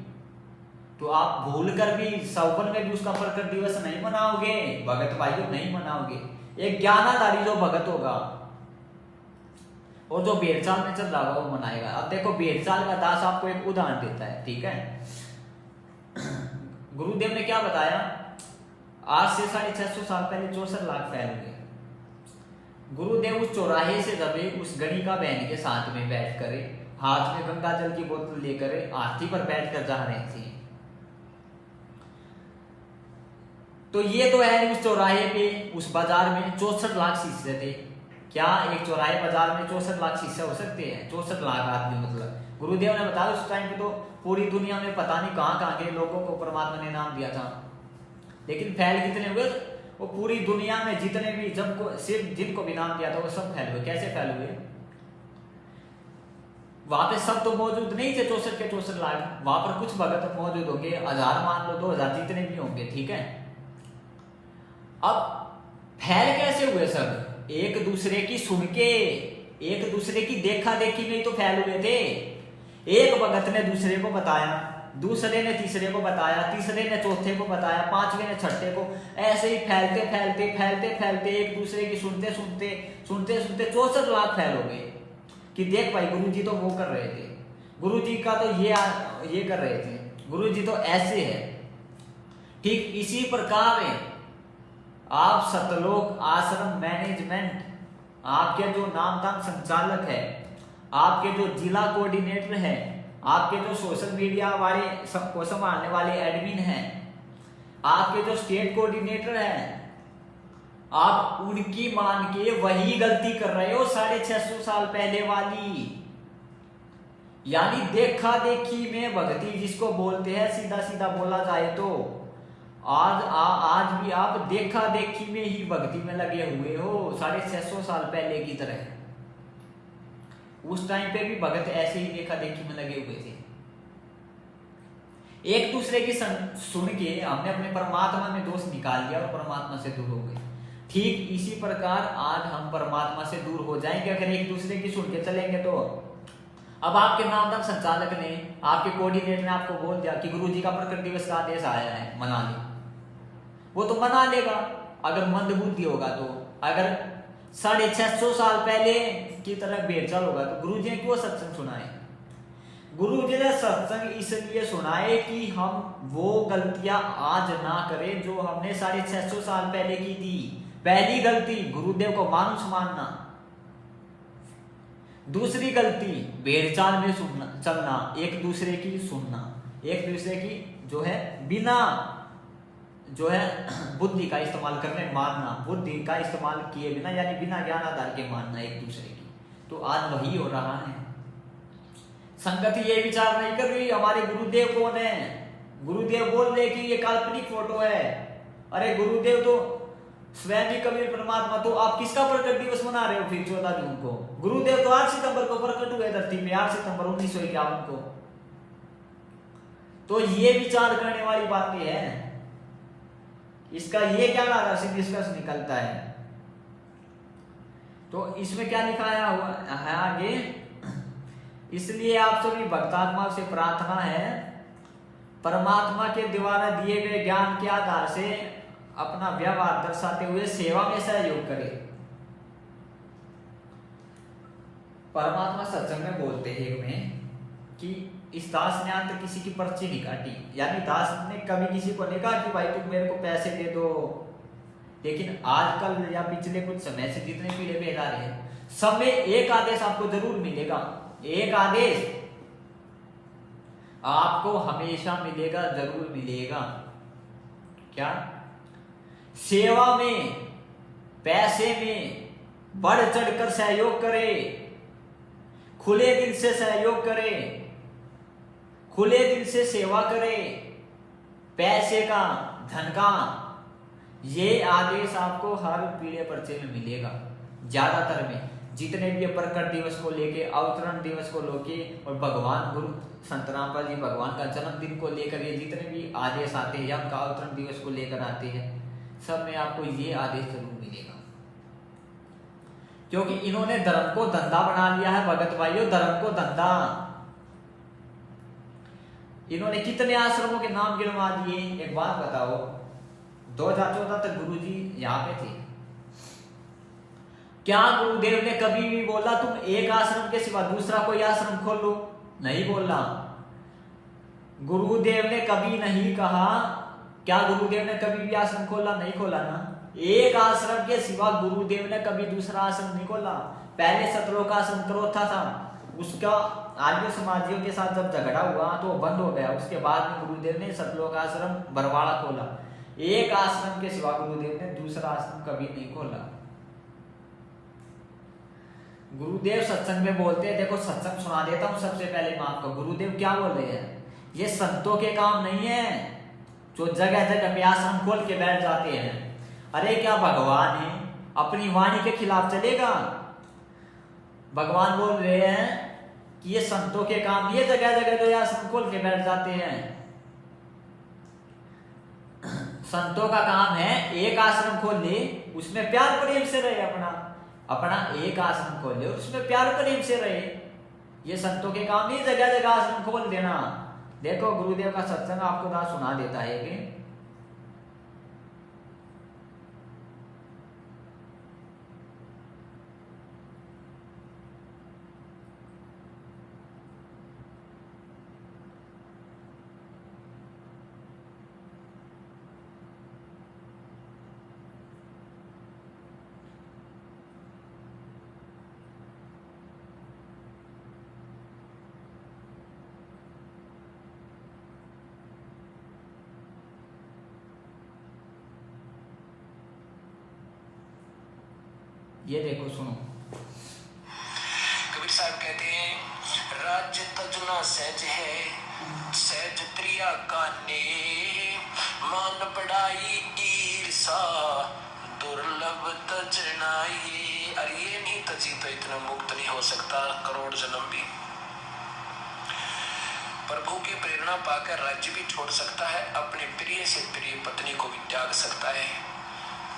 तो आप भूल कर भी सौवन में भी उसका प्रकट दिवस नहीं मनाओगे भगत भाइयों, नहीं मनाओगे। एक ज्ञानाधारी जो भगत होगा और जो भेड़चाल में चल रहा होगा वो मनाएगा। अब देखो भेड़चाल का दास आपको एक उदाहरण देता है, ठीक है। गुरुदेव ने क्या बताया, आज से 650 साल पहले 64 लाख फैल हुए। गुरुदेव उस चौराहे से जब उस गणिका बहन के साथ में बैठ कर हाथ में गंगा जल की बोतल लेकर हाथी पर बैठ कर जा रहे थे, तो ये तो है उस चौराहे पे उस बाजार में 64 लाख शीशे थे। क्या एक चौराहे बाजार में 64 लाख शीशे हो सकते हैं? 64 लाख आदमी, मतलब गुरुदेव ने बताया उस टाइम पे तो पूरी दुनिया में पता नहीं कहाँ के लोगों को परमात्मा ने नाम दिया था, लेकिन फैल कितने हुए? वो पूरी दुनिया में जितने भी जब सिर्फ जिनको भी नाम दिया था वो सब फैल हुए। कैसे फैल हुए? वहां पे सब तो मौजूद नहीं थे 64 के 64 लाख, वहां पर कुछ भगत मौजूद होंगे, 1000 मान लो, 2000 जितने भी होंगे, ठीक है। अब फैल कैसे हुए? सब एक दूसरे की सुन के, एक दूसरे की देखा देखी में ही तो फैल हुए थे। एक भगत ने दूसरे को बताया, दूसरे ने तीसरे को बताया, तीसरे ने चौथे को बताया, पांचवे ने छठे को, ऐसे ही फैलते फैलते फैलते फैलते एक दूसरे की सुनते सुनते सुनते सुनते 64 लाख फैल हो गए कि देख भाई गुरु जी तो वो कर रहे थे, गुरु जी का तो ये कर रहे थे, गुरु जी तो ऐसे है। ठीक इसी प्रकार आप सतलोक आश्रम मैनेजमेंट, आपके जो नामधाम संचालक है, आपके जो जिला कोऑर्डिनेटर है, आपके जो सोशल मीडिया वाले सबको संभालने वाले एडमिन हैं, आपके जो स्टेट कोऑर्डिनेटर हैं, आप उनकी मान के वही गलती कर रहे हो 650 साल पहले वाली। यानी देखा देखी में भक्ति जिसको बोलते हैं, सीधा सीधा बोला जाए तो आज भी आप देखा देखी में ही भक्ति में लगे हुए हो 650 साल पहले की तरह। उस टाइम पे भी भगत ऐसे ही देखा देखी में लगे हुए थे। एक दूसरे की सुन के हमने अपने परमात्मा में दोष निकाल दिया और परमात्मा से दूर हो गए। ठीक इसी प्रकार आज हम परमात्मा से दूर हो जाएंगे अगर एक दूसरे की सुन के चलेंगे तो। अब आपके नामधाम संचालक ने, आपके कोऑर्डिनेटर ने आपको बोल दिया कि गुरु जी का प्रकट दिवस का आदेश आया है, मना ले, वो तो मना लेगा अगर मंदबुद्धि होगा तो। अगर 650 साल पहले की तरह भेड़चाल होगा तो गुरु जी ने क्यों सत्संग सुनाए? गुरु जी ने सत्संग इसलिए सुनाए कि हम वो गलतियां आज ना करें जो हमने 650 साल पहले की थी। पहली गलती गुरुदेव को मानुष मानना, दूसरी गलती भेड़चाल में चलना, एक दूसरे की सुनना, एक दूसरे की जो है बिना जो है बुद्धि का इस्तेमाल करने मानना, बुद्धि का इस्तेमाल किए बिना यानी बिना ज्ञान आधार के मानना एक दूसरे की। तो आज वही हो रहा है। संगति ये विचार नहीं कर रही हमारे गुरुदेव कौन है। गुरुदेव बोल रहे कि ये काल्पनिक फोटो है। अरे गुरुदेव तो स्वयं ही कबीर परमात्मा, तो आप किसका प्रकट दिवस मना रहे हो फिर 14 जून को? गुरुदेव तो 8 सितंबर को प्रकट हुए धरती पे, 8 सितंबर 1951 को। तो ये विचार करने वाली बातें हैं। इसका ये क्या आदर्श निष्कर्ष निकलता है? तो इसमें क्या लिखाया हुआ है आगे? इसलिए आप सभी भक्तात्मा से प्रार्थना है, परमात्मा के द्वारा दिए गए ज्ञान के आधार से अपना व्यवहार दर्शाते हुए सेवा में सहयोग करें। परमात्मा सत्संग में बोलते हैं में कि इस दास ने आज तक किसी की पर्ची नहीं काटी, यानी दास ने कभी किसी को नहीं कहा कि भाई तुम मेरे को पैसे दे दो। लेकिन आजकल या पिछले कुछ समय से जितने पीढ़े में रहे हैं, सब में एक आदेश आपको जरूर मिलेगा। एक आदेश आपको हमेशा मिलेगा, जरूर मिलेगा। क्या? सेवा में, पैसे में बढ़ चढ़कर सहयोग करे, खुले दिल से सहयोग करे, खुले दिल से सेवा करे, पैसे का, धन का, ये आदेश आपको हर पीढ़े पर्चे में मिलेगा। ज्यादातर में जितने भी प्रकट दिवस को लेके, अवतरण दिवस को लेके और भगवान गुरु संत रामपाल जी भगवान का जन्मदिन को लेकर ये जितने भी आदेश आते हैं या उनका अवतरण दिवस को लेकर आते हैं, सब में आपको ये आदेश जरूर मिलेगा। क्योंकि इन्होंने धर्म को धंधा बना लिया है भगत भाइयों, धर्म को धंधा। इन्होंने कितने आश्रमों के नाम गिनवा दिए। एक बात बताओ, 2014 तक गुरुजी यहाँ पे थे, क्या गुरुदेव ने कभी भी बोला तुम एक आश्रम के सिवा दूसरा कोई आश्रम खोलो? नहीं बोला। गुरुदेव ने कभी नहीं कहा, क्या गुरुदेव ने कभी भी आश्रम खोला? नहीं खोला ना। एक आश्रम के सिवा गुरुदेव ने कभी दूसरा आश्रम नहीं खोला। पहले सतलोक आश्रम क्रोथा था, उसका आर्य समाजियों के साथ जब झगड़ा हुआ तो बंद हो गया। उसके बाद में गुरुदेव ने सतलोक आश्रम बरवाड़ा खोला। एक आश्रम के सिवा गुरुदेव ने दूसरा आश्रम कभी नहीं खोला। गुरुदेव सत्संग में बोलते हैं, देखो सत्संग सुना देता हूं सबसे पहले मैं आपको। गुरुदेव क्या बोल रहे हैं, ये संतों के काम नहीं है जो जगह जगह पे आश्रम खोल के बैठ जाते हैं। अरे क्या भगवान है अपनी वाणी के खिलाफ चलेगा? भगवान बोल रहे हैं कि ये संतों के काम नहीं है जगह जगह जो आश्रम खोल के बैठ जाते हैं। संतों का काम है एक आश्रम खोल ले, उसमें प्यार प्रेम से रहे, अपना एक आश्रम खोल ले और उसमें प्यार प्रेम से रहे। ये संतों के काम नहीं जगह जगह आश्रम खोल देना। देखो गुरुदेव का सत्संग आपको ना सुना देता है कि ये देखो सुनो। कबीर साहब कहते हैं राज्य तजना सहज है, सहज त्रिया का ने, मान बढ़ाई ईर्षा दुर्लभ तजनाई। अरे ये नहीं तजी तो इतना मुक्त नहीं हो सकता करोड़ जन्म भी। प्रभु की प्रेरणा पाकर राज्य भी छोड़ सकता है, अपने प्रिय से प्रिय पत्नी को भी त्याग सकता है।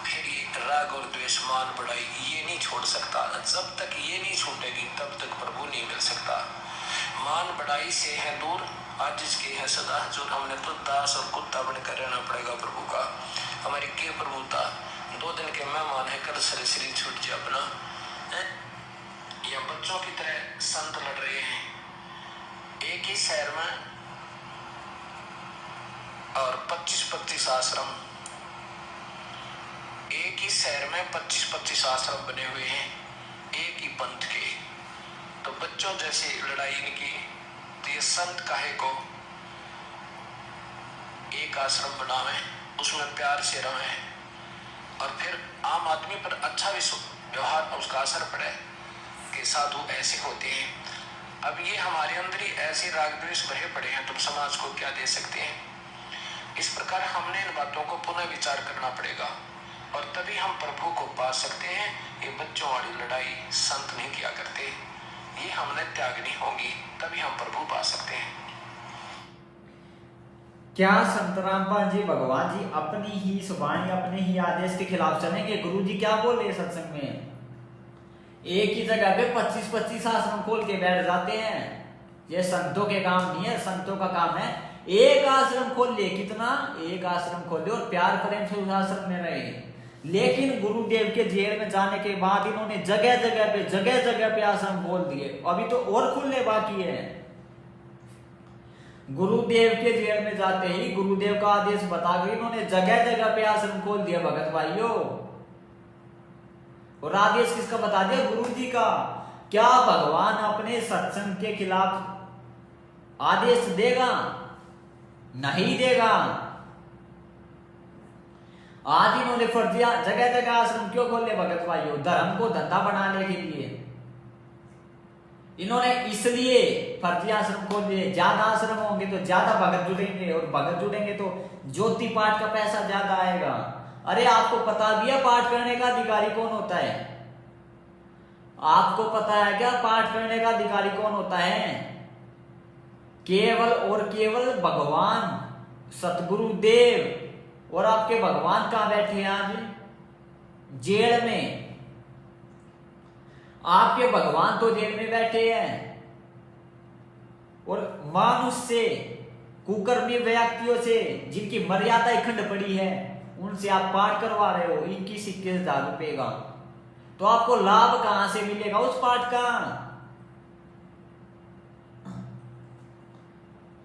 फिर ये राग और द्वेष मान बढ़ाई ये नहीं छोड़ सकता। जब तक ये नहीं छूटेगी तब तक प्रभु नहीं मिल सकता। मान बढ़ाई से है दूर, आज इसके है सदा जो। हमने तो दास और कुत्ता बनकर रहना पड़ेगा प्रभु का। हमारी के प्रभुता 2 दिन के मेहमान है, कल सर शरीर छूट जाए अपना। या बच्चों की तरह संत लड़ रहे हैं एक ही शहर में और 25-25 आश्रम। एक ही शहर में 25-25 आश्रम बने हुए हैं एक ही पंथ के। तो बच्चों जैसी लड़ाई इनकी, तो ये संत काहे को एक आश्रम बनावे, उसमें प्यार से रहे और फिर आम आदमी पर अच्छा व्यवहार उसका असर पड़े कि साधु ऐसे होते हैं। अब ये हमारे अंदर ही ऐसे राग द्वेष भरे पड़े हैं, तुम समाज को क्या दे सकते हैं? इस प्रकार हमने इन बातों को पुनः विचार करना पड़ेगा और तभी हम प्रभु को पा सकते हैं। ये बच्चों वाली लड़ाई संत नहीं किया करते, ये हमने त्यागनी होगी, तभी हम प्रभु पा सकते हैं। क्या संत रामपाल जी भगवान जी अपनी ही वाणी अपने ही आदेश के खिलाफ चलेंगे? गुरु जी क्या बोल रहे सत्संग में, एक ही जगह पे 25-25 आश्रम खोल के बैठ जाते हैं। ये संतों के काम नहीं है। संतों का काम है एक आश्रम खोल ले, कितना एक आश्रम खोल ले और प्यार प्रेम से उस आश्रम में रहे। लेकिन गुरुदेव के जेल में जाने के बाद इन्होंने जगह जगह पे आश्रम खोल दिए, अभी तो और खुलने बाकी है। गुरुदेव के जेल में जाते ही गुरुदेव का आदेश बताकर इन्होंने जगह जगह पे आश्रम खोल दिया भगत भाइयों। और आदेश किसका बता दिया? गुरु जी का। क्या भगवान अपने सत्संग के खिलाफ आदेश देगा? नहीं देगा। आज इन्होंने फर्जिया जगह जगह आश्रम क्यों खोले भगत भाइयों? धर्म को धंधा बनाने के लिए इन्होंने इसलिए फर्जी आश्रम खोल दिए। ज्यादा आश्रम होंगे तो ज्यादा भगत जुड़ेंगे और भगत जुड़ेंगे तो ज्योति पाठ का पैसा ज्यादा आएगा। अरे आपको पता भी है पाठ करने का अधिकारी कौन होता है? आपको पता है क्या पाठ करने का अधिकारी कौन होता है? केवल और केवल भगवान सतगुरु देव। और आपके भगवान कहां बैठे हैं? आज जेल में। आपके भगवान तो जेल में बैठे हैं और मानुष से कुकर्मी व्यक्तियों से जिनकी मर्यादा खंड पड़ी है उनसे आप पाठ करवा रहे हो 21,000 रुपए का, तो आपको लाभ कहां से मिलेगा उस पाठ का?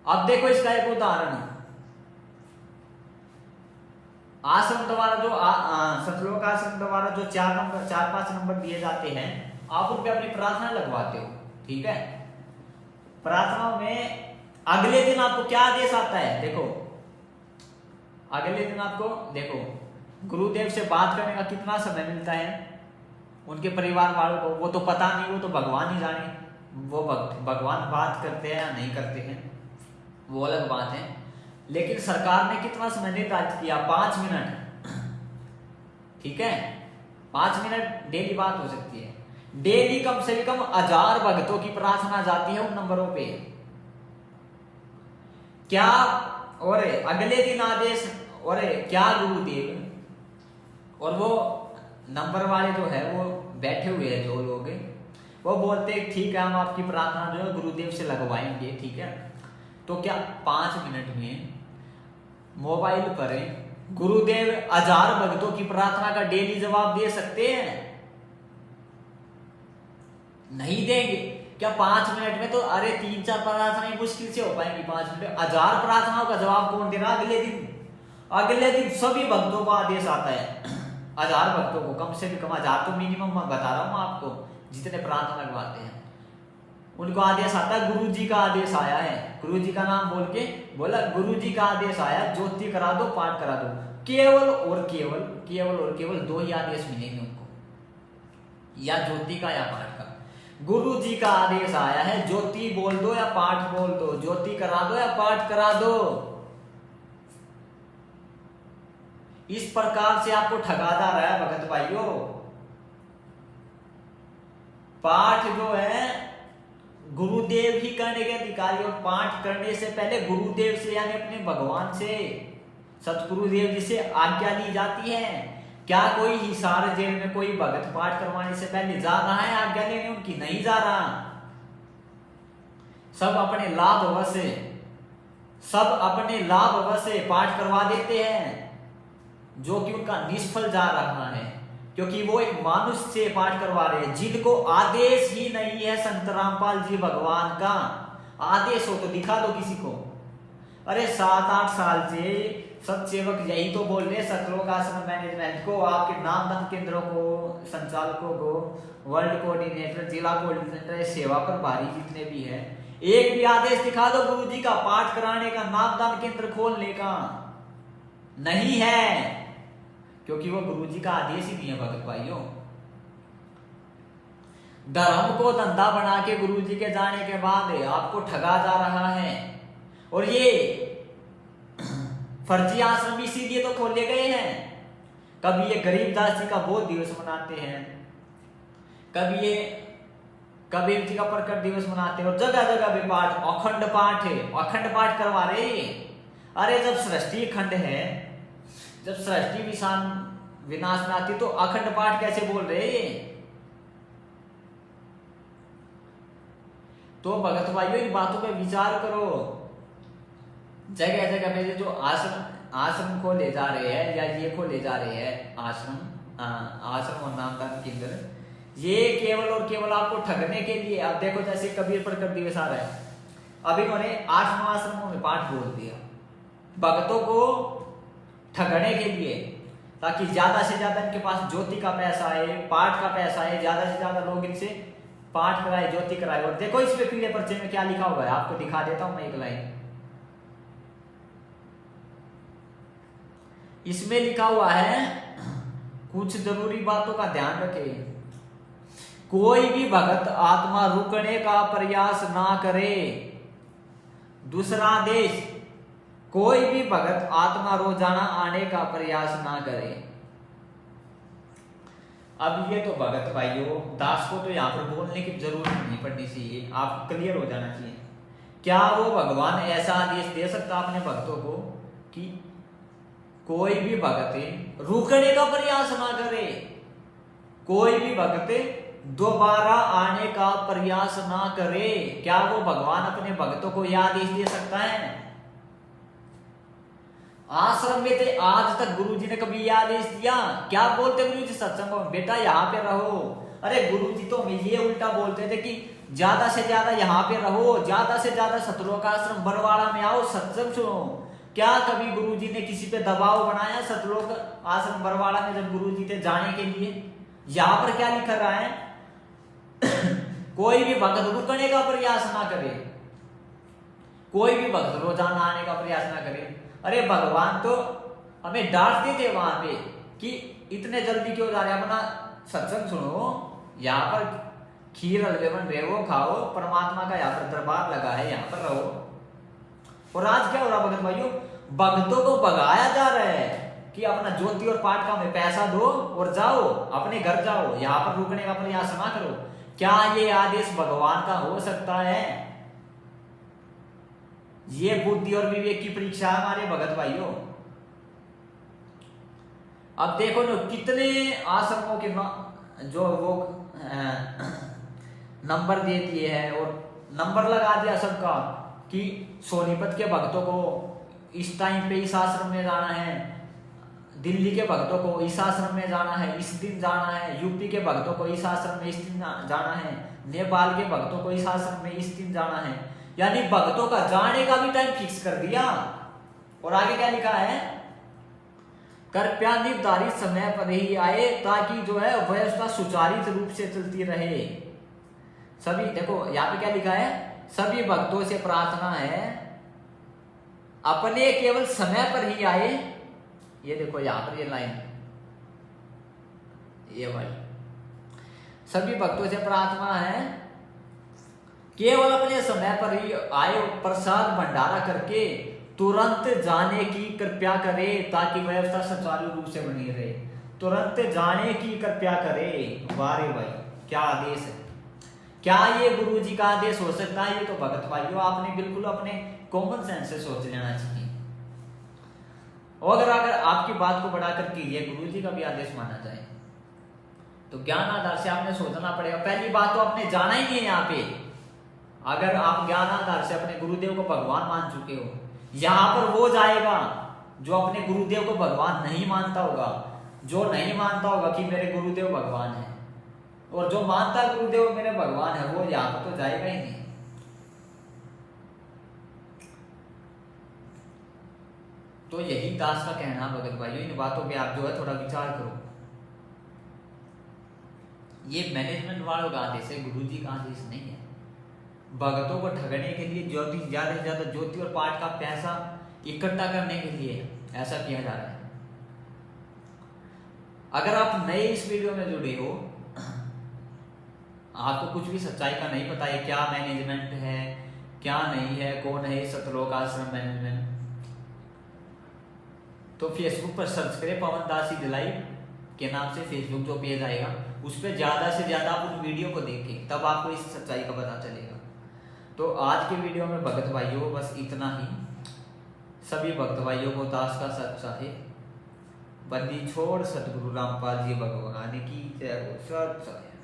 अब देखो इसका एक उदाहरण, आश्रम द्वारा जो सतलोक आश्रम द्वारा जो 4-5 नंबर दिए जाते हैं, आप उन पे अपनी प्रार्थना लगवाते हो, ठीक है। प्रार्थना में अगले दिन आपको क्या आदेश आता है? देखो अगले दिन आपको देखो गुरुदेव से बात करने का कितना समय मिलता है उनके परिवार वालों को, वो तो पता नहीं, वो तो भगवान ही जाने, वो भगवान बात करते हैं या नहीं करते हैं वो अलग बात है। लेकिन सरकार ने कितना समय निर्धारित किया? 5 मिनट, ठीक है। 5 मिनट डेली बात हो सकती है। डेली कम से कम 1000 भक्तों की प्रार्थना जाती है उन नंबरों पे। क्या और अगले दिन आदेश और क्या गुरुदेव और वो नंबर वाले जो है वो बैठे हुए हैं जो लोग, वो बोलते हैं ठीक है हम आपकी प्रार्थना जो है गुरुदेव से लगवाएंगे, ठीक है। तो क्या 5 मिनट में मोबाइल पर गुरुदेव 1000 भक्तों की प्रार्थना का डेली जवाब दे सकते हैं? नहीं देंगे। क्या 5 मिनट में तो अरे 3-4 प्रार्थनाएं मुश्किल से हो पाएंगी 5 मिनट। 1000 प्रार्थनाओं का जवाब कौन दे रहा? अगले दिन सभी भक्तों को आदेश आता है 1000 भक्तों को, कम से कम 1000 तो मिनिमम मैं बता रहा हूं आपको, जितने प्रार्थना लगवाते हैं उनको आदेश आता है। गुरु जी का आदेश आया है, गुरु जी का नाम बोल के बोला गुरु जी का आदेश आया, ज्योति करा दो, पाठ करा दो। केवल और केवल 2 ही आदेश मिलेंगे उनको, या ज्योति का या पाठ का। गुरु जी का आदेश आया है, ज्योति बोल दो या पाठ बोल दो, ज्योति करा दो या पाठ करा दो। इस प्रकार से आपको ठगा जा रहा है भगत भाइयों। पाठ जो है गुरुदेव ही करने के अधिकारी, और पाठ करने से पहले गुरुदेव से यानी अपने भगवान से, सतगुरुदेव जी से आज्ञा ली जाती है। क्या कोई हिसार जेल में कोई भगत पाठ करवाने से पहले जा रहा है आज्ञा लेने उनकी? नहीं जा रहा। सब अपने लाभ से पाठ करवा देते हैं, जो कि उनका निष्फल जा रहा है, क्योंकि वो एक मानुष से पाठ करवा रहे हैं जिनको आदेश ही नहीं है। संत रामपाल जी भगवान का आदेश हो तो दिखा दो किसी को। अरे 7-8 साल से सत्सेवक यही तो बोल रहे, सतलोक आश्रम मैनेजमेंट को, आपके नामदान केंद्रों को, संचालकों को, वर्ल्ड कोऑर्डिनेटर, जिला कोऑर्डिनेटर, सेवा प्रभारी जितने भी है, एक भी आदेश दिखा दो गुरु जी का पाठ कराने का, नामदान केंद्र खोलने का। नहीं है, क्योंकि वो गुरु जी का आदेश ही नहीं है भगत भाइयों। धर्म को धंधा बना के गुरु जी के जाने के बाद आपको ठगा जा रहा है। और ये फर्जी आश्रम इसीलिए तो खोले गए हैं। कभी ये गरीबदास जी का बोध दिवस मनाते हैं, कभी ये कबीर जी का प्रकट दिवस मनाते हैं, और जगह जगह भी पाठ, अखंड पाठ करवा रहे। अरे जब सृष्टि खंड है, जब सृष्टि विनाश में आती तो अखंड पाठ कैसे बोल रहे? तो भगत भाइयों इन बातों पे विचार करो। जगह जगह पे जो आश्रम को ले जा रहे हैं, या ये को ले जा रहे हैं आश्रम और नामदान केंद्र, ये केवल और केवल आपको ठगने के लिए। अब देखो जैसे कबीर प्रकट दिवस आ रहा है, अभी उन्होंने 8 आश्रमों में पाठ बोल दिया भक्तों को ठगने के लिए, ताकि ज्यादा से ज्यादा इनके पास ज्योति का पैसा आए, पाठ का पैसा आए, ज्यादा से ज्यादा लोग इनसे पाठ कराए, ज्योति कराए। और देखो इस पे पीले पर्चे में क्या लिखा हुआ है, आपको दिखा देता हूं मैं एक लाइन। इसमें लिखा हुआ है, कुछ जरूरी बातों का ध्यान रखें। कोई भी भगत आत्मा रुकने का प्रयास ना करे। दूसरा आदेश, कोई भी भगत आत्मा रोजाना आने का प्रयास ना करे। अब ये तो भगत भाइयों दास को तो यहाँ पर बोलने की जरूरत नहीं पड़नी चाहिए, आपको क्लियर हो जाना चाहिए। क्या वो भगवान ऐसा आदेश दे सकता अपने भक्तों को कि कोई भी भगत रुकने का प्रयास ना करे, कोई भी भगत दोबारा आने का प्रयास ना करे? क्या वो भगवान अपने भक्तों को यह आदेश दे सकता है? आश्रम में थे आज तक गुरुजी ने कभी ये आदेश दिया? क्या बोलते गुरुजी सत्संग में, बेटा यहाँ पे रहो। अरे गुरुजी तो हमें ये उल्टा बोलते थे कि ज्यादा से ज्यादा यहाँ पे रहो, ज्यादा से ज्यादा सतलोक आश्रम बरवाड़ा में आओ, सत्संग सुनो। क्या कभी गुरुजी ने किसी पे दबाव बनाया सतलोक आश्रम बरवाड़ा में जब गुरुजी थे जाने के लिए? यहाँ पर क्या लिखा रहा है? कोई भी भक्त रुकने का प्रयास ना करे, कोई भी भक्त रोजाना आने का प्रयास ना करे। अरे भगवान तो हमें डांटते थे वहां पे कि इतने जल्दी क्यों जा रहे, अपना सत्संग सुनो, यहाँ पर खीर हलवे बन रहे हो खाओ, परमात्मा का यहाँ पर दरबार लगा है, यहाँ पर रहो। और आज क्या हो रहा भगत भाइयों? भक्तों को भगाया जा रहा है कि अपना ज्योति और पाठ का में पैसा दो और जाओ, अपने घर जाओ, यहाँ पर रुकने का प्रयास ना करो। क्या ये आदेश भगवान का हो सकता है? ये बुद्धि और विवेक की परीक्षा है हमारे भगत भाइयों। अब देखो ना कितने आश्रमों के जो वो नंबर दे दिए हैं और नंबर लगा दिया सबका कि सोनीपत के भक्तों को इस टाइम पे इस आश्रम में जाना है, दिल्ली के भक्तों को इस आश्रम में जाना है, इस दिन जाना है, यूपी के भक्तों को इस आश्रम में इस दिन जाना है, नेपाल के भक्तों को इस आश्रम में इस दिन जाना है। यानी भक्तों का जाने का भी टाइम फिक्स कर दिया। और आगे क्या लिखा है? कृपया निर्धारित समय पर ही आए ताकि जो है व्यवस्था सुचारू रूप से चलती रहे। सभी देखो यहाँ पे क्या लिखा है? सभी भक्तों से प्रार्थना है अपने केवल समय पर ही आए। ये देखो यहाँ पर ये लाइन, ये भाई, सभी भक्तों से प्रार्थना है केवल अपने समय पर ही आए, प्रसाद भंडारा करके तुरंत जाने की कृपया करे ताकि व्यवस्था सुचारू रूप से बनी रहे। तुरंत जाने की कृपया करे। वारे भाई क्या आदेश है! क्या ये गुरु जी का आदेश हो सकता है? ये तो भगत भाइयों आपने बिल्कुल अपने कॉमन सेंस से सोच लेना चाहिए। और अगर आपकी बात को बढ़ाकर कीजिए गुरु जी का भी आदेश माना जाए तो ज्ञान आधार से आपने सोचना पड़ेगा। पहली बात तो आपने जाना ही नहीं है यहाँ पे। अगर आप ज्ञान आधार से अपने गुरुदेव को भगवान मान चुके हो, यहाँ पर वो जाएगा जो अपने गुरुदेव को भगवान नहीं मानता होगा, जो नहीं मानता होगा कि मेरे गुरुदेव भगवान है, और जो मानता है गुरुदेव मेरे भगवान है, वो यहाँ पर तो जाएगा ही नहीं। तो यही दास का कहना भगत भाइयों, इन बातों पे आप जो है थोड़ा विचार करो। ये मैनेजमेंट वालों का आदेश है, गुरु जी का आदेश नहीं है। भगतों को ठगने के लिए ज्योति ज्यादा से ज्यादा ज्योति और पाठ का पैसा इकट्ठा करने के लिए ऐसा किया जा रहा है। अगर आप नए इस वीडियो में जुड़े हो, आपको कुछ भी सच्चाई का नहीं पता है, क्या मैनेजमेंट है क्या नहीं है, कौन है सतलोक आश्रम मैनेजमेंट, तो फेसबुक पर सर्च करें पवन दास दिलाई के नाम से फेसबुक जो पेज आएगा, उस पर ज्यादा से ज्यादा आप उस वीडियो को देखें, तब आपको इस सच्चाई का पता चलेगा। तो आज के वीडियो में भगत भाइयों बस इतना ही। सभी भक्त भाइयों को दास का सत्साहिब बंदी छोड़ सतगुरु रामपाल जी भगवान की जय हो। सत्साहिब।